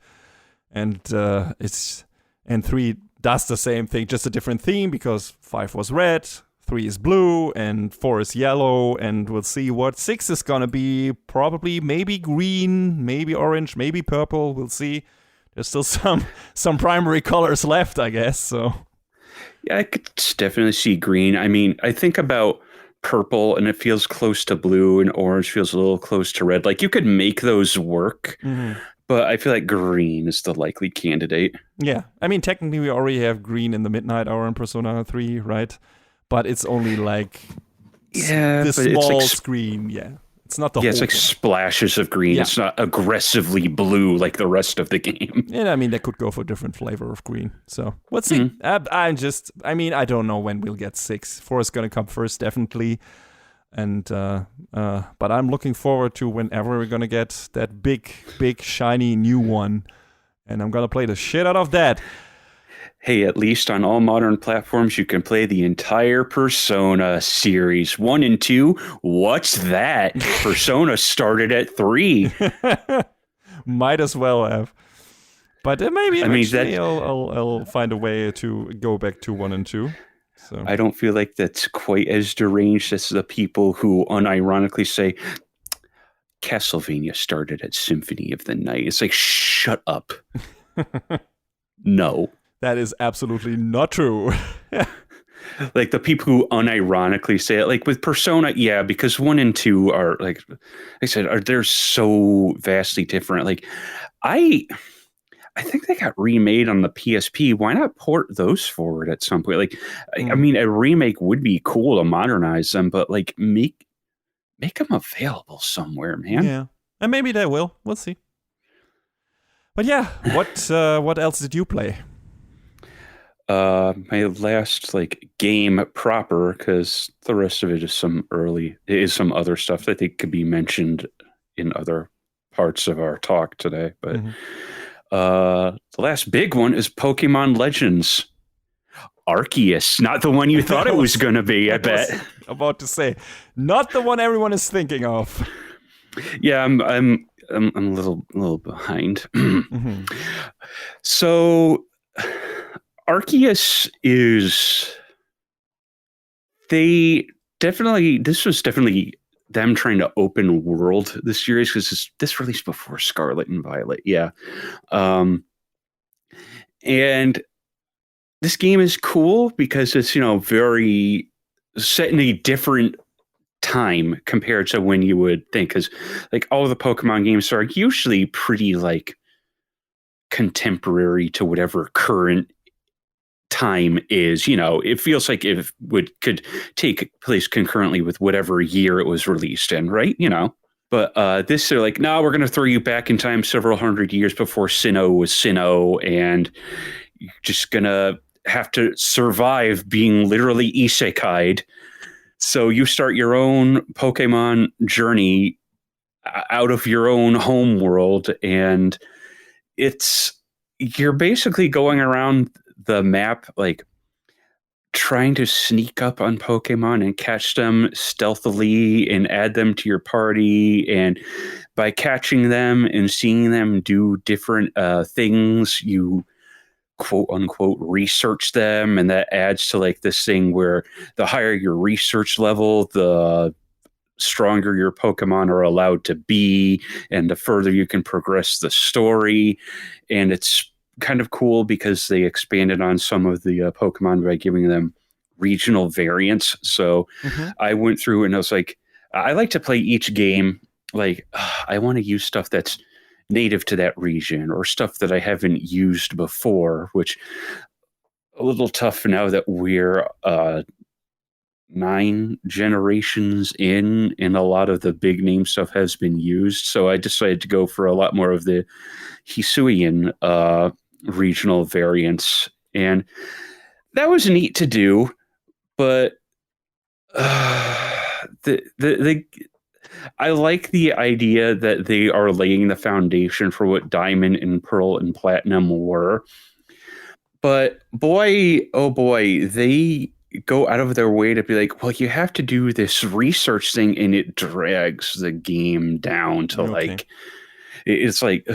and 3 does the same thing, just a different theme, because 5 was red, 3 is blue, and 4 is yellow, and we'll see what 6 is gonna be. Probably, maybe green, maybe orange, maybe purple. We'll see. There's still some primary colors left, I guess. So yeah, I could definitely see green. I mean, I think about purple, and it feels close to blue, and orange feels a little close to red. Like, you could make those work. Mm-hmm. But I feel like green is the likely candidate. Yeah. I mean, technically, we already have green in the midnight hour in Persona 3, right? But it's only like the small screen. Yeah. It's not the whole it's like thing. Splashes of green. Yeah. It's not aggressively blue like the rest of the game. And I mean, they could go for a different flavor of green. So let's see. Mm-hmm. I don't know when we'll get 6. 4 is going to come first, definitely. And but I'm looking forward to whenever we're gonna get that big shiny new one, and I'm gonna play the shit out of that. Hey, at least on all modern platforms you can play the entire Persona series 1 and 2. What's that? Persona started at 3. Might as well have. But maybe I'll find a way to go back to 1 and 2. So. I don't feel like that's quite as deranged as the people who unironically say Castlevania started at Symphony of the Night. It's like, shut up. No. That is absolutely not true. Like, the people who unironically say it, like with Persona, yeah, because 1 and 2 are, like I said, they're so vastly different. Like, I think they got remade on the PSP. Why not port those forward at some point? Like, I mean, a remake would be cool to modernize them, but like make them available somewhere, man. Yeah, and maybe they will. We'll see. But yeah, what else did you play? My last game proper, because the rest of it is some other stuff that I think could be mentioned in other parts of our talk today, but. Mm-hmm. The last big one is Pokemon Legends Arceus, not the one you thought it was going to be. I bet. About to say, not the one everyone is thinking of. Yeah, I'm a little behind. Mm-hmm. So, Arceus is. This was definitely them trying to open world the series, because this released before Scarlet and Violet. Yeah. And this game is cool because it's, very set in a different time compared to when you would think, because all of the Pokemon games are usually pretty contemporary to whatever current time is. It feels like it could take place concurrently with whatever year it was released in, right? But this, they're like, no, we're going to throw you back in time several hundred years before Sinnoh was Sinnoh, and you're just going to have to survive being literally isekai'd. So you start your own Pokemon journey out of your own home world, and you're basically going around the map, trying to sneak up on Pokemon and catch them stealthily and add them to your party. And by catching them and seeing them do different things, you quote unquote research them, and that adds to like this thing where the higher your research level, the stronger your Pokemon are allowed to be, and the further you can progress the story. And it's kind of cool because they expanded on some of the Pokemon by giving them regional variants. So I went through and I was like, I like to play each game like I want to use stuff that's native to that region or stuff that I haven't used before, which a little tough now that we're 9 generations in, and a lot of the big name stuff has been used. So I decided to go for a lot more of the Hisuian regional variants, and that was neat to do. But I like the idea that they are laying the foundation for what Diamond and Pearl and Platinum were. But boy, oh boy, they go out of their way to be like, well, you have to do this research thing, and it drags the game down to like, it's like,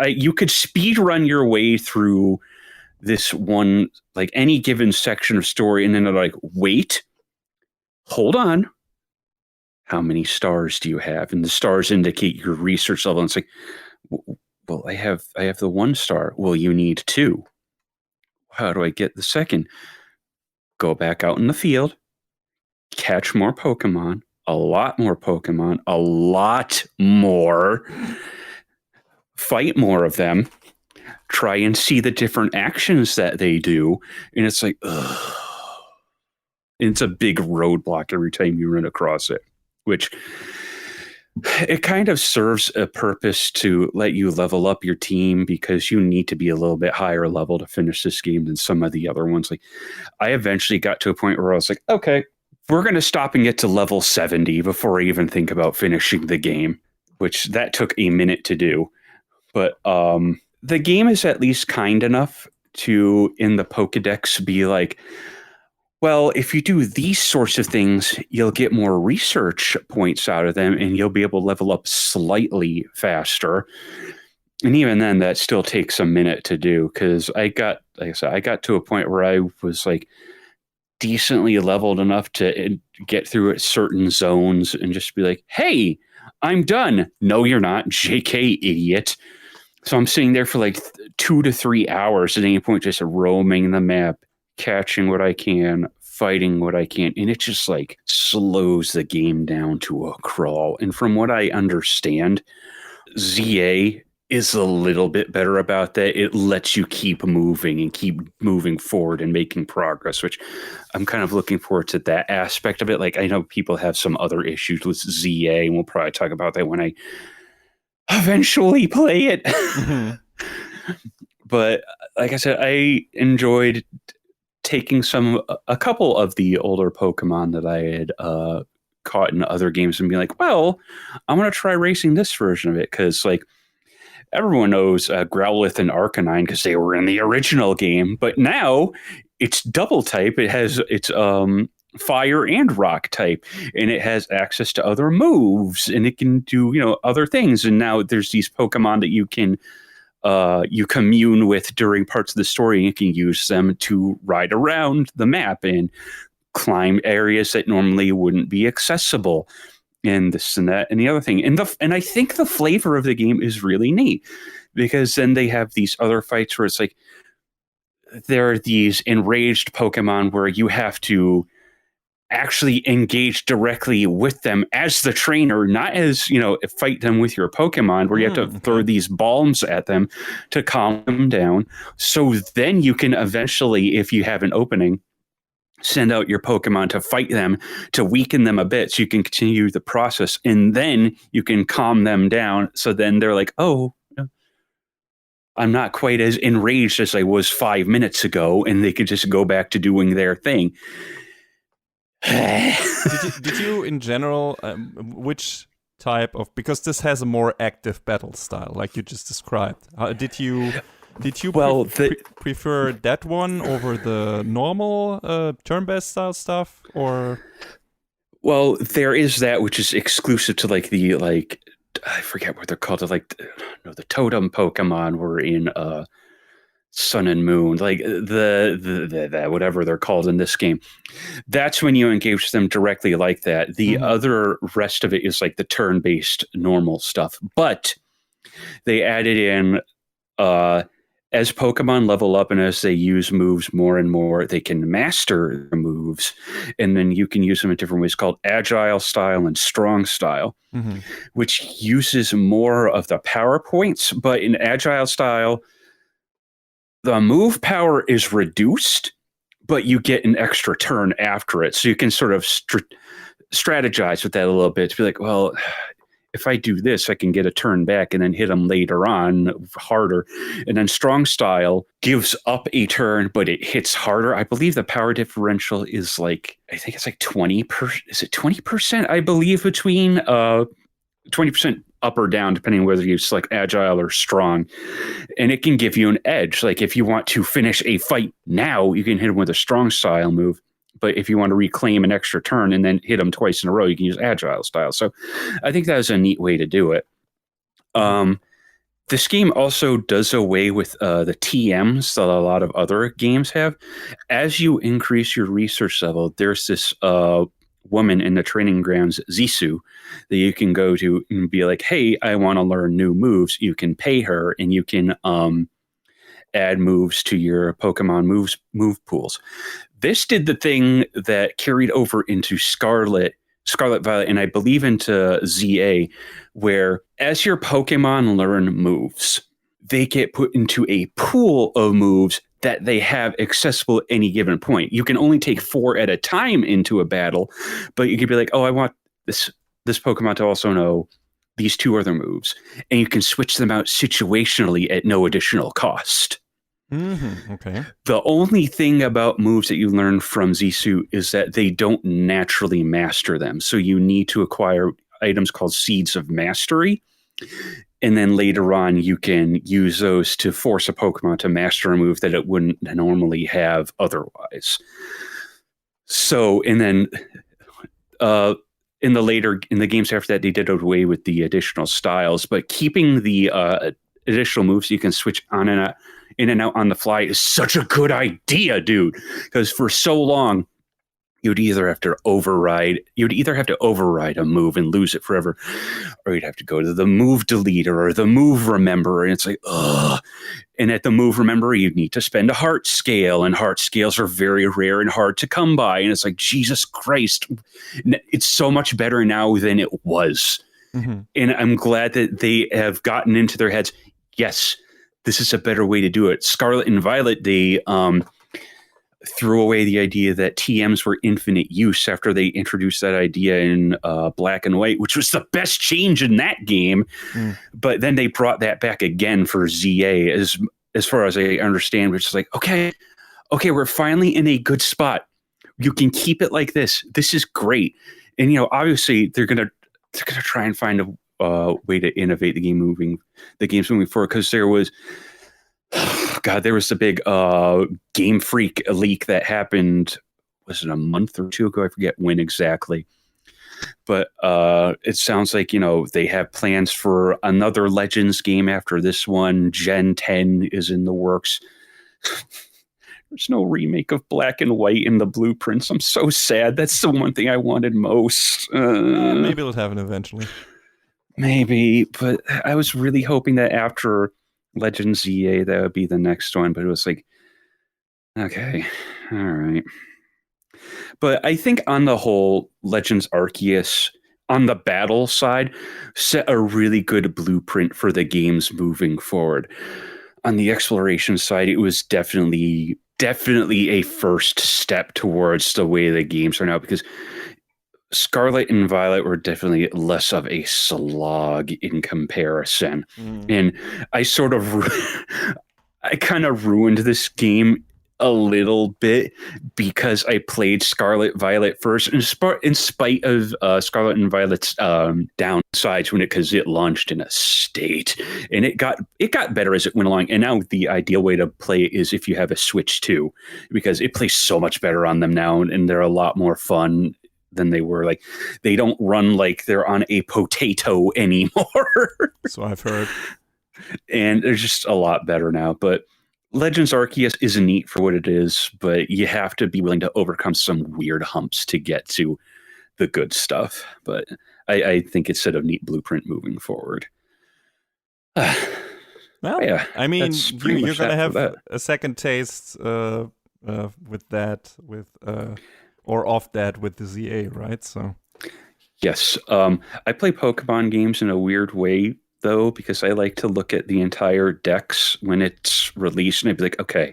you could speed run your way through this one, like any given section of story, and then they're like, wait, hold on. How many stars do you have? And the stars indicate your research level. And it's like, well, I have the 1 star. Well, you need 2. How do I get the second? Go back out in the field, catch more Pokemon, a lot more, fight more of them, try and see the different actions that they do. And it's like, ugh. It's a big roadblock every time you run across it, which it kind of serves a purpose to let you level up your team, because you need to be a little bit higher level to finish this game than some of the other ones. Like, I eventually got to a point where I was like, okay, we're going to stop and get to level 70 before I even think about finishing the game, which that took a minute to do. But the game is at least kind enough to, in the Pokedex, be like, well, if you do these sorts of things, you'll get more research points out of them, and you'll be able to level up slightly faster. And even then, that still takes a minute to do, because I got to a point where I was like decently leveled enough to get through certain zones and just be like, hey, I'm done. No, you're not. JK, idiot. So I'm sitting there for like 2 to 3 hours at any point, just roaming the map, catching what I can, fighting what I can, and it just like slows the game down to a crawl. And from what I understand, ZA is a little bit better about that. It lets you keep moving and keep moving forward and making progress, which I'm kind of looking forward to that aspect of it. Like, I know people have some other issues with ZA, and we'll probably talk about that when I eventually play it. But like I said, I enjoyed taking a couple of the older Pokemon that I had caught in other games and be like, well, I'm going to try racing this version of it, because like everyone knows Growlithe and Arcanine because they were in the original game, but now it's double type. It has its fire and rock type, and it has access to other moves, and it can do other things. And now there's these Pokemon that you can you commune with during parts of the story, and you can use them to ride around the map and climb areas that normally wouldn't be accessible, and this and that and the other thing. And I think the flavor of the game is really neat, because then they have these other fights where it's like there are these enraged Pokemon where you have to actually engage directly with them as the trainer, not as, fight them with your Pokemon, where you have to throw these bombs at them to calm them down. So then you can eventually, if you have an opening, send out your Pokemon to fight them, to weaken them a bit so you can continue the process, and then you can calm them down. So then they're like, oh, I'm not quite as enraged as I was 5 minutes ago, and they could just go back to doing their thing. did you in general, which type of, because this has a more active battle style like you just described, did you prefer that one over the normal turn-based style stuff, or? Well, there is that which is exclusive to I forget what they're called, the totem Pokemon were in Sun and Moon, like the whatever they're called in this game. That's when you engage them directly like that. The other rest of it is like the turn-based normal stuff. But they added in as Pokemon level up and as they use moves more and more, they can master the moves, and then you can use them in different ways called Agile Style and Strong Style, which uses more of the power points. But in Agile Style, the move power is reduced, but you get an extra turn after it. So you can sort of strategize with that a little bit to be like, well, if I do this, I can get a turn back and then hit them later on harder. And then Strong Style gives up a turn, but it hits harder. I believe the power differential is like, I think it's like 20%. Is it 20%? I believe between 20% up or down, depending on whether you select Agile or Strong. And it can give you an edge. Like if you want to finish a fight now, you can hit them with a Strong Style move. But if you want to reclaim an extra turn and then hit them twice in a row, you can use Agile Style. So I think that is a neat way to do it. This game also does away with the TMs that a lot of other games have. As you increase your research level, there's this woman in the training grounds, Zisu, that you can go to and be like, hey, I want to learn new moves. You can pay her and you can add moves to your Pokemon move pools. This did the thing that carried over into Scarlet Violet, and I believe into ZA, where as your Pokemon learn moves, they get put into a pool of moves that they have accessible at any given point. You can only take 4 at a time into a battle, but you could be like, oh, I want this Pokemon to also know these 2 other moves. And you can switch them out situationally at no additional cost. Okay. The only thing about moves that you learn from Zisu is that they don't naturally master them. So you need to acquire items called Seeds of Mastery. And then later on, you can use those to force a Pokemon to master a move that it wouldn't normally have otherwise. So, and then in the games after that, they did away with the additional styles, but keeping the additional moves you can switch on and out, in and out on the fly is such a good idea, dude. Because for so long, you'd either have to override a move and lose it forever, or you'd have to go to the move deleter or the move rememberer, and it's like, ugh. And at the move rememberer, you'd need to spend a heart scale, and heart scales are very rare and hard to come by. And it's like, Jesus Christ, it's so much better now than it was. And I'm glad that they have gotten into their heads, yes, this is a better way to do it. Scarlet and Violet, they threw away the idea that TMs were infinite use after they introduced that idea in Black and White, which was the best change in that game. But then they brought that back again for ZA, as far as I understand, which is like, okay, we're finally in a good spot. You can keep it like this. This is great. And, you know, obviously they're gonna try and find a way to innovate the games moving forward, because there was the big Game Freak leak that happened, was it a month or 2 ago? I forget when exactly. But it sounds like, you know, they have plans for another Legends game after this one. Gen 10 is in the works. There's no remake of Black and White in the blueprints. I'm so sad. That's the one thing I wanted most. Maybe it'll happen eventually. Maybe, but I was really hoping that after Legends ZA, that would be the next one. But it was like, okay, all right. But I think on the whole, Legends Arceus, on the battle side, set a really good blueprint for the games moving forward. On the exploration side, it was definitely a first step towards the way the games are now, because Scarlet and Violet were definitely less of a slog in comparison. And I kind of ruined this game a little bit because I played Scarlet Violet first, in spite of Scarlet and Violet's downsides because it launched in a state, and it got better as it went along. And now the ideal way to play it is if you have a Switch 2, because it plays so much better on them now, and they're a lot more fun than they were. Like, they don't run like they're on a potato anymore. So I've heard. And they're just a lot better now. But Legends Arceus is neat for what it is, but you have to be willing to overcome some weird humps to get to the good stuff. But I think it's set a neat blueprint moving forward. Well, yeah, I mean, you're gonna have that. a second taste with that, or off that with the ZA, right? So yes, I play Pokemon games in a weird way though, because I like to look at the entire decks when it's released, and I'd be like, okay,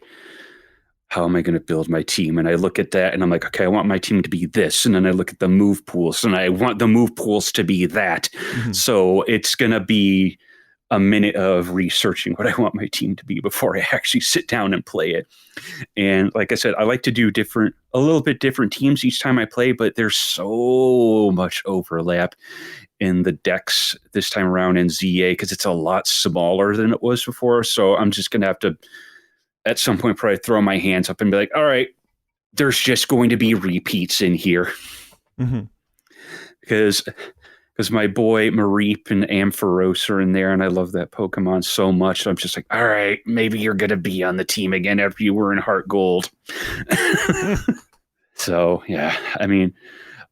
how am I going to build my team? And I look at that, and I'm like, okay, I want my team to be this, and then I look at the move pools, and I want the move pools to be that. Mm-hmm. So it's going to be a minute of researching what I want my team to be before I actually sit down and play it. And like I said, I like to do a little bit different teams each time I play, but there's so much overlap in the decks this time around in ZA because it's a lot smaller than it was before. So I'm just going to have to, at some point, probably throw my hands up and be like, all right, there's just going to be repeats in here. Mm-hmm. Because my boy Mareep and Ampharos are in there, and I love that Pokemon so much. I'm just like, all right, maybe you're going to be on the team again after you were in Heart Gold. So, yeah, I mean,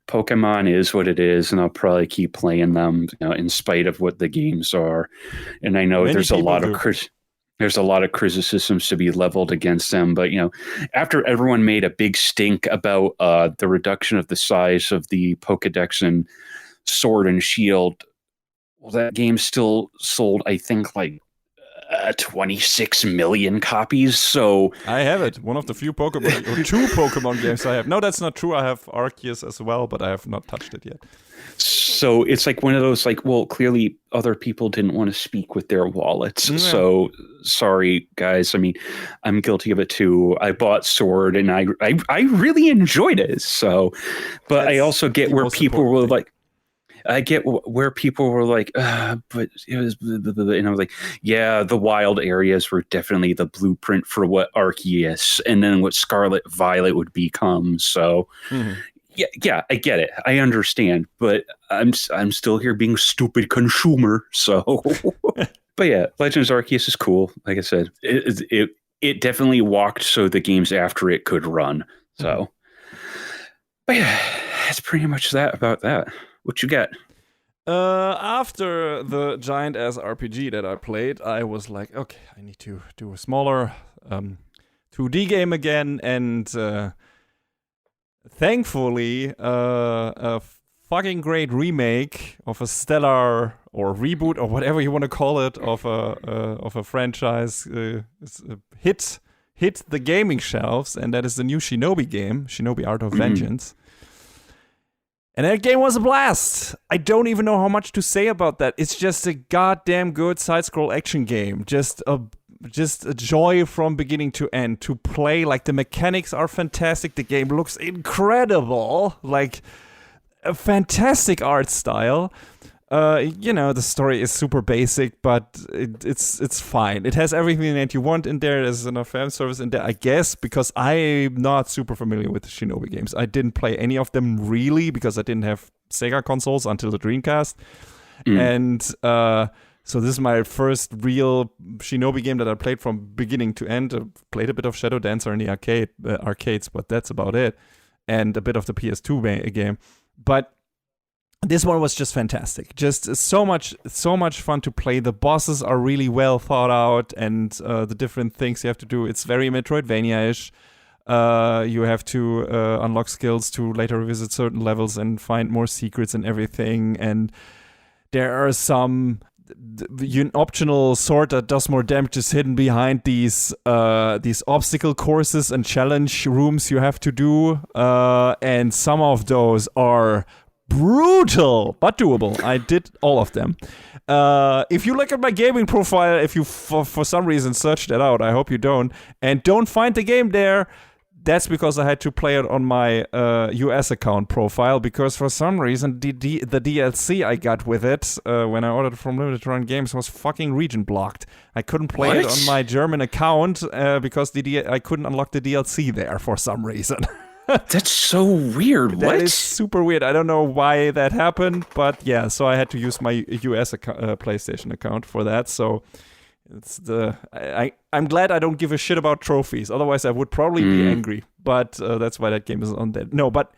Pokemon is what it is, and I'll probably keep playing them, in spite of what the games are. And I know there's a lot of criticisms to be leveled against them, but after everyone made a big stink about the reduction of the size of the Pokedex and Sword and Shield, well, that game still sold, I think, like 26 million copies. So I have it. One of the few Pokemon or two Pokemon games I have. No, that's not true. I have Arceus as well, but I have not touched it yet. So it's like one of those, like, well, clearly other people didn't want to speak with their wallets. Yeah. So sorry, guys. I mean, I'm guilty of it too. I bought Sword and I really enjoyed it. So, but I also get where people were like, but it was, and I was like, yeah, the wild areas were definitely the blueprint for what Arceus and then what Scarlet Violet would become. So, yeah, I get it. I understand, but I'm still here being stupid consumer. So, but yeah, Legends Arceus is cool. Like I said, it definitely walked so the games after it could run. So, but yeah, that's pretty much about that. What you got? After the giant ass RPG that I played, I was like, okay, I need to do a smaller 2D game again, and thankfully, a fucking great remake of a stellar or reboot or whatever you want to call it of a franchise hit the gaming shelves, and that is the new Shinobi game, Shinobi Art of Vengeance. And that game was a blast. I don't even know how much to say about that. It's just a goddamn good side-scroll action game. Just a joy from beginning to end to play. Like, the mechanics are fantastic. The game looks incredible. Like, a fantastic art style. The story is super basic, but it's fine. It has everything that you want in there. There's enough fan service in there, I guess, because I'm not super familiar with the Shinobi games. I didn't play any of them really because I didn't have Sega consoles until the Dreamcast. And so this is my first real Shinobi game that I played from beginning to end. I played a bit of Shadow Dancer in the arcades, but that's about it. And a bit of the PS2 game. But this one was just fantastic. Just so much fun to play. The bosses are really well thought out, and the different things you have to do. It's very Metroidvania-ish. You have to unlock skills to later revisit certain levels and find more secrets and everything. And there are some optional sword that does more damage is hidden behind these obstacle courses and challenge rooms you have to do. And some of those are brutal, but doable. I did all of them. If you look at my gaming profile, if you for some reason search that out, I hope you don't, and don't find the game there, that's because I had to play it on my US account profile, because for some reason the DLC I got with it when I ordered from Limited Run Games was fucking region blocked. I couldn't play it on my German account because I couldn't unlock the DLC there for some reason. That's so weird. That is super weird. I don't know why that happened, but yeah, so I had to use my US PlayStation account for that. So It's I'm glad I don't give a shit about trophies. Otherwise, I would probably be angry. But that's why that game is on there. No, but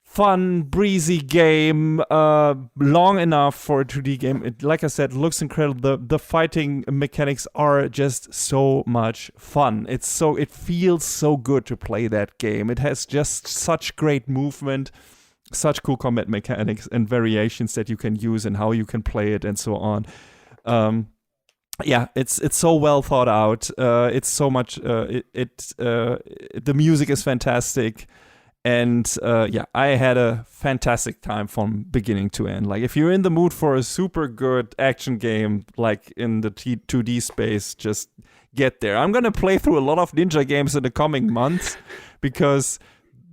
fun, breezy game, long enough for a 2D game. It, like I said, looks incredible. The fighting mechanics are just so much fun. It feels so good to play that game. It has just such great movement, such cool combat mechanics and variations that you can use and how you can play it and so on. Yeah, it's so well thought out. It's so much. The music is fantastic. And I had a fantastic time from beginning to end. Like, if you're in the mood for a super good action game, like in the 2D space, just get there. I'm going to play through a lot of ninja games in the coming months because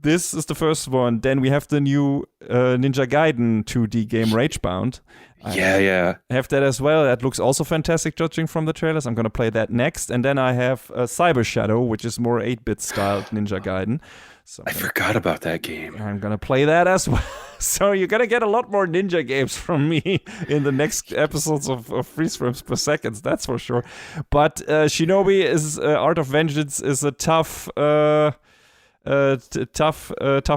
this is the first one. Then we have the new Ninja Gaiden 2D game, Ragebound. Yeah. I have that as well. That looks also fantastic, judging from the trailers. I'm going to play that next. And then I have Cyber Shadow, which is more 8-bit styled Ninja Gaiden. So I forgot about that game. I'm going to play that as well. So you're going to get a lot more ninja games from me in the next episodes of FreezeFramesPerSecond, that's for sure. But Shinobi is Art of Vengeance is a tough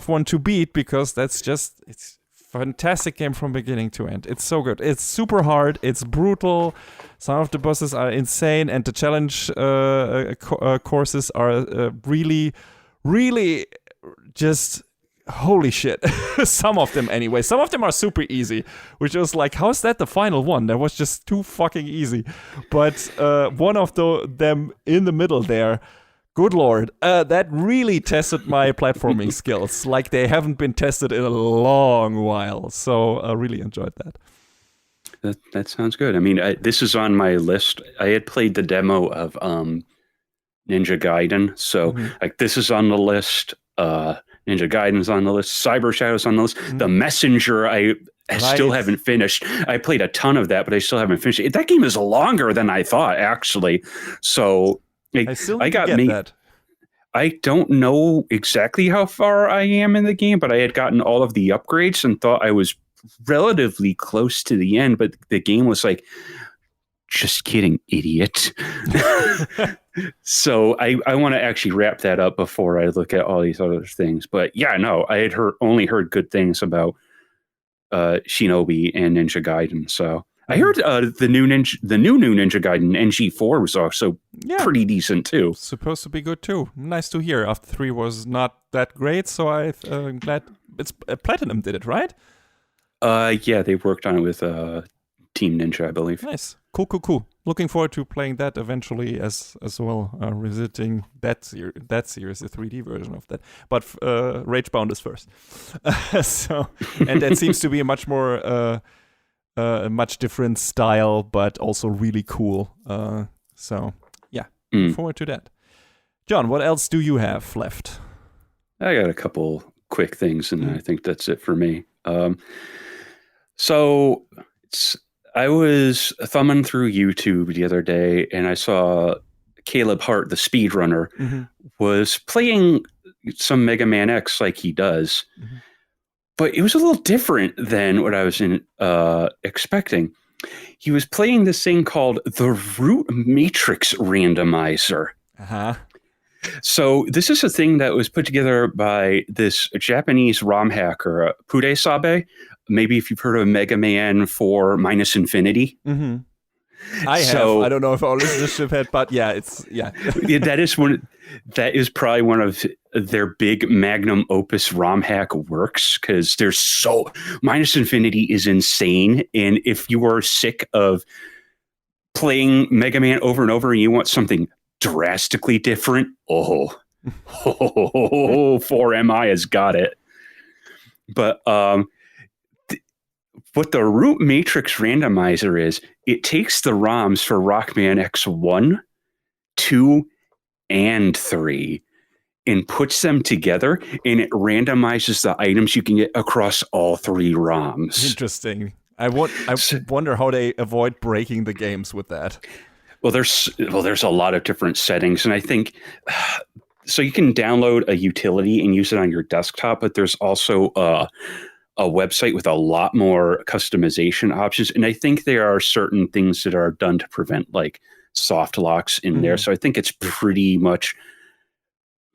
one to beat because it's fantastic game from beginning to end. It's so good. It's super hard. It's brutal. Some of the bosses are insane, and the challenge courses are really just holy shit. Some of them anyway. Some of them are super easy, which was like, how is that the final one? That was just too fucking easy. But one of them in the middle there, good lord, that really tested my platforming skills like they haven't been tested in a long while. So I really enjoyed that. That sounds good. I mean, this is on my list. I had played the demo of Ninja Gaiden, so like this is on the list. Ninja Gaiden's on the list. Cyber Shadow's on the list. The Messenger, I still haven't finished. I played a ton of that, but I still haven't finished it. That game is longer than I thought, actually. So I got that. I don't know exactly how far I am in the game, but I had gotten all of the upgrades and thought I was relatively close to the end. But the game was like, just kidding, idiot. So I want to actually wrap that up before I look at all these other things. But yeah, no, I had only heard good things about Shinobi and Ninja Gaiden. So I heard the new Ninja Gaiden NG4 was also pretty decent too. Supposed to be good too. Nice to hear. After 3 was not that great, so I'm glad it's Platinum did it, right? Yeah, they worked on it with Team Ninja, I believe. Nice. Cool. Looking forward to playing that eventually as well, revisiting that series, the 3D version of that. But Ragebound is first. And that seems to be a much more, a much different style, but also really cool. Looking forward to that. John, what else do you have left? I got a couple quick things, and I think that's it for me. I was thumbing through YouTube the other day, and I saw Caleb Hart, the speedrunner, was playing some Mega Man X like he does. But it was a little different than what I was expecting. He was playing this thing called the Root Matrix Randomizer. So this is a thing that was put together by this Japanese ROM hacker, Pude Sabe. Maybe if you've heard of Mega Man 4 Minus Infinity. I have. I don't know if our listenership had, but that is probably one of their big magnum opus ROM hack works, because Minus Infinity is insane. And if you are sick of playing Mega Man over and over and you want something drastically different, 4MI has got it. But what the Root Matrix Randomizer is, it takes the ROMs for Rockman X1, 2, and 3 and puts them together, and it randomizes the items you can get across all 3 ROMs. Interesting. I wonder how they avoid breaking the games with that. Well, there's a lot of different settings, and I think so you can download a utility and use it on your desktop, but there's also a website with a lot more customization options. And I think there are certain things that are done to prevent like soft locks in there. So I think it's pretty much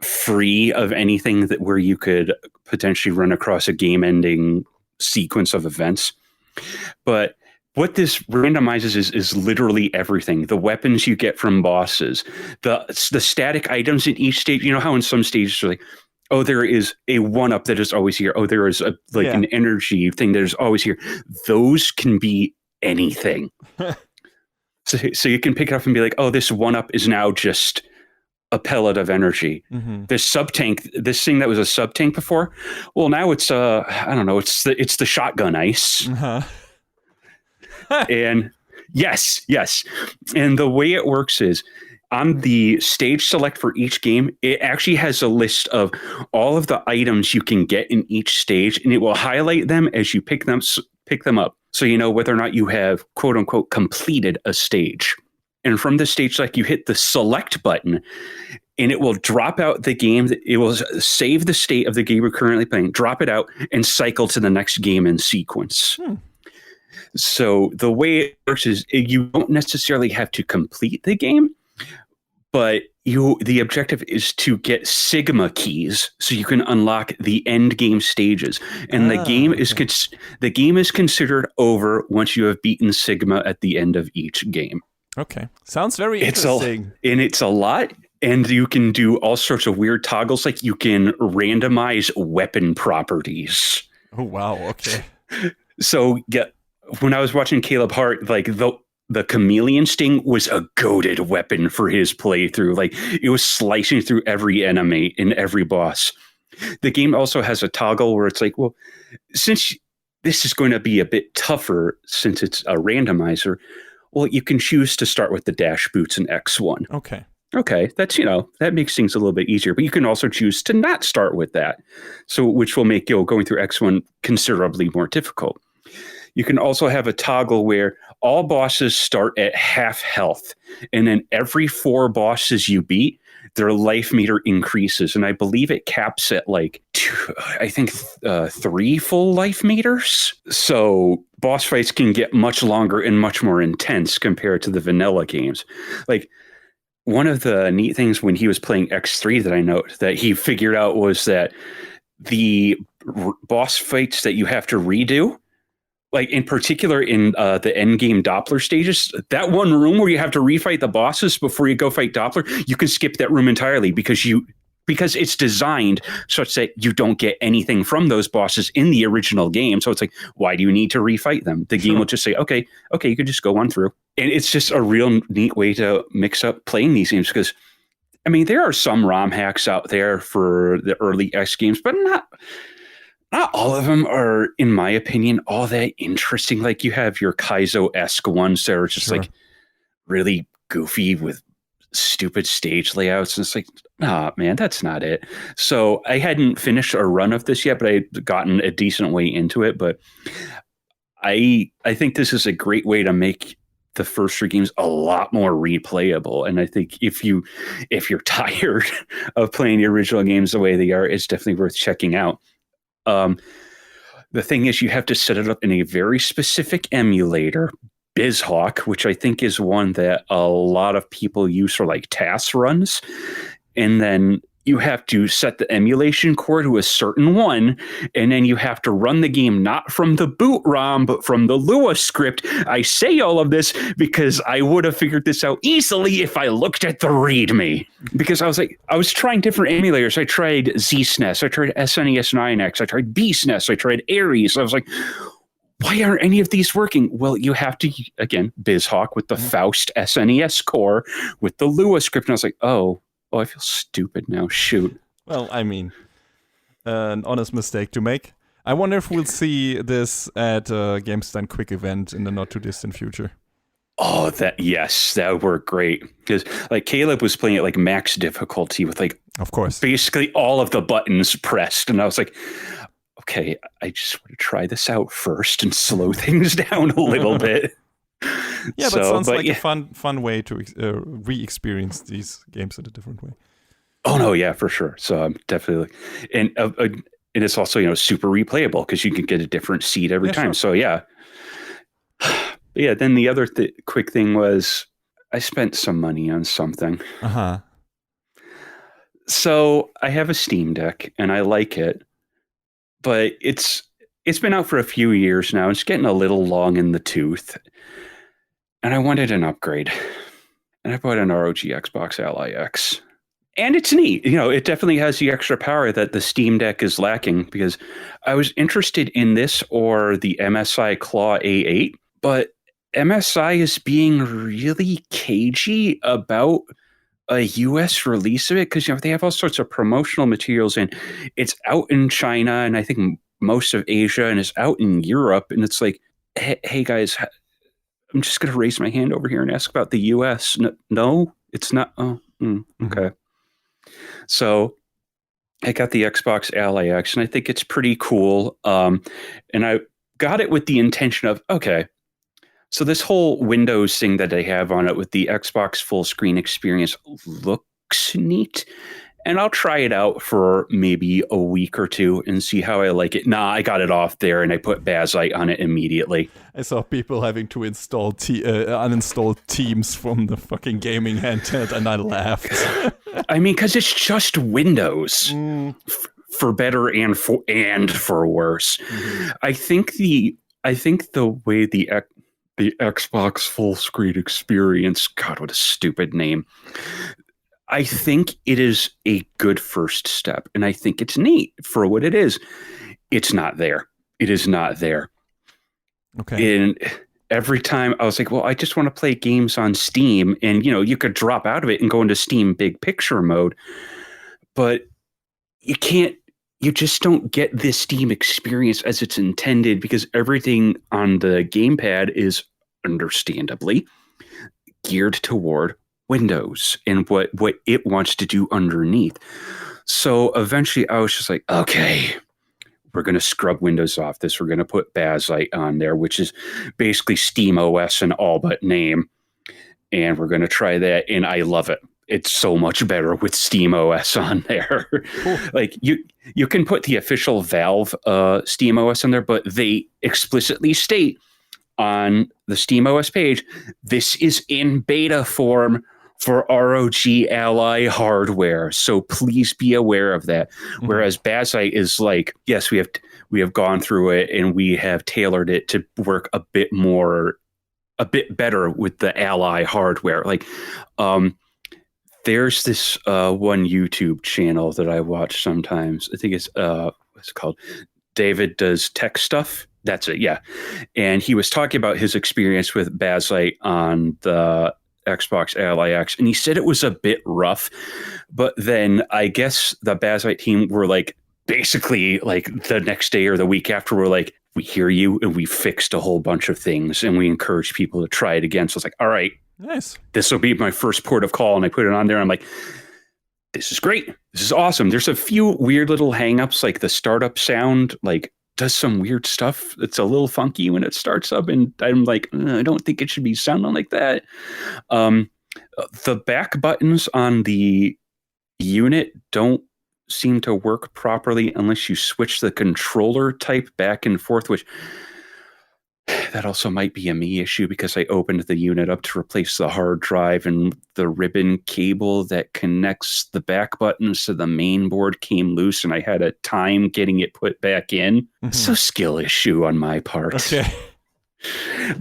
free of anything that where you could potentially run across a game-ending sequence of events. But what this randomizes is literally everything. The weapons you get from bosses, the static items in each stage. You know how in some stages are like, oh, there is a 1-up that is always here. Oh, there is an energy thing that is always here. Those can be anything. So you can pick it up and be like, oh, this 1-up is now just a pellet of energy. This sub-tank, this thing that was a sub-tank before, well, now it's I don't know, it's the shotgun ice. And yes. And the way it works is on the stage select for each game, it actually has a list of all of the items you can get in each stage, and it will highlight them as you pick them up. So you know whether or not you have quote unquote completed a stage. And from the stage select, you hit the select button and it will drop out the game. It will save the state of the game you're currently playing, drop it out, and cycle to the next game in sequence. So the way it works is you don't necessarily have to complete the game, but the objective is to get Sigma keys so you can unlock the end game stages. And the game is considered over once you have beaten Sigma at the end of each game. Okay. Sounds very interesting. It's a lot. And you can do all sorts of weird toggles, like you can randomize weapon properties. Oh, wow. Okay. So yeah, when I was watching Caleb Hart, like the chameleon sting was a goated weapon for his playthrough. Like it was slicing through every enemy in every boss. The game also has a toggle where it's like, well, since this is going to be a bit tougher since it's a randomizer, well, you can choose to start with the dash boots in X1. Okay, that's, that makes things a little bit easier, but you can also choose to not start with that. So which will make going through X1 considerably more difficult. You can also have a toggle where all bosses start at half health, and then every 4 bosses you beat, their life meter increases, and I believe it caps at like 3 full life meters. So boss fights can get much longer and much more intense compared to the vanilla games. Like one of the neat things when he was playing X3 that I note that he figured out was that the boss fights that you have to redo, like in particular in the end game Doppler stages, that one room where you have to refight the bosses before you go fight Doppler, you can skip that room entirely because it's designed such that you don't get anything from those bosses in the original game. So it's like, why do you need to refight them? The game will just say, okay, you can just go on through. And it's just a real neat way to mix up playing these games because, I mean, there are some ROM hacks out there for the early X games, but not all of them are, in my opinion, all that interesting. Like you have your Kaizo-esque ones that are just like really goofy with stupid stage layouts. And it's like, nah, man, that's not it. So I hadn't finished a run of this yet, but I'd gotten a decent way into it. But I think this is a great way to make the first 3 games a lot more replayable. And I think if you're tired of playing the original games the way they are, it's definitely worth checking out. The thing is, you have to set it up in a very specific emulator, BizHawk, which I think is one that a lot of people use for like task runs. And then you have to set the emulation core to a certain one, and then you have to run the game not from the boot ROM, but from the Lua script. I say all of this because I would have figured this out easily if I looked at the README. Because I was trying different emulators. I tried ZSNES, I tried SNES 9X, I tried BSNES, I tried Ares. I was like, why aren't any of these working? Well, you have to, again, BizHawk with the Faust SNES core with the Lua script. And I was like, oh, I feel stupid now. Shoot. Well, I mean, an honest mistake to make. I wonder if we'll see this at a GameStop Quick event in the not too distant future. Oh, that would work great. Because like Caleb was playing at like max difficulty with like, of course, basically all of the buttons pressed, and I was like, okay, I just want to try this out first and slow things down a little bit. Yeah, but sounds like a fun way to re-experience these games in a different way. Oh no, yeah, for sure. So I'm definitely, and it's also super replayable because you can get a different seed every time. Sure. So yeah. Then the other quick thing was, I spent some money on something. Uh-huh. So I have a Steam Deck and I like it, but it's been out for a few years now. It's getting a little long in the tooth. And I wanted an upgrade. And I bought an ROG Xbox Ally X. And it's neat. You know, it definitely has the extra power that the Steam Deck is lacking, because I was interested in this or the MSI Claw A8, but MSI is being really cagey about a US release of it, because, you know, they have all sorts of promotional materials, and it's out in China and I think most of Asia, and it's out in Europe, and it's like, hey guys, I'm just going to raise my hand over here and ask about the US. No, it's not. Oh, okay. So I got the Xbox Ally X, and I think it's pretty cool. And I got it with the intention of, okay, so this whole Windows thing that they have on it with the Xbox full screen experience looks neat. And I'll try it out for maybe a week or two and see how I like it. Nah, I got it off there and I put Bazite on it immediately. I saw people having to uninstall Teams from the fucking gaming handheld, and I laughed. I mean, because it's just Windows, for better and for worse. Mm-hmm. I think the way the Xbox full screen experience, God, what a stupid name. I think it is a good first step, and I think it's neat for what it is. It's not there. It is not there. Okay. And every time I was like, well, I just want to play games on Steam, and, you know, you could drop out of it and go into Steam big picture mode, but you can't. You just don't get this Steam experience as it's intended, because everything on the gamepad is understandably geared toward Windows and what it wants to do underneath. So eventually I was just like, okay, we're going to scrub Windows off this. We're going to put Bazite on there, which is basically Steam OS in all but name. And we're going to try that. And I love it. It's so much better with Steam OS on there. Cool. Like you can put the official Valve Steam OS on there, but they explicitly state on the Steam OS page, this is in beta form for ROG Ally hardware. So please be aware of that. Mm-hmm. Whereas Bazite is like, yes, we have gone through it and we have tailored it to work a bit better with the Ally hardware. Like, there's this one YouTube channel that I watch sometimes. I think it's what's it called? David Does Tech Stuff. That's it, yeah. And he was talking about his experience with Bazite on the Xbox Ally X, and he said it was a bit rough, but then I guess the Bazite team were like, basically like the next day or the week after, we're like, we hear you and we fixed a whole bunch of things and we encourage people to try it again. So it's like, all right, nice. This will be my first port of call. And I put it on there. And I'm like, this is great. This is awesome. There's a few weird little hangups, like the startup sound, like does some weird stuff. It's a little funky when it starts up. And I'm like, I don't think it should be sounding like that. The back buttons on the unit don't seem to work properly unless you switch the controller type back and forth, which that also might be a me issue, because I opened the unit up to replace the hard drive and the ribbon cable that connects the back buttons to the main board came loose and I had a time getting it put back in. Mm-hmm. So skill issue on my part. Okay.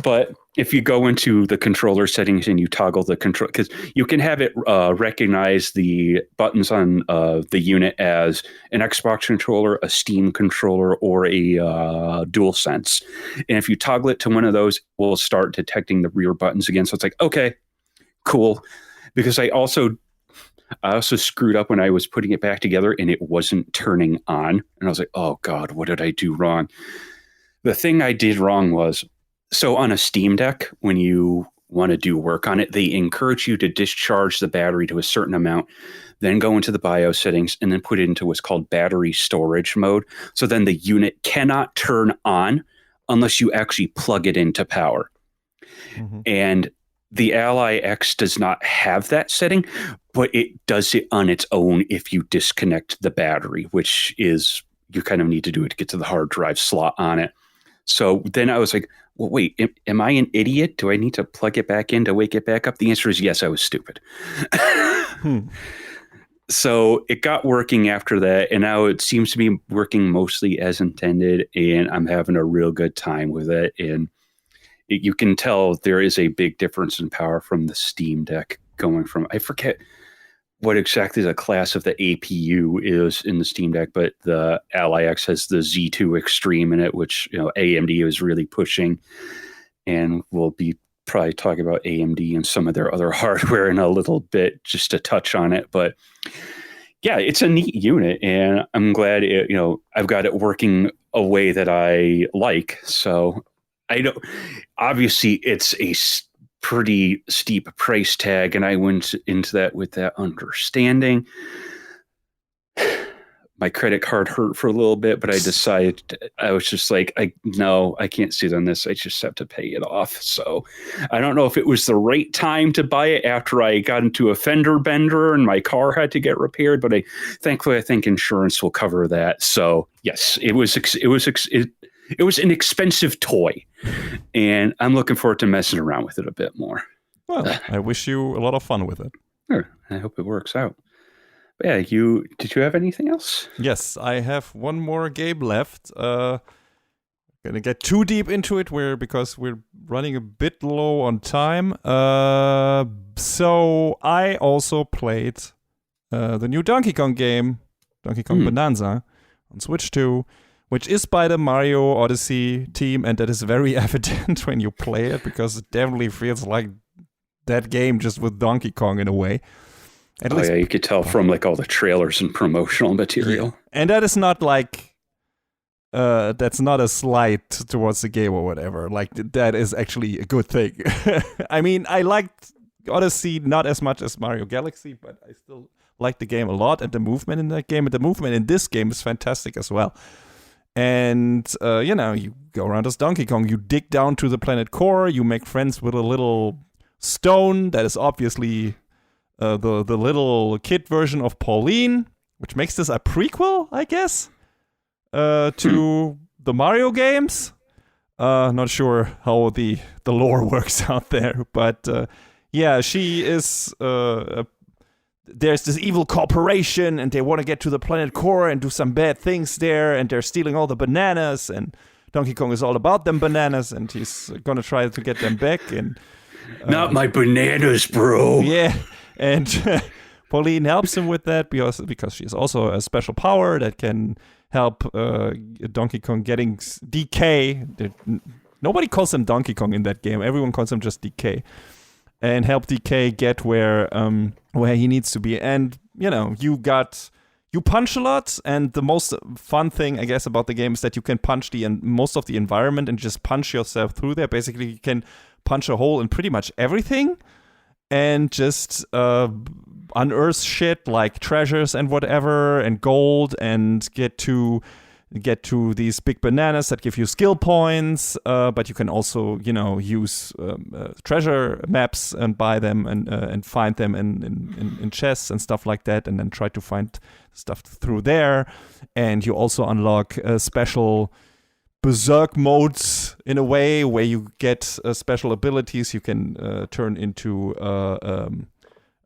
But if you go into the controller settings and you toggle the control, because you can have it recognize the buttons on the unit as an Xbox controller, a Steam controller, or a DualSense. And if you toggle it to one of those, it will start detecting the rear buttons again. So it's like, okay, cool. Because I also screwed up when I was putting it back together and it wasn't turning on. And I was like, oh God, what did I do wrong? The thing I did wrong was, so on a Steam Deck, when you want to do work on it, they encourage you to discharge the battery to a certain amount, then go into the BIOS settings, and then put it into what's called battery storage mode. So then the unit cannot turn on unless you actually plug it into power. Mm-hmm. And the Ally X does not have that setting, but it does it on its own if you disconnect the battery, which is, you kind of need to do it to get to the hard drive slot on it. So then I was like, well, wait, am I an idiot? Do I need to plug it back in to wake it back up? The answer is yes, I was stupid. So it got working after that, and now it seems to be working mostly as intended, and I'm having a real good time with it. And you can tell there is a big difference in power from the Steam Deck going from, I forget what exactly the class of the APU is in the Steam Deck, but the Ally X has the Z2 Extreme in it, which AMD is really pushing, and we'll be probably talking about AMD and some of their other hardware in a little bit, just to touch on it. But yeah, it's a neat unit, and I'm glad I've got it working a way that I like. So I don't. Obviously, it's a pretty steep price tag, and I went into that with that understanding. My credit card hurt for a little bit, but I decided, I was just like, no, I can't sit on this. I just have to pay it off. So I don't know if it was the right time to buy it after I got into a fender bender and my car had to get repaired, but thankfully I think insurance will cover that. So yes, it was an expensive toy, and I'm looking forward to messing around with it a bit more. Well, I wish you a lot of fun with it. Sure. I hope it works out. But yeah, did you have anything else? Yes, I have one more game left. Gonna get too deep into it because we're running a bit low on time. So I also played the new Donkey Kong game, Donkey Kong Bananza, on Switch 2. Which is by the Mario Odyssey team, and that is very evident when you play it, because it definitely feels like that game just with Donkey Kong in a way. At least, yeah, you could tell from like all the trailers and promotional material. Yeah. And that is not like, that's not a slight towards the game or whatever. Like, that is actually a good thing. I mean, I liked Odyssey not as much as Mario Galaxy, but I still like the game a lot, and the movement in that game, and the movement in this game is fantastic as well. And, you go around as Donkey Kong, you dig down to the planet core, you make friends with a little stone that is obviously the little kid version of Pauline, which makes this a prequel, I guess, to the Mario games. Not sure how the lore works out there, but she is there's this evil corporation, and they want to get to the planet core and do some bad things there, and they're stealing all the bananas, and Donkey Kong is all about them bananas, and he's gonna try to get them back. And not my bananas, bro. Yeah, and Pauline helps him with that because she has also a special power that can help Donkey Kong getting DK. Nobody calls him Donkey Kong in that game. Everyone calls him just DK. And help DK get where he needs to be. And, you punch a lot, and the most fun thing, I guess, about the game is that you can punch most of the environment and just punch yourself through there. Basically, you can punch a hole in pretty much everything and just unearth shit like treasures and whatever and gold, and get to these big bananas that give you skill points, but you can also, use treasure maps and buy them and find them in chests and stuff like that, and then try to find stuff through there. And you also unlock special Berserk modes in a way where you get special abilities. You can turn into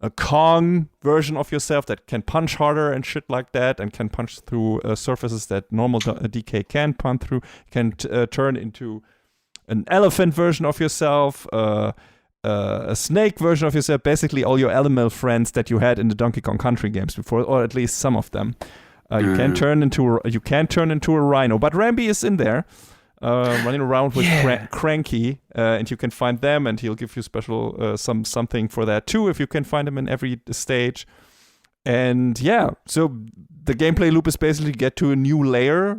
a Kong version of yourself that can punch harder and shit like that, and can punch through surfaces that normal DK can't punch through. You can turn into an elephant version of yourself, a snake version of yourself, basically all your animal friends that you had in the Donkey Kong Country games before, or at least some of them. You can turn into a rhino, but Rambi is in there. Running around with Cranky, and you can find them, and he'll give you special something for that too if you can find him in every stage. And so the gameplay loop is basically get to a new layer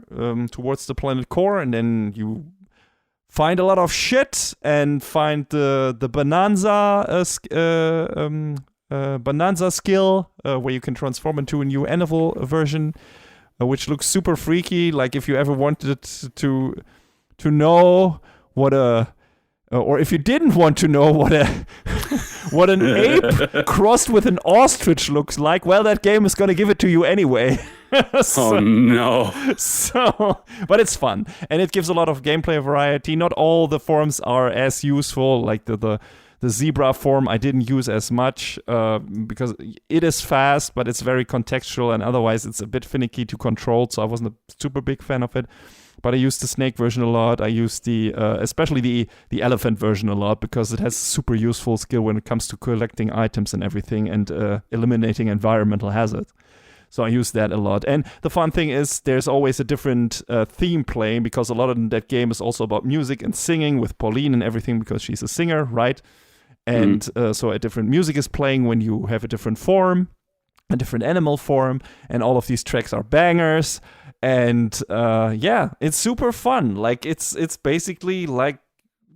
towards the planet core, and then you find a lot of shit and find the Bananza skill where you can transform into a new animal version, which looks super freaky. Like if you ever wanted to know what or if you didn't want to know what an ape crossed with an ostrich looks like, well, that game is going to give it to you anyway. Oh no. So, but it's fun, and it gives a lot of gameplay variety. Not all the forms are as useful, like the zebra form I didn't use as much because it is fast, but it's very contextual, and otherwise it's a bit finicky to control, so I wasn't a super big fan of it. But I used the snake version a lot. I used the especially the elephant version a lot because it has super useful skill when it comes to collecting items and everything and eliminating environmental hazards. So I use that a lot. And the fun thing is there's always a different theme playing because a lot of that game is also about music and singing with Pauline and everything because she's a singer, right? And so a different music is playing when you have a different form, a different animal form, and all of these tracks are bangers. And yeah, it's super fun. Like it's basically like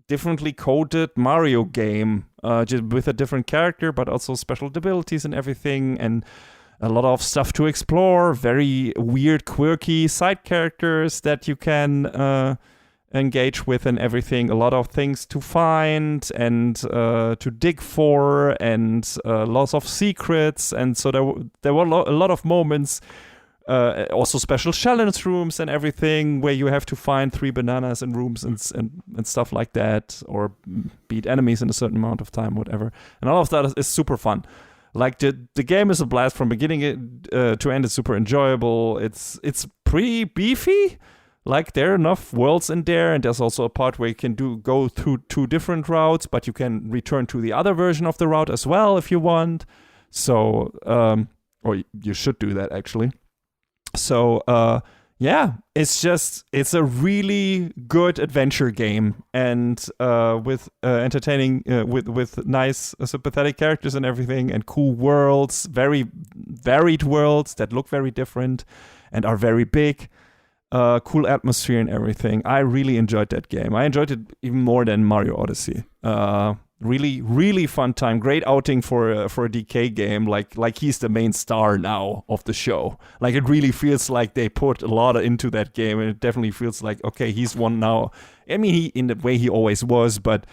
differently coded Mario game, just with a different character, but also special abilities and everything, and a lot of stuff to explore. Very weird, quirky side characters that you can engage with and everything. A lot of things to find and to dig for, and lots of secrets. And so there were a lot of moments. Also special challenge rooms and everything where you have to find 3 bananas in rooms and stuff like that, or beat enemies in a certain amount of time, whatever. And all of that is super fun. Like the game is a blast from beginning to end. It's super enjoyable. It's pretty beefy. Like there are enough worlds in there, and there's also a part where you can go through 2 different routes, but you can return to the other version of the route as well if you want. So, or you should do that actually. So, yeah, it's a really good adventure game, and with entertaining, with nice, sympathetic characters and everything, and cool worlds, very varied worlds that look very different and are very big. Cool atmosphere and everything. I really enjoyed that game. I enjoyed it even more than Mario Odyssey. Really, really fun time. Great outing for a DK game. Like he's the main star now of the show. Like it really feels like they put a lot into that game, and it definitely feels like okay, he's one now. I mean, he in the way he always was, but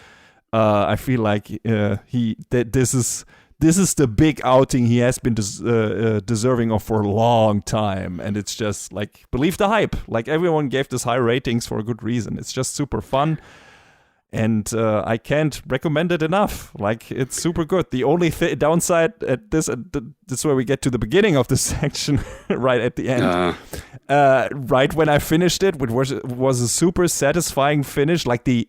I feel like this is the big outing he has been deserving of for a long time, and it's just like believe the hype. Like everyone gave this high ratings for a good reason. It's just super fun. And I can't recommend it enough. Like, it's super good. The only downside at this is where we get to the beginning of this section, right at the end. Right when I finished it, which was a super satisfying finish. Like, the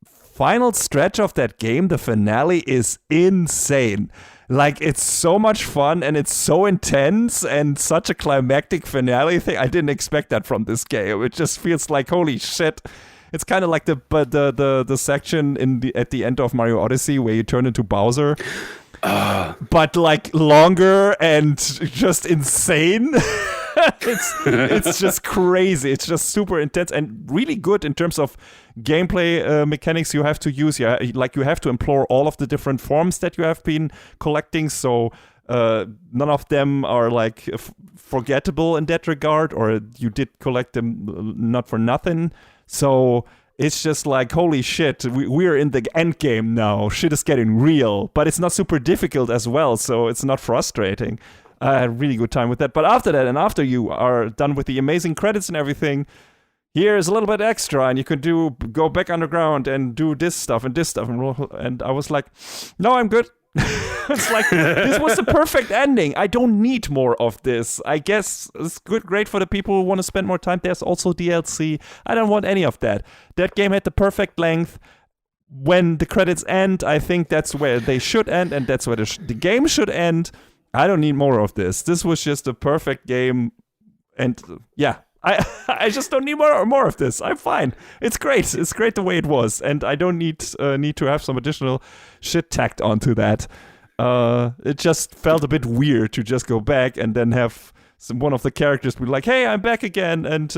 final stretch of that game, the finale, is insane. Like, it's so much fun, and it's so intense, and such a climactic finale thing. I didn't expect that from this game. It just feels like, holy shit. It's kind of like the section at the end of Mario Odyssey where you turn into Bowser, but like longer and just insane. It's just crazy. It's just super intense and really good in terms of gameplay mechanics you have to use. Yeah, like you have to implore all of the different forms that you have been collecting. So none of them are like forgettable in that regard, or you did collect them not for nothing. So it's just like, holy shit, we're in the end game now. Shit is getting real, but it's not super difficult as well, so it's not frustrating. I had a really good time with that. But after that, and after you are done with the amazing credits and everything, here's a little bit extra, and you can go back underground and do this stuff and this stuff. And I was like, no, I'm good. It's like, this was the perfect ending. I don't need more of this. I guess it's great for the people who want to spend more time. There's also DLC. I don't want any of that. That game had the perfect length. When the credits end, I think that's where they should end, and that's where the game should end. I don't need more of this. This was just a perfect game, and yeah. I just don't need more of this. I'm fine. It's great. It's great the way it was, and I don't need to have some additional shit tacked onto that. It just felt a bit weird to just go back and then have one of the characters be like, "Hey, I'm back again," and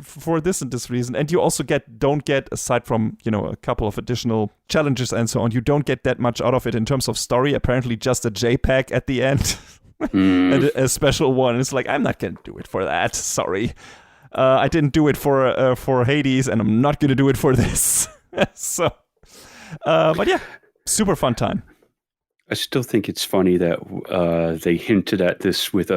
for this and this reason. And you also don't get aside from a couple of additional challenges and so on. You don't get that much out of it in terms of story. Apparently, just a JPEG at the end. And a special one. It's like, I'm not gonna do it for that. Sorry. I didn't do it for Hades, and I'm not going to do it for this. So, but yeah, super fun time. I still think it's funny that they hinted at this with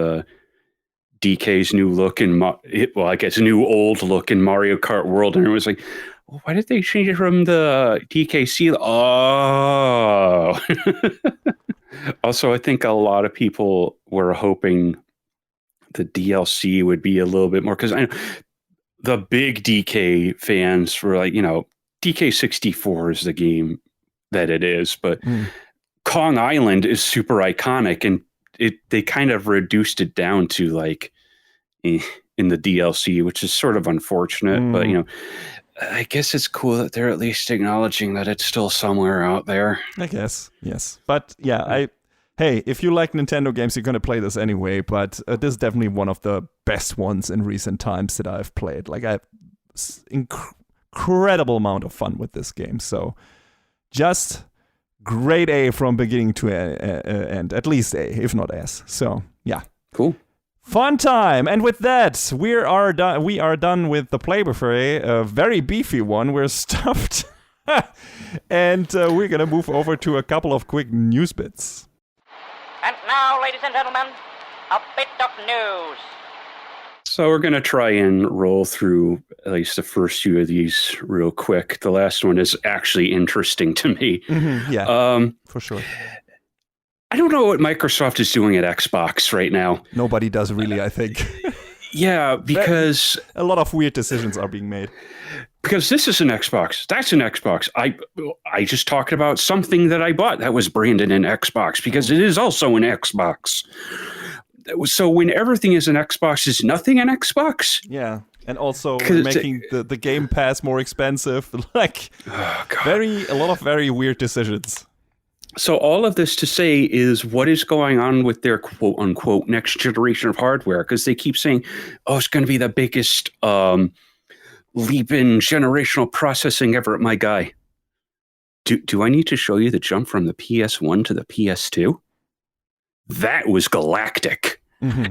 DK's new look in I guess new old look in Mario Kart World, and it was like, well, why did they change it from the DKC? Oh, also, I think a lot of people were hoping the DLC would be a little bit more, because I know the big DK fans were like, DK64 is the game that it is, but Kong Island is super iconic, and they kind of reduced it down to like in the DLC, which is sort of unfortunate, but I guess it's cool that they're at least acknowledging that it's still somewhere out there. I guess, yes. But yeah, hey, if you like Nintendo games, you're going to play this anyway, but this is definitely one of the best ones in recent times that I've played. Like, I have incredible amount of fun with this game, so just grade A from beginning to end, at least A, if not S. So, yeah. Cool. Fun time. And with that, we are done with the play buffet, a very beefy one. We're stuffed. And we're going to move over to a couple of quick news bits. And now, ladies and gentlemen, a bit of news. So we're going to try and roll through at least the first few of these real quick. The last one is actually interesting to me. Yeah, for sure. I don't know what Microsoft is doing at Xbox right now. Nobody does really, I think. Yeah, because a lot of weird decisions are being made. Because this is an Xbox. That's an Xbox. I just talked about something that I bought that was branded an Xbox, because it is also an Xbox. So when everything is an Xbox, is nothing an Xbox? Yeah. And also making the Game Pass more expensive. Like, a lot of very weird decisions. So all of this to say is, what is going on with their quote unquote next generation of hardware? Because they keep saying, oh, it's going to be the biggest leap in generational processing ever. My guy, do I need to show you the jump from the PS1 to the PS2? That was galactic.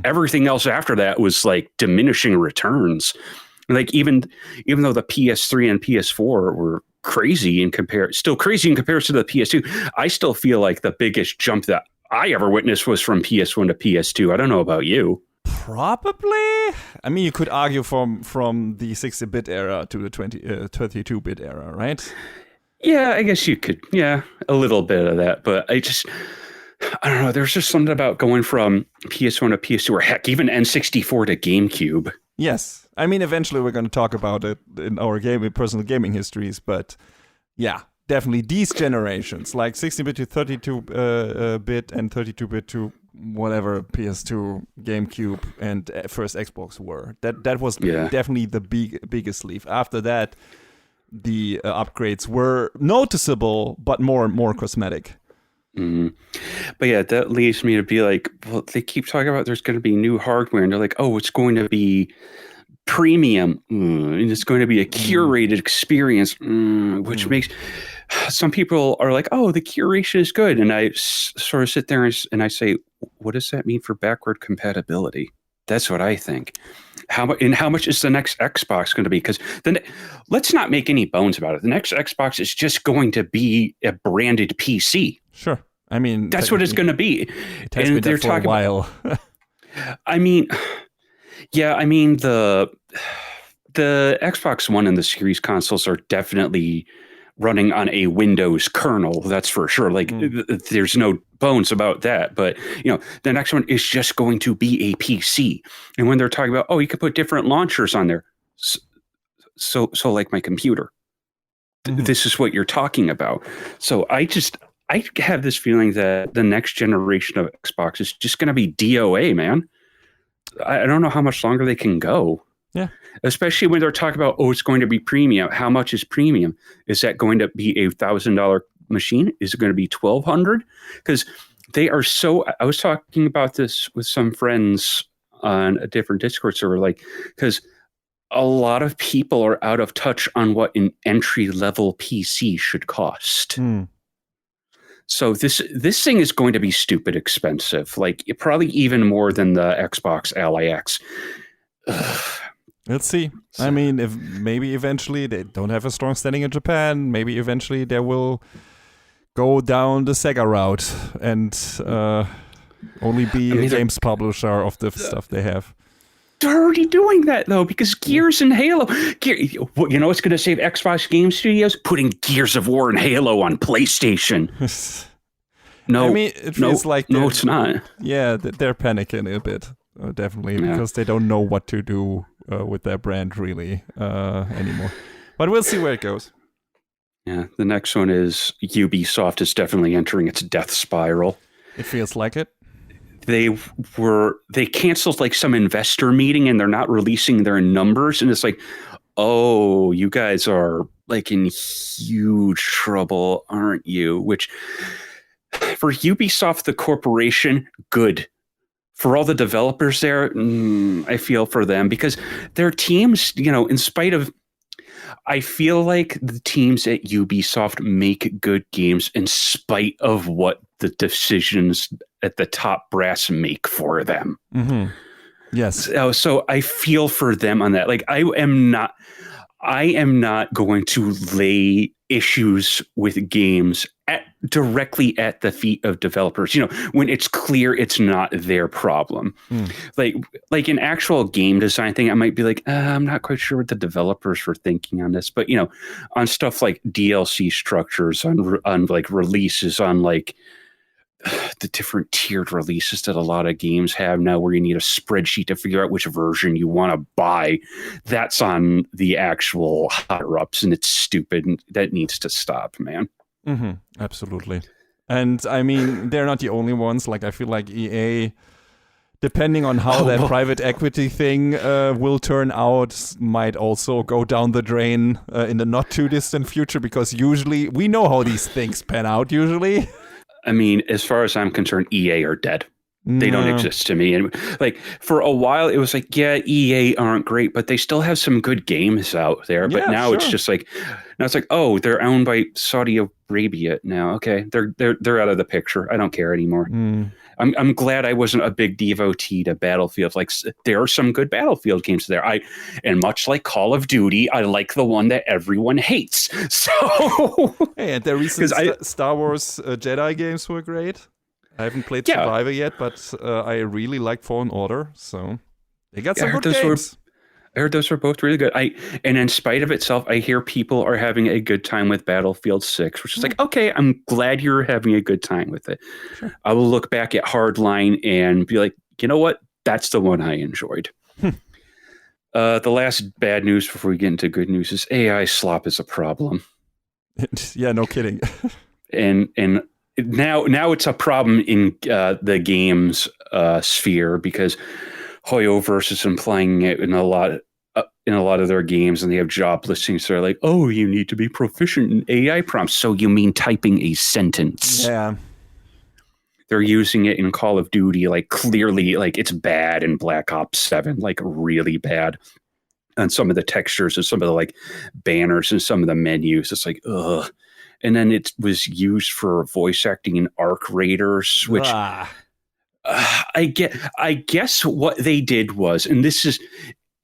Everything else after that was like diminishing returns. Like even though the PS3 and PS4 were still crazy in comparison to the PS2, I still feel like the biggest jump that I ever witnessed was from PS1 to PS2. I don't know about you. Probably. I mean, you could argue from the 60-bit era to the 32-bit era, right? Yeah, I guess you could. Yeah, a little bit of that. But I don't know. There's just something about going from PS1 to PS2, or heck, even N64 to GameCube. Yes. I mean, eventually we're going to talk about it in our personal gaming histories, but yeah, definitely these generations, like 16-bit to 32-bit and 32-bit to whatever PS2, GameCube, and first Xbox were. That was definitely the biggest leap. After that, the upgrades were noticeable, but more cosmetic. But yeah, that leads me to be like, well, they keep talking about there's going to be new hardware, and they're like, oh, it's going to be premium, and it's going to be a curated experience, which makes some people are like, oh, the curation is good, and I sort of sit there and I say, what does that mean for backward compatibility? That's what I think. How much is the next Xbox going to be? Because then, let's not make any bones about it. The next Xbox is just going to be a branded PC. Sure. I mean, that's what it's going to be. It has been there for a while. I mean, yeah. I mean, the Xbox One and the Series consoles are definitely running on a Windows kernel. That's for sure. Like, there's no bones about that. But the next one is just going to be a PC. And when they're talking about, oh, you could put different launchers on there, so like my computer. This is what you're talking about. So I have this feeling that the next generation of Xbox is just going to be DOA, man. I don't know how much longer they can go. Yeah. Especially when they're talking about, oh, it's going to be premium. How much is premium? Is that going to be $1,000 machine? Is it going to be $1,200? Because they are so. I was talking about this with some friends on a different Discord server, like, because a lot of people are out of touch on what an entry-level PC should cost. So this thing is going to be stupid expensive, like probably even more than the Xbox Ally X. Let's see. I mean, if maybe eventually they don't have a strong standing in Japan, maybe eventually they will go down the Sega route and only be a games publisher of the stuff they have. they're already doing that though, because Gears and Halo. You know what's going to save Xbox Game Studios? Putting Gears of War and Halo on PlayStation. No, I mean, it feels like no, it's not. Yeah, they're panicking a bit, definitely, because they don't know what to do with their brand really anymore. But we'll see where it goes. Yeah, the next one is Ubisoft is definitely entering its death spiral. It feels like it. They canceled like some investor meeting and they're not releasing their numbers, and it's like, oh, you guys are like in huge trouble, aren't you? Which for Ubisoft, the corporation, good. For all the developers there, I feel for them, because their teams, in spite of, I feel like the teams at Ubisoft make good games in spite of what the decisions at the top brass make for them. Mm-hmm. Yes. So I feel for them on that. Like, I am not going to lay issues with games directly at the feet of developers, when it's clear it's not their problem. Like an actual game design thing, I might be like, I'm not quite sure what the developers were thinking on this, but on stuff like DLC structures, on like releases, on like the different tiered releases that a lot of games have now, where you need a spreadsheet to figure out which version you want to buy, that's on the actual higher ups, and it's stupid, and that needs to stop, man. Mm-hmm. Absolutely. And I mean, they're not the only ones. Like, I feel like EA, depending on how that private equity thing will turn out, might also go down the drain in the not too distant future, because usually we know how these things pan out usually. I mean, as far as I'm concerned, EA are dead. They don't exist to me. And like, for a while, it was like, yeah, EA aren't great, but they still have some good games out there. But now it's just like, oh, they're owned by Saudi Arabia now. Okay, they're out of the picture. I don't care anymore. I'm glad I wasn't a big devotee to Battlefield. Like, there are some good Battlefield games there. And much like Call of Duty, I like the one that everyone hates. So, hey, and the recent Star Wars Jedi games were great. I haven't played Survivor yet, but I really like Fallen Order, so they got some good games. I heard those were both really good. And in spite of itself, I hear people are having a good time with Battlefield 6, which is like, okay, I'm glad you're having a good time with it. Sure. I will look back at Hardline and be like, you know what? That's the one I enjoyed. The last bad news before we get into good news is AI slop is a problem. Yeah, no kidding. and now it's a problem in the games sphere, because Hoyoverse is implying it in a lot of their games, and they have job listings. They're like, oh, you need to be proficient in AI prompts. So you mean typing a sentence? Yeah. They're using it in Call of Duty, like clearly, like it's bad in Black Ops 7, like really bad. On some of the textures and some of the like banners and some of the menus, it's like, ugh. And then it was used for voice acting in Arc Raiders, which I guess what they did was, and this is,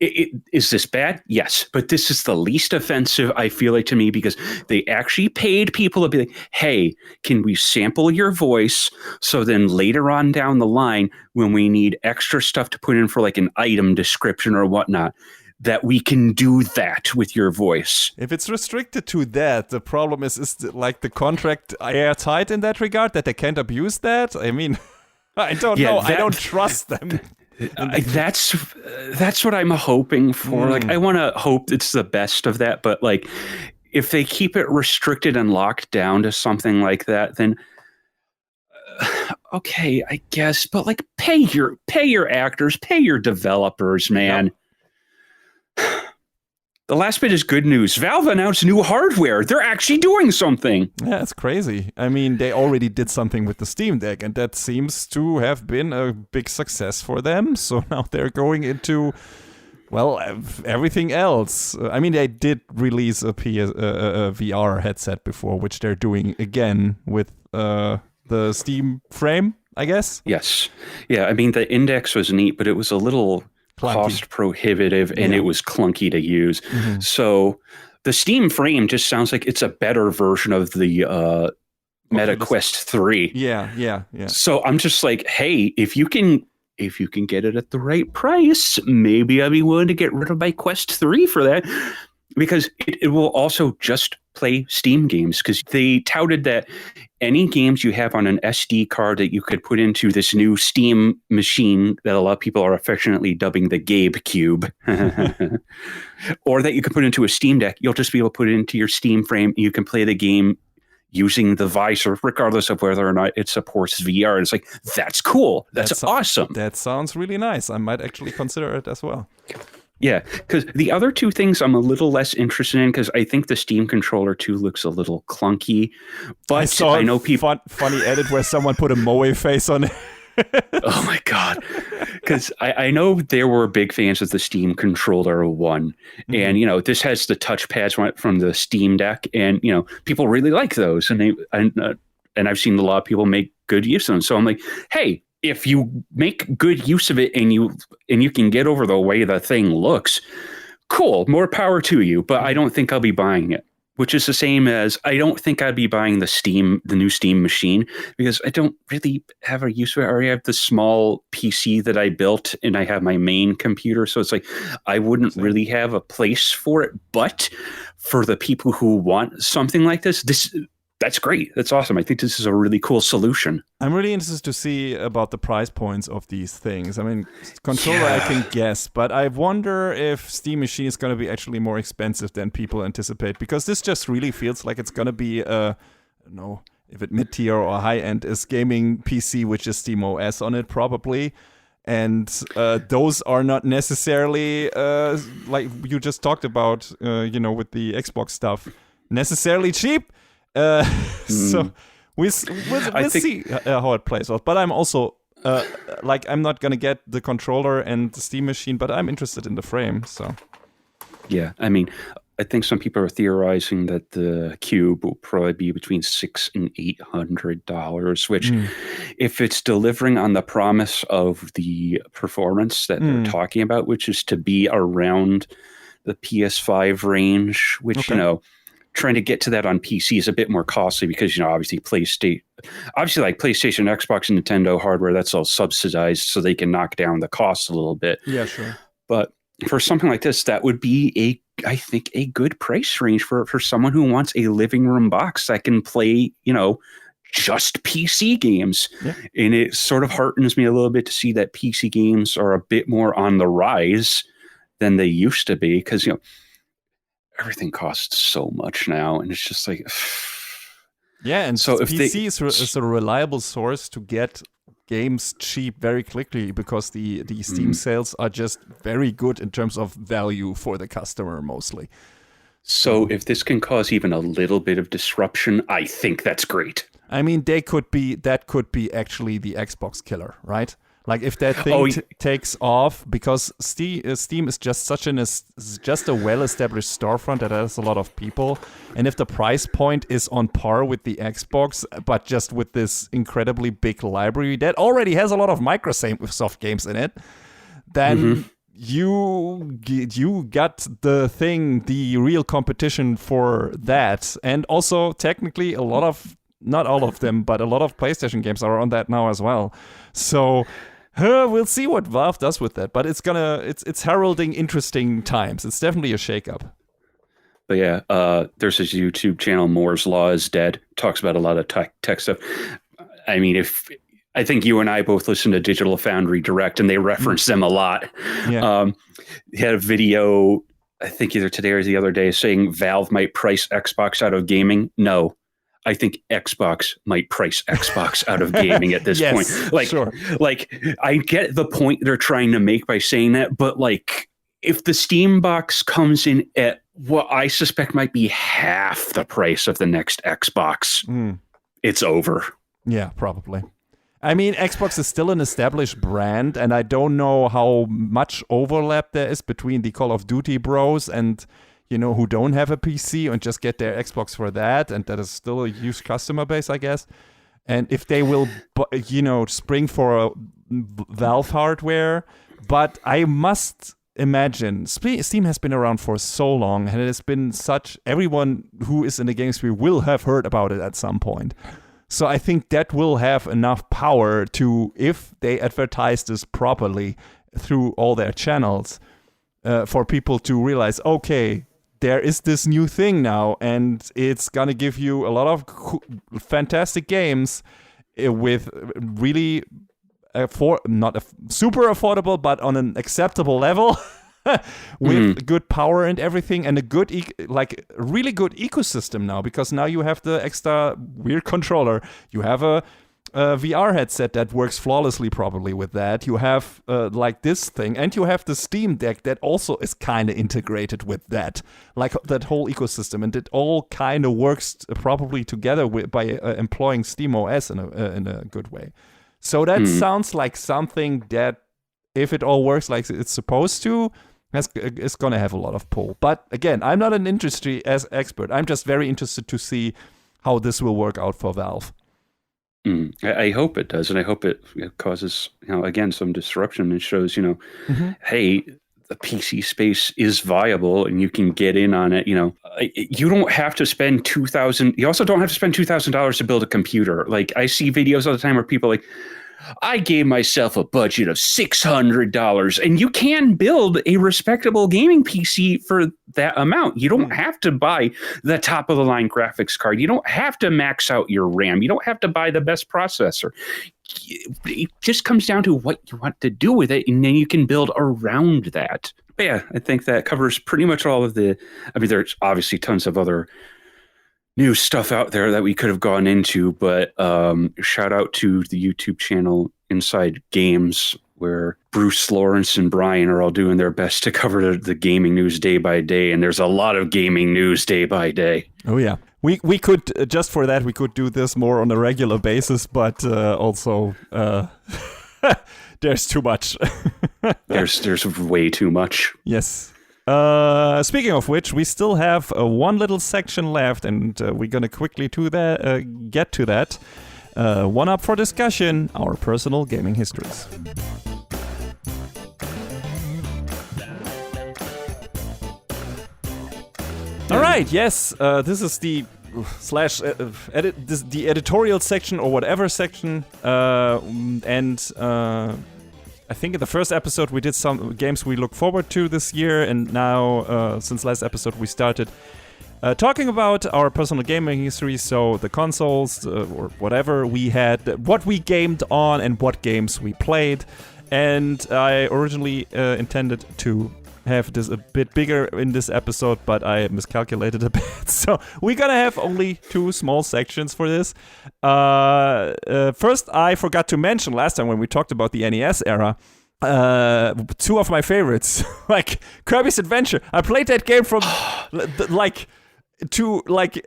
is this bad? Yes, but this is the least offensive, I feel like, to me, because they actually paid people to be like, hey, can we sample your voice? So then later on down the line, when we need extra stuff to put in for like an item description or whatnot, that we can do that with your voice. If it's restricted to that, the problem is like the contract airtight in that regard, that they can't abuse that? I mean, I don't know. I don't trust them. That's what I'm hoping for. Like, I want to hope it's the best of that, but like, if they keep it restricted and locked down to something like that, then okay, I guess. But like, pay your actors, pay your developers, man. Yep. The last bit is good news. Valve announced new hardware. They're actually doing something. Yeah, it's crazy. I mean, they already did something with the Steam Deck, and that seems to have been a big success for them. So now they're going into, well, everything else. I mean, they did release a VR headset before, which they're doing again with the Steam frame, I guess. Yes. Yeah, I mean, the Index was neat, but it was a little cost prohibitive, and it was clunky to use. Mm-hmm. So the Steam frame just sounds like it's a better version of the Meta Quest 3. Yeah. So I'm just like, hey, if you can if you can get it at the right price, maybe I'll be willing to get rid of my Quest 3 for that, because it will also just play Steam games, because they touted that any games you have on an SD card that you could put into this new Steam machine that a lot of people are affectionately dubbing the Gabe Cube, or that you could put into a Steam Deck, you'll just be able to put it into your Steam frame. You can play the game using the visor, regardless of whether or not it supports VR. It's like, that's cool. That's awesome. That sounds really nice. I might actually consider it as well. Yeah, because the other two things I'm a little less interested in, because I think the Steam controller too looks a little clunky. But I know people funny edit where someone put a Moe face on it. Oh my god! Because I know there were big fans of the Steam Controller 1, and this has the touchpads from the Steam Deck, and people really like those, and I've seen a lot of people make good use of them. So I'm like, hey, if you make good use of it and you can get over the way the thing looks, cool, more power to you. But I don't think I'll be buying it. Which is the same as I don't think I'd be buying the new Steam machine, because I don't really have a use for it. I already have the small PC that I built, and I have my main computer. So it's like I wouldn't really have a place for it. But for the people who want something like this, that's great. That's awesome. I think this is a really cool solution. I'm really interested to see about the price points of these things. I mean, controller I can guess, but I wonder if Steam Machine is going to be actually more expensive than people anticipate, because this just really feels like it's going to be I don't know if it mid-tier or high-end is gaming PC, which is Steam OS on it probably. And those are not necessarily, like you just talked about, with the Xbox stuff, necessarily cheap. So we'll see how it plays out. But I'm also I'm not gonna get the controller and the Steam machine, but I'm interested in the frame. So yeah, I mean, I think some people are theorizing that the Cube will probably be between $600 and $800, which, if it's delivering on the promise of the performance that they're talking about, which is to be around the PS5 range, which trying to get to that on PC is a bit more costly, because obviously PlayStation, Xbox, and Nintendo hardware, that's all subsidized, so they can knock down the cost a little bit. Yeah, sure. But for something like this, that would be I think a good price range for someone who wants a living room box that can play just PC games. Yeah. And it sort of heartens me a little bit to see that PC games are a bit more on the rise than they used to be, because everything costs so much now, and it's just like, yeah. And so if PC is a reliable source to get games cheap very quickly, because the Steam sales are just very good in terms of value for the customer mostly. So if this can cause even a little bit of disruption, I think that's great. I mean, that could be actually the Xbox killer, right? Like if that thing takes off, because Steam is just just a well-established storefront that has a lot of people, and if the price point is on par with the Xbox, but just with this incredibly big library that already has a lot of Microsoft games in it, then you got the real competition for that. And also technically not all of them, but a lot of PlayStation games are on that now as well. So we'll see what Valve does with that, but it's heralding interesting times. It's definitely a shakeup. But yeah, there's this YouTube channel, Moore's Law is Dead, talks about a lot of tech stuff. I mean, I think you and I both listen to Digital Foundry Direct, and they reference them a lot. Yeah. He had a video, I think either today or the other day, saying Valve might price Xbox out of gaming. No. I think Xbox might price Xbox out of gaming at this point. Like, I get the point they're trying to make by saying that, but like, if the Steam box comes in at what I suspect might be half the price of the next Xbox, it's over. Yeah, probably. I mean, Xbox is still an established brand, and I don't know how much overlap there is between the Call of Duty bros and who don't have a PC and just get their Xbox for that, and that is still a huge customer base, I guess. And if they will, spring for Valve hardware, but I must imagine Steam has been around for so long, and it has been everyone who is in the game sphere will have heard about it at some point. So I think that will have enough power to, if they advertise this properly through all their channels, for people to realize, okay, there is this new thing now, and it's gonna give you a lot of fantastic games with really not super affordable, but on an acceptable level, with good power and everything, and a good really good ecosystem now, because now you have the extra weird controller, you have a VR headset that works flawlessly probably with that, you have like this thing, and you have the Steam Deck that also is kind of integrated with that, like that whole ecosystem, and it all kind of works probably together by employing Steam OS in a good way. So that sounds like something that, if it all works like it's supposed to, it's going to have a lot of pull. But again, I'm not an industry expert. I'm just very interested to see how this will work out for Valve. I hope it does, and I hope it causes, again, some disruption and shows, hey, the PC space is viable and you can get in on it. You don't have to spend $2,000. You also don't have to spend $2,000 to build a computer. Like, I see videos all the time where people are like, I gave myself a budget of $600, and you can build a respectable gaming PC for that amount. You don't have to buy the top of the line graphics card. You don't have to max out your RAM. You don't have to buy the best processor. It just comes down to what you want to do with it, and then you can build around that. But yeah, I think that covers pretty much all of the. I mean, there's obviously tons of other new stuff out there that we could have gone into, but shout out to the YouTube channel Inside Games, where Bruce, Lawrence, and Brian are all doing their best to cover the gaming news day by day, and there's a lot of gaming news day by day. Oh yeah, we could just for that we could do this more on a regular basis, but also there's too much. there's way too much. Yes. Speaking of which, we still have one little section left, and we're gonna quickly get to that. One up for discussion: our personal gaming histories. All right, yes, this is the the editorial section or whatever section, and. I think in the first episode we did some games we look forward to this year, and now since last episode we started talking about our personal gaming history, so the consoles or whatever we had, what we gamed on and what games we played. And I originally intended to have this a bit bigger in this episode, but I miscalculated a bit. So we're gonna have only 2 small sections for this. First, I forgot to mention last time when we talked about the NES era, 2 of my favorites, like Kirby's Adventure. I played that game from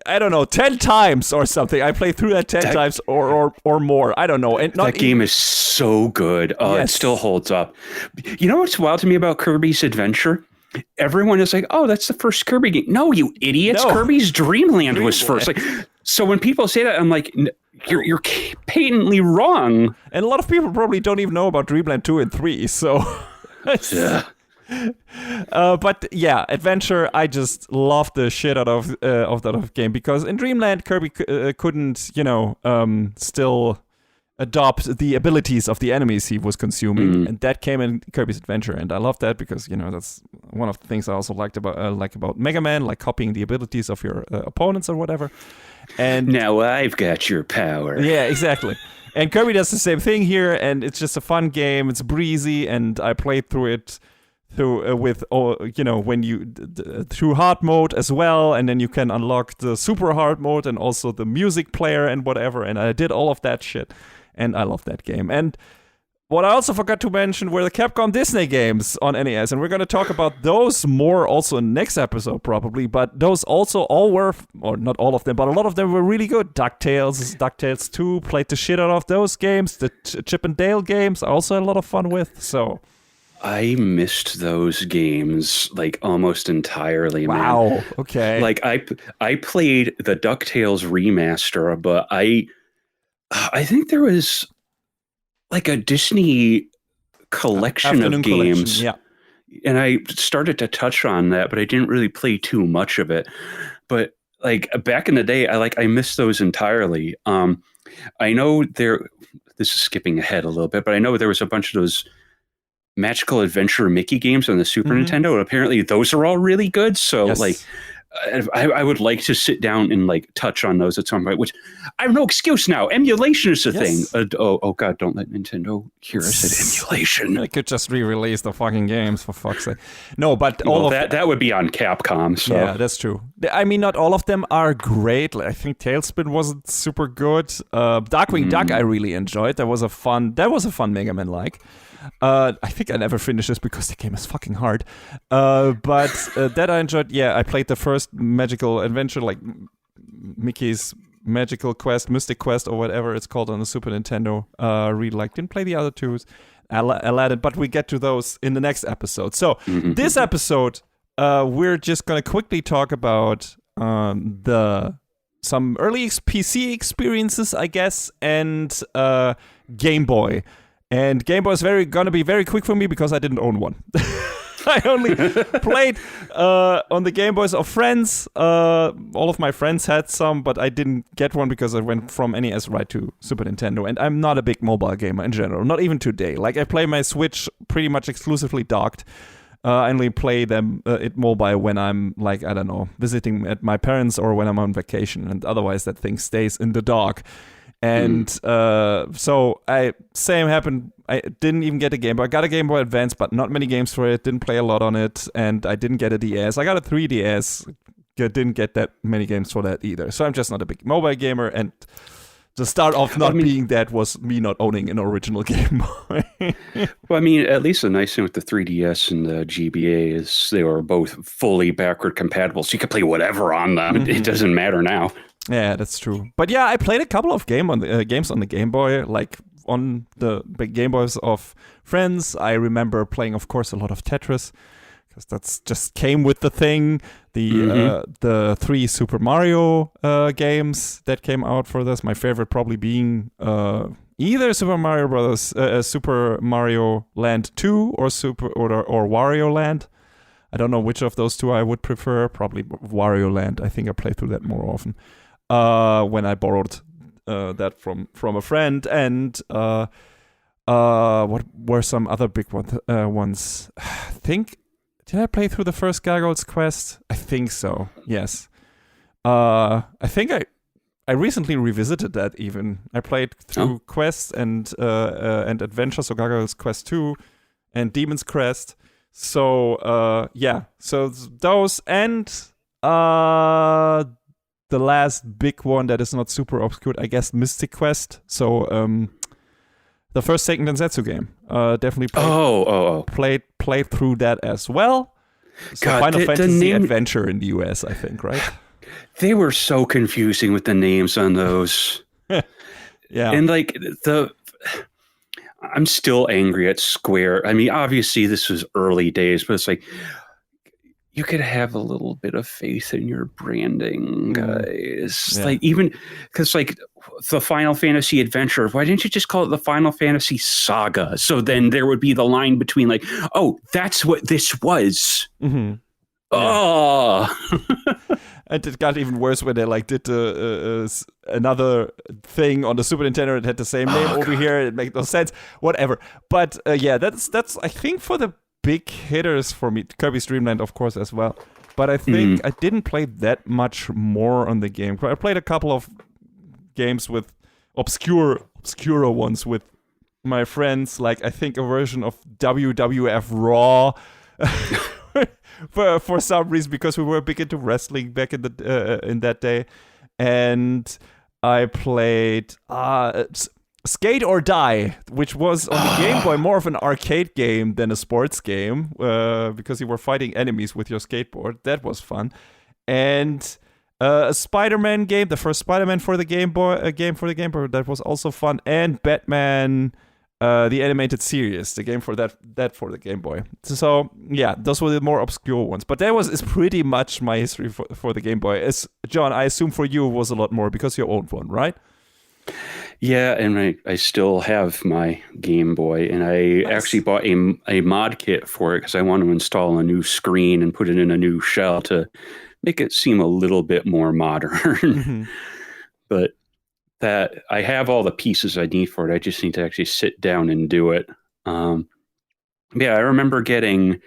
I don't know, 10 times or something. I played through that 10 times or more. I don't know. And that game is so good. Yes. It still holds up. You know what's wild to me about Kirby's Adventure? Everyone is like, oh, that's the first Kirby game. No, you idiots. No. Kirby's Dream Land was first. Like, so when people say that, I'm like, you're patently wrong. And a lot of people probably don't even know about Dreamland 2 and 3. So yeah. But yeah, Adventure, I just love the shit out of that game, because in Dreamland Kirby couldn't, still adopt the abilities of the enemies he was consuming, and that came in Kirby's Adventure, and I love that because that's one of the things I also like about Mega Man, like copying the abilities of your opponents or whatever. And now I've got your power. Yeah, exactly. And Kirby does the same thing here, and it's just a fun game. It's breezy, and I played through it with when you through hard mode as well, and then you can unlock the super hard mode and also the music player and whatever, and I did all of that shit, and I love that game. And what I also forgot to mention were the Capcom Disney games on NES, and we're going to talk about those more also in the next episode probably, but those also all were, or not all of them, but a lot of them were really good. DuckTales 2, played the shit out of those games. The Chip and Dale games I also had a lot of fun with, so... I missed those games like almost entirely, man. Wow, okay. Like I played the DuckTales remaster, but I think there was like a Disney collection of games. Yeah. And I started to touch on that, but I didn't really play too much of it. But like back in the day, I missed those entirely. I know this is skipping ahead a little bit, but I know there was a bunch of those magical adventure Mickey games on the Super Nintendo, and apparently those are all really good. So like, I would like to sit down and like touch on those at some point, which I have no excuse now. Emulation is a thing. Oh God, don't let Nintendo hear us at emulation. I could just re-release the fucking games for fuck's sake. No, but that would be on Capcom. So. Yeah, that's true. I mean, not all of them are great. I think Tailspin wasn't super good. Darkwing Duck I really enjoyed. That was a fun Mega Man like. I think I never finished this because the game is fucking hard. But that I enjoyed. Yeah, I played the first magical adventure, like Mickey's Magical Quest, Mystic Quest, or whatever it's called on the Super Nintendo. Really liked. Didn't play the other two, Aladdin, but we get to those in the next episode. So this episode, we're just gonna quickly talk about some early PC experiences, I guess, and Game Boy. And Game Boy is gonna be very quick for me because I didn't own one. I only played on the Game Boys of friends. All of my friends had some, but I didn't get one because I went from NES right to Super Nintendo. And I'm not a big mobile gamer in general, not even today. Like, I play my Switch pretty much exclusively docked. I only play it mobile when I'm, like, I don't know, visiting at my parents or when I'm on vacation. And otherwise, that thing stays in the dock. And so same happened. I didn't even get a Game Boy. I got a Game Boy Advance, but not many games for it. Didn't play a lot on it, and I didn't get a DS. I got a 3DS. Didn't get that many games for that either. So I'm just not a big mobile gamer. And the start of being that was me not owning an original Game Boy. Well, I mean, at least the nice thing with the 3DS and the GBA is they were both fully backward compatible, so you could play whatever on them. It doesn't matter now. Yeah, that's true. But yeah, I played a couple of games on the Game Boy, like on the big Game Boys of friends. I remember playing, of course, a lot of Tetris, because that's just came with the thing. The 3 Super Mario games that came out for this. My favorite probably being either Super Mario Brothers, Super Mario Land 2, or Wario Land. I don't know which of those two I would prefer. Probably Wario Land. I think I play through that more often. When I borrowed that from a friend, and what were some other big ones? Did I play through the first Gargoyle's Quest? I think so. Yes. I think I recently revisited that. Even I played through Quest and Adventure, so Gargoyle's Quest 2 and Demon's Crest. So yeah, so those, and the last big one that is not super obscure, I guess, Mystic Quest. So the first Seiken Densetsu game. Definitely played through that as well. So God, Final Fantasy Adventure in the US, I think, right? They were so confusing with the names on those. Yeah. And like I'm still angry at Square. I mean, obviously this was early days, but it's like, you could have a little bit of faith in your branding, guys. Yeah. Like, even because like the Final Fantasy Adventure, why didn't you just call it the Final Fantasy Saga? So then there would be the line between like, oh, that's what this was. Mm-hmm. Oh. And it got even worse when they like did another thing on the Super Nintendo that had the same name over here. It made no sense. Whatever. But yeah, that's I think for the big hitters for me. Kirby's Dream Land, of course, as well. But I think I didn't play that much more on the game. I played a couple of games with obscure ones with my friends. Like, I think a version of WWF Raw. For some reason, because we were big into wrestling back in that day. And I played Skate or Die, which was on the Game Boy more of an arcade game than a sports game, because you were fighting enemies with your skateboard. That was fun. And a Spider-Man game, the first Spider-Man for the Game Boy, that was also fun. And Batman, the animated series, the game for that for the Game Boy. So yeah, those were the more obscure ones. But that is pretty much my history for the Game Boy. John, I assume for you was a lot more because you owned one, right? Yeah, and I still have my Game Boy, and I actually bought a mod kit for it because I want to install a new screen and put it in a new shell to make it seem a little bit more modern. But that I have all the pieces I need for it. I just need to actually sit down and do it. Yeah, I remember getting.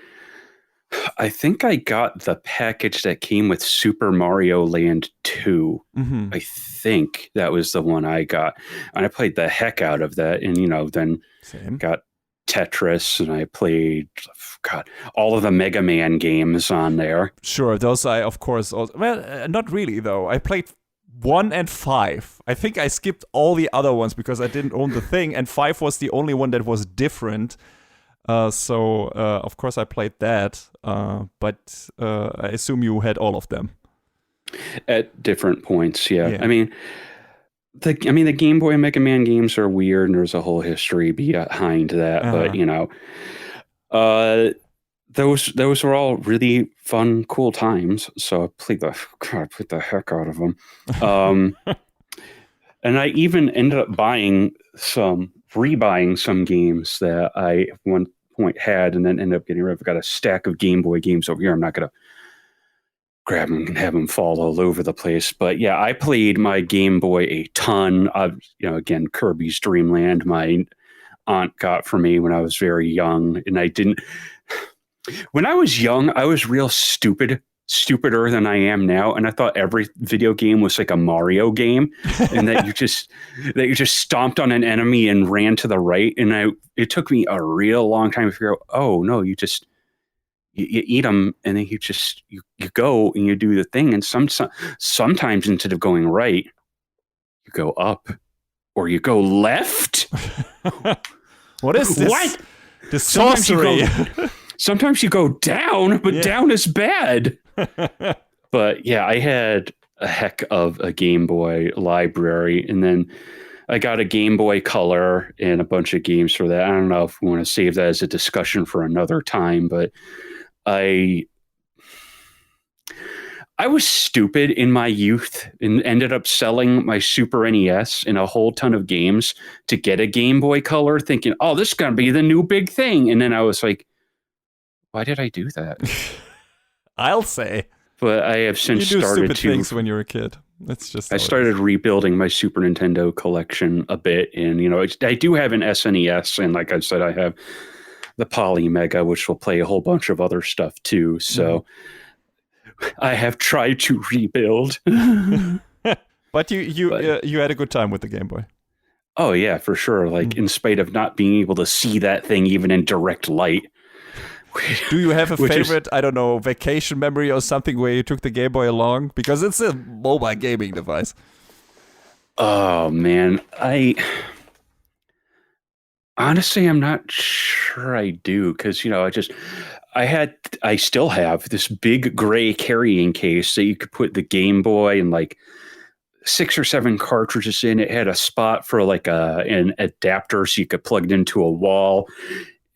I think I got the package that came with Super Mario Land 2. Mm-hmm. I think that was the one I got. And I played the heck out of that. And, then got Tetris, and I played, all of the Mega Man games on there. Sure, those I, of course, also, well, not really, though. I played 1 and 5. I think I skipped all the other ones because I didn't own the thing, and 5 was the only one that was different. So, of course, I played that, but I assume you had all of them. At different points, yeah. I mean, the Game Boy and Mega Man games are weird, and there's a whole history behind that. But those were all really fun, cool times. So I played the heck out of them. And I even ended up rebuying some games that I at one point had, and then ended up getting rid of. I've got a stack of Game Boy games over here. I'm not gonna grab them and have them fall all over the place. But yeah, I played my Game Boy a ton. Again, Kirby's Dream Land, my aunt got for me when I was very young, and I didn't. When I was young, I was real stupider than I am now, and I thought every video game was like a Mario game, and that you just stomped on an enemy and ran to the right. And it took me a real long time to figure out, oh no, you eat them, and then you go and you do the thing, and sometimes instead of going right, you go up or you go left. What is this? What? The sorcery. Sometimes you go down, but down is bad. But yeah, I had a heck of a Game Boy library, and then I got a Game Boy Color and a bunch of games for that. I don't know if we want to save that as a discussion for another time, but I was stupid in my youth and ended up selling my Super NES and a whole ton of games to get a Game Boy Color, thinking, oh, this is going to be the new big thing. And then I was like, why did I do that? I'll say. But I have since you do started stupid things when you're a kid. That's just. I started rebuilding my Super Nintendo collection a bit, and I do have an SNES, and like I said, I have the Poly Mega, which will play a whole bunch of other stuff too. So I have tried to rebuild. But you had a good time with the Game Boy. Oh yeah, for sure. Like in spite of not being able to see that thing even in direct light. Do you have a favorite, I don't know, vacation memory or something where you took the Game Boy along? Because it's a mobile gaming device. Oh, man. Honestly, I'm not sure I do. Because, I still have this big gray carrying case that you could put the Game Boy and like 6 or 7 cartridges in. It had a spot for like an adapter so you could plug it into a wall.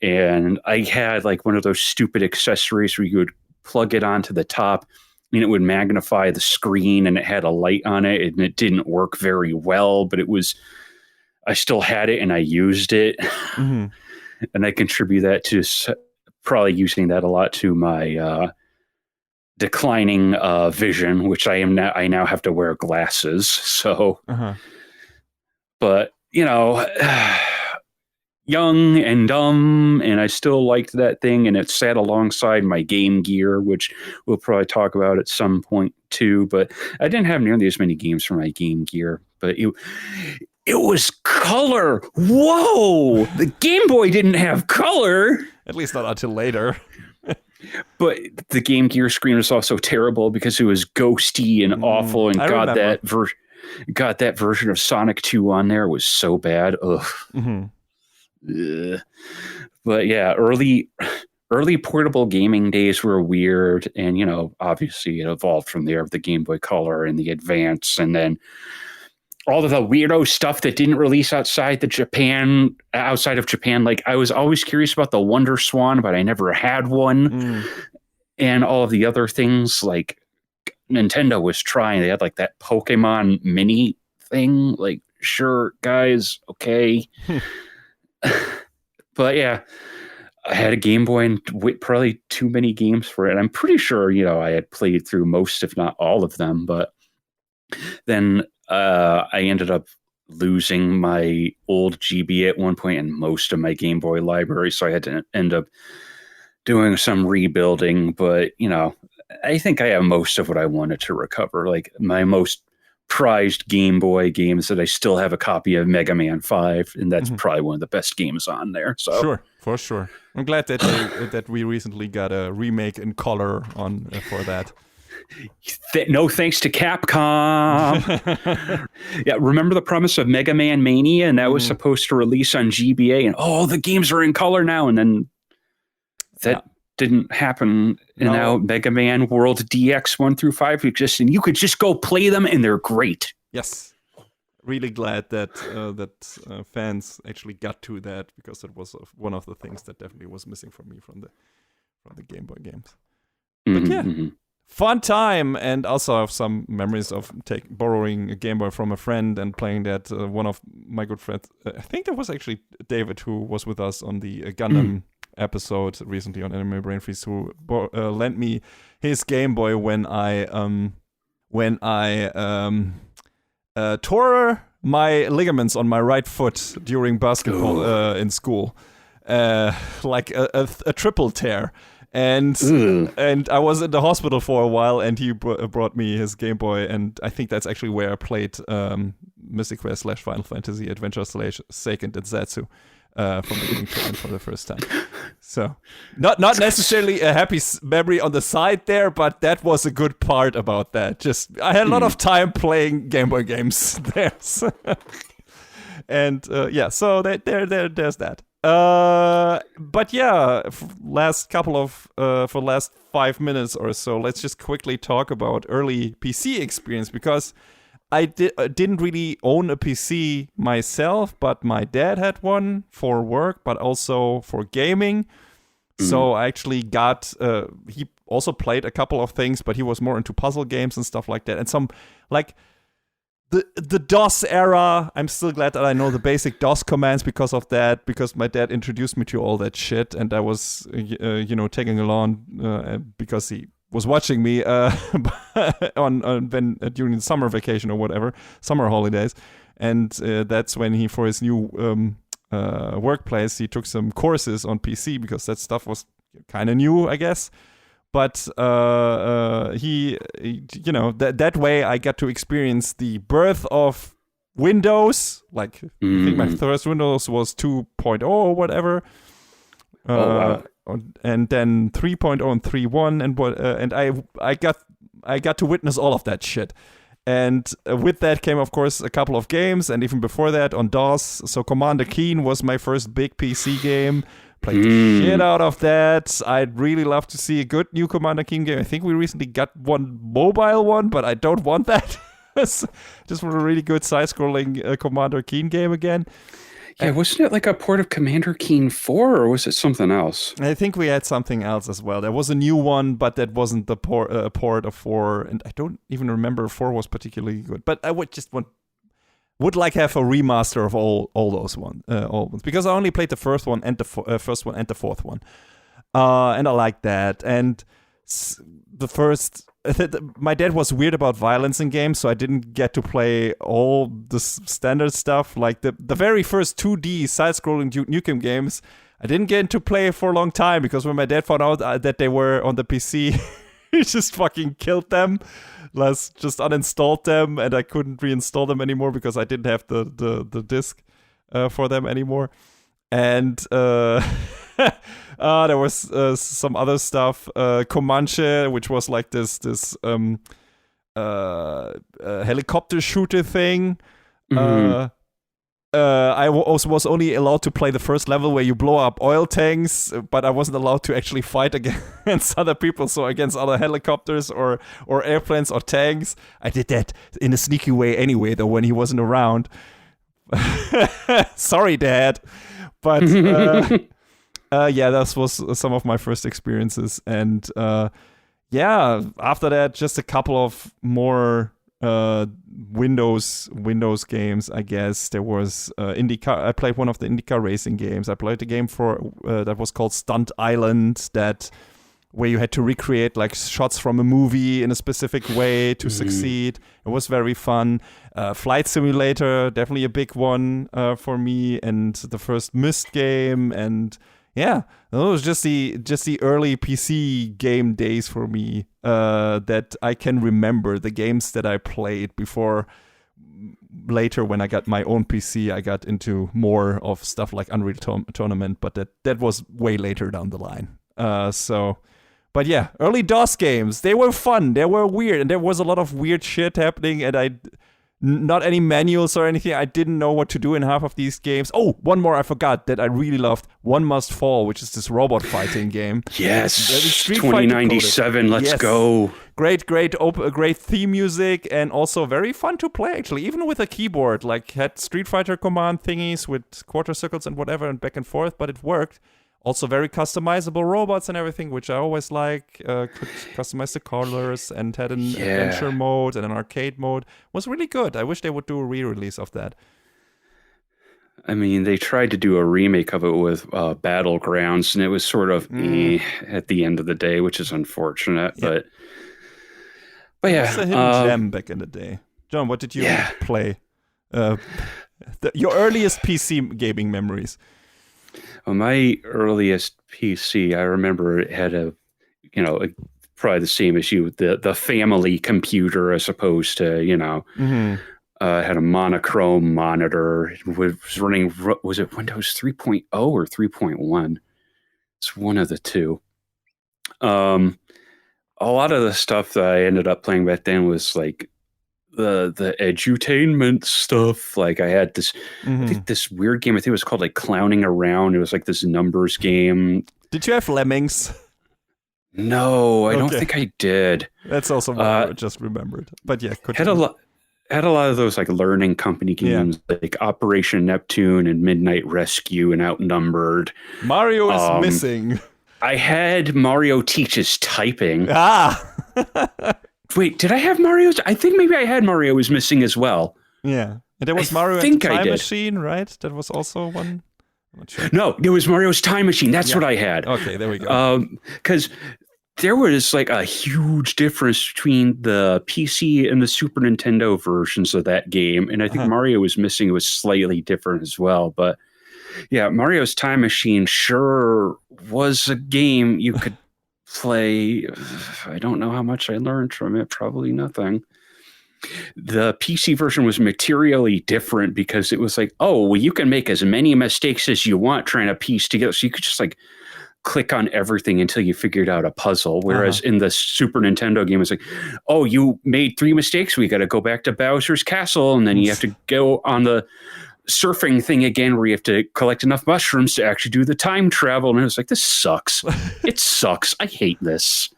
And I had like one of those stupid accessories where you would plug it onto the top and it would magnify the screen, and it had a light on it, and it didn't work very well, but I still had it and I used it. Mm-hmm. And I contribute that to probably using that a lot to my declining vision, which I now have to wear glasses. So, but young and dumb, and I still liked that thing, and it sat alongside my Game Gear, which we'll probably talk about at some point too. But I didn't have nearly as many games for my Game Gear, but it was color. Whoa! The Game Boy didn't have color, at least not until later. But the Game Gear screen was also terrible because it was ghosty and awful, and got that version of Sonic 2 on there. It was so bad. Ugh. Mm-hmm. But yeah, early portable gaming days were weird, and obviously it evolved from there with the Game Boy Color and the Advance, and then all of the weirdo stuff that didn't release outside of Japan. Like, I was always curious about the Wonder Swan, but I never had one. And all of the other things, like Nintendo was trying. They had like that Pokemon mini thing. Like, sure, guys, okay. But yeah, I had a Game Boy and probably too many games for it. I'm pretty sure, I had played through most, if not all of them. But then I ended up losing my old GB at one point and most of my Game Boy library, so I had to end up doing some rebuilding. But, I think I have most of what I wanted to recover. Like my most prized Game Boy games that I still have a copy of Mega Man 5, and that's probably one of the best games on there. So sure, for sure. I'm glad that that we recently got a remake in color on for that. No thanks to Capcom. Yeah, remember the promise of Mega Man Mania, and that was supposed to release on GBA, and the games are in color now, and then that didn't happen. And now Mega Man World DX 1 through 5 exist, and you could just go play them, and they're great. Yes, really glad that fans actually got to that, because it was one of the things that definitely was missing from me from the Game Boy games. But yeah. Fun time, and also I have some memories of borrowing a Game Boy from a friend and playing that. One of my good friends, I think that was actually David, who was with us on the Gundam episode recently on Anime Brain Freeze, who lent me his Game Boy when I tore my ligaments on my right foot during basketball in school, like a triple tear. And I was in the hospital for a while, and he brought me his Game Boy, and I think that's actually where I played Mystic Quest / Final Fantasy Adventure / Seiken Densetsu from beginning to end for the first time. So, not necessarily a happy memory on the side there, but that was a good part about that. Just I had a lot of time playing Game Boy games there, and so there's that. But yeah, last 5 minutes or so, let's just quickly talk about early PC experience, because I didn't really own a PC myself, but my dad had one for work, but also for gaming. So I actually he also played a couple of things, but he was more into puzzle games and stuff like that. And some, like, the DOS era, I'm still glad that I know the basic DOS commands because of that, because my dad introduced me to all that shit, and I was, tagging along because he was watching me during the summer vacation or whatever, summer holidays, and that's when he, for his new workplace, he took some courses on PC, because that stuff was kind of new, I guess. But that way I got to experience the birth of Windows. Like, I think my first Windows was 2.0 or whatever. Wow. And then 3.0 and 3.1, and I got to witness all of that shit. And with that came, of course, a couple of games, and even before that on DOS. So Commander Keen was my first big PC game. Played the shit out of that. I'd really love to see a good new Commander Keen game. I think we recently got one mobile one, but I don't want that. Just want a really good side-scrolling Commander Keen game again. Yeah, wasn't it like a port of Commander Keen 4, or was it something else? I think we had something else as well. There was a new one, but that wasn't the port of 4, and I don't even remember if 4 was particularly good. But I would like have a remaster of all those ones, because I only played the first one and the fourth one, and I like that. And my dad was weird about violence in games, so I didn't get to play all the standard stuff. Like the very first 2D side-scrolling Duke Nukem games, I didn't get to play for a long time, because when my dad found out that they were on the PC, he just fucking killed them. Just uninstalled them, and I couldn't reinstall them anymore because I didn't have the disc for them anymore. And there was some other stuff, Comanche, which was like this helicopter shooter thing. I also was only allowed to play the first level where you blow up oil tanks, but I wasn't allowed to actually fight against other people, so against other helicopters or airplanes or tanks. I did that in a sneaky way anyway, though, when he wasn't around. Sorry, Dad. But that was some of my first experiences. And after that, just a couple of more Windows games, I guess. There was IndyCar. I played one of the IndyCar racing games. I played a game that was called Stunt Island, that where you had to recreate like shots from a movie in a specific way to succeed. It was very fun. Flight Simulator, definitely a big one for me, and the first Myst game, and yeah, it was just the early PC game days for me that I can remember. The games that I played before. Later, when I got my own PC, I got into more of stuff like Unreal Tournament, but that was way later down the line. But yeah, early DOS games, they were fun, they were weird, and there was a lot of weird shit happening, and not any manuals or anything. I didn't know what to do in half of these games. Oh, one more I forgot that I really loved. One Must Fall, which is this robot fighting game. Yes, 2097, let's go. Great theme music, and also very fun to play, actually, even with a keyboard. Like, had Street Fighter command thingies with quarter circles and whatever, and back and forth, but it worked. Also very customizable robots and everything, which I always like. Could customize the colors and had an adventure mode and an arcade mode. Was really good. I wish they would do a re-release of that. I mean, they tried to do a remake of it with Battlegrounds, and it was sort of at the end of the day, which is unfortunate. Yeah. But yeah. It's a hidden gem back in the day. John, what did you play? Your earliest PC gaming memories. Well, my earliest PC, I remember it had probably the same issue with the family computer as opposed to, had a monochrome monitor. It was running, was it Windows 3.0 or 3.1? It's one of the two. A lot of the stuff that I ended up playing back then was like the edutainment stuff. Like I had this, I think this weird game. I think it was called like Clowning Around. It was like this numbers game. Did you have Lemmings? No, I don't think I did. That's also what I just remembered. But yeah, had a lot of those like learning company games, like Operation Neptune and Midnight Rescue and Outnumbered. Mario is missing. I had Mario Teaches Typing. Wait, did I have Mario? I think maybe I had Mario is Missing as well. Yeah. And there was Mario and the Time Machine, right? That was also one. I'm not sure. No, it was Mario's Time Machine. That's what I had. Okay, there we go. Because there was like a huge difference between the PC and the Super Nintendo versions of that game. And I think Mario was Missing. It was slightly different as well. But yeah, Mario's Time Machine sure was a game you could play. I don't know how much I learned from it. Probably nothing. The PC version was materially different because it was like, oh, well, you can make as many mistakes as you want trying to piece together. So you could just like click on everything until you figured out a puzzle. Whereas in the Super Nintendo game, it's like, oh, you made 3 mistakes. We got to go back to Bowser's Castle. And then you have to go on the surfing thing again where you have to collect enough mushrooms to actually do the time travel. And it was like, this sucks. It sucks. I hate this.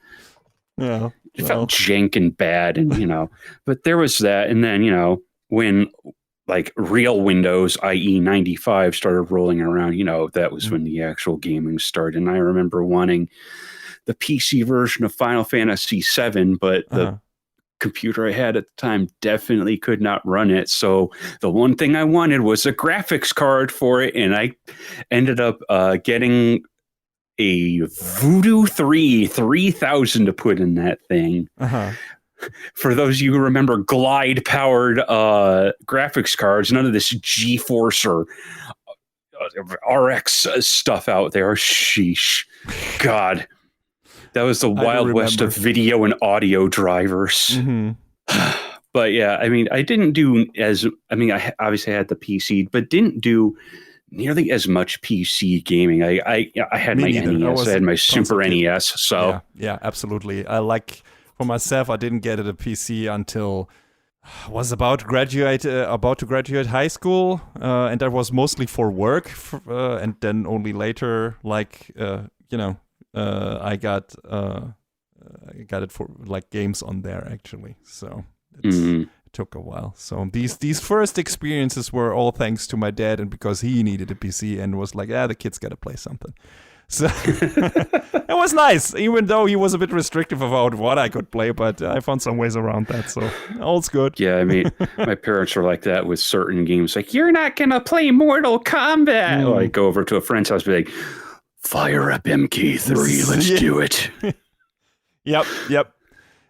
Yeah. It felt jank and bad, and but there was that. And then, when like real Windows, i.e. 95 started rolling around, that was when the actual gaming started. And I remember wanting the PC version of Final Fantasy VII, but the computer I had at the time definitely could not run it. So the one thing I wanted was a graphics card for it. And I ended up getting a Voodoo 3000 to put in that thing. For those of you who remember Glide powered graphics cards, none of this GeForce or RX stuff out there. Sheesh. God. That was the Wild West of video and audio drivers. But yeah, I mean, I didn't do I obviously had the PC, but didn't do nearly as much PC gaming. I had my NES, I had my Super NES. So yeah, absolutely. For myself, I didn't get a PC until I was about to graduate high school, and that was mostly for work, and then only later, I got it for like games on there actually. So it took a while. So these first experiences were all thanks to my dad, and because he needed a PC and was like, the kid's got to play something. So it was nice, even though he was a bit restrictive about what I could play, but I found some ways around that. So all's good. Yeah, I mean, my parents were like that with certain games. Like, you're not going to play Mortal Kombat. Or I'd go over to a friend's house and be like, fire up MK3, let's do it. Yep.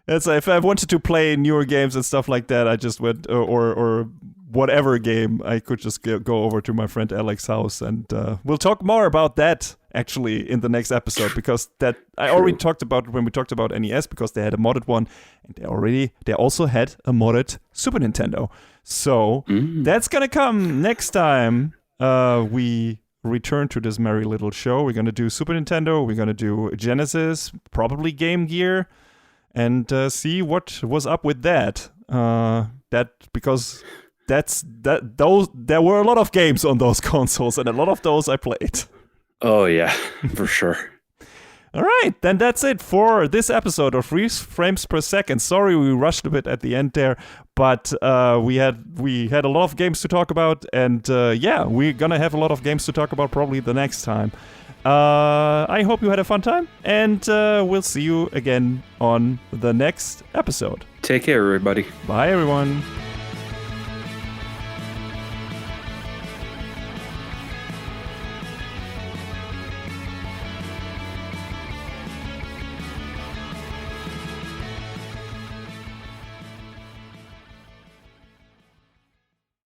It's if I wanted to play newer games and stuff like that, I just went or whatever game, I could just go over to my friend Alex's house, and we'll talk more about that actually in the next episode, because that I already talked about when we talked about NES, because they had a modded one, and they also had a modded Super Nintendo. So that's gonna come next time we return to this merry little show. We're gonna do Super Nintendo, we're gonna do Genesis, probably Game Gear, and see what was up with that. Because there were a lot of games on those consoles, and a lot of those I played. Oh yeah, for sure. All right, then that's it for this episode of Freeze Frames Per Second. Sorry we rushed a bit at the end there, but we had a lot of games to talk about, and we're gonna have a lot of games to talk about probably the next time. I hope you had a fun time, and we'll see you again on the next episode. Take care, everybody. Bye, everyone.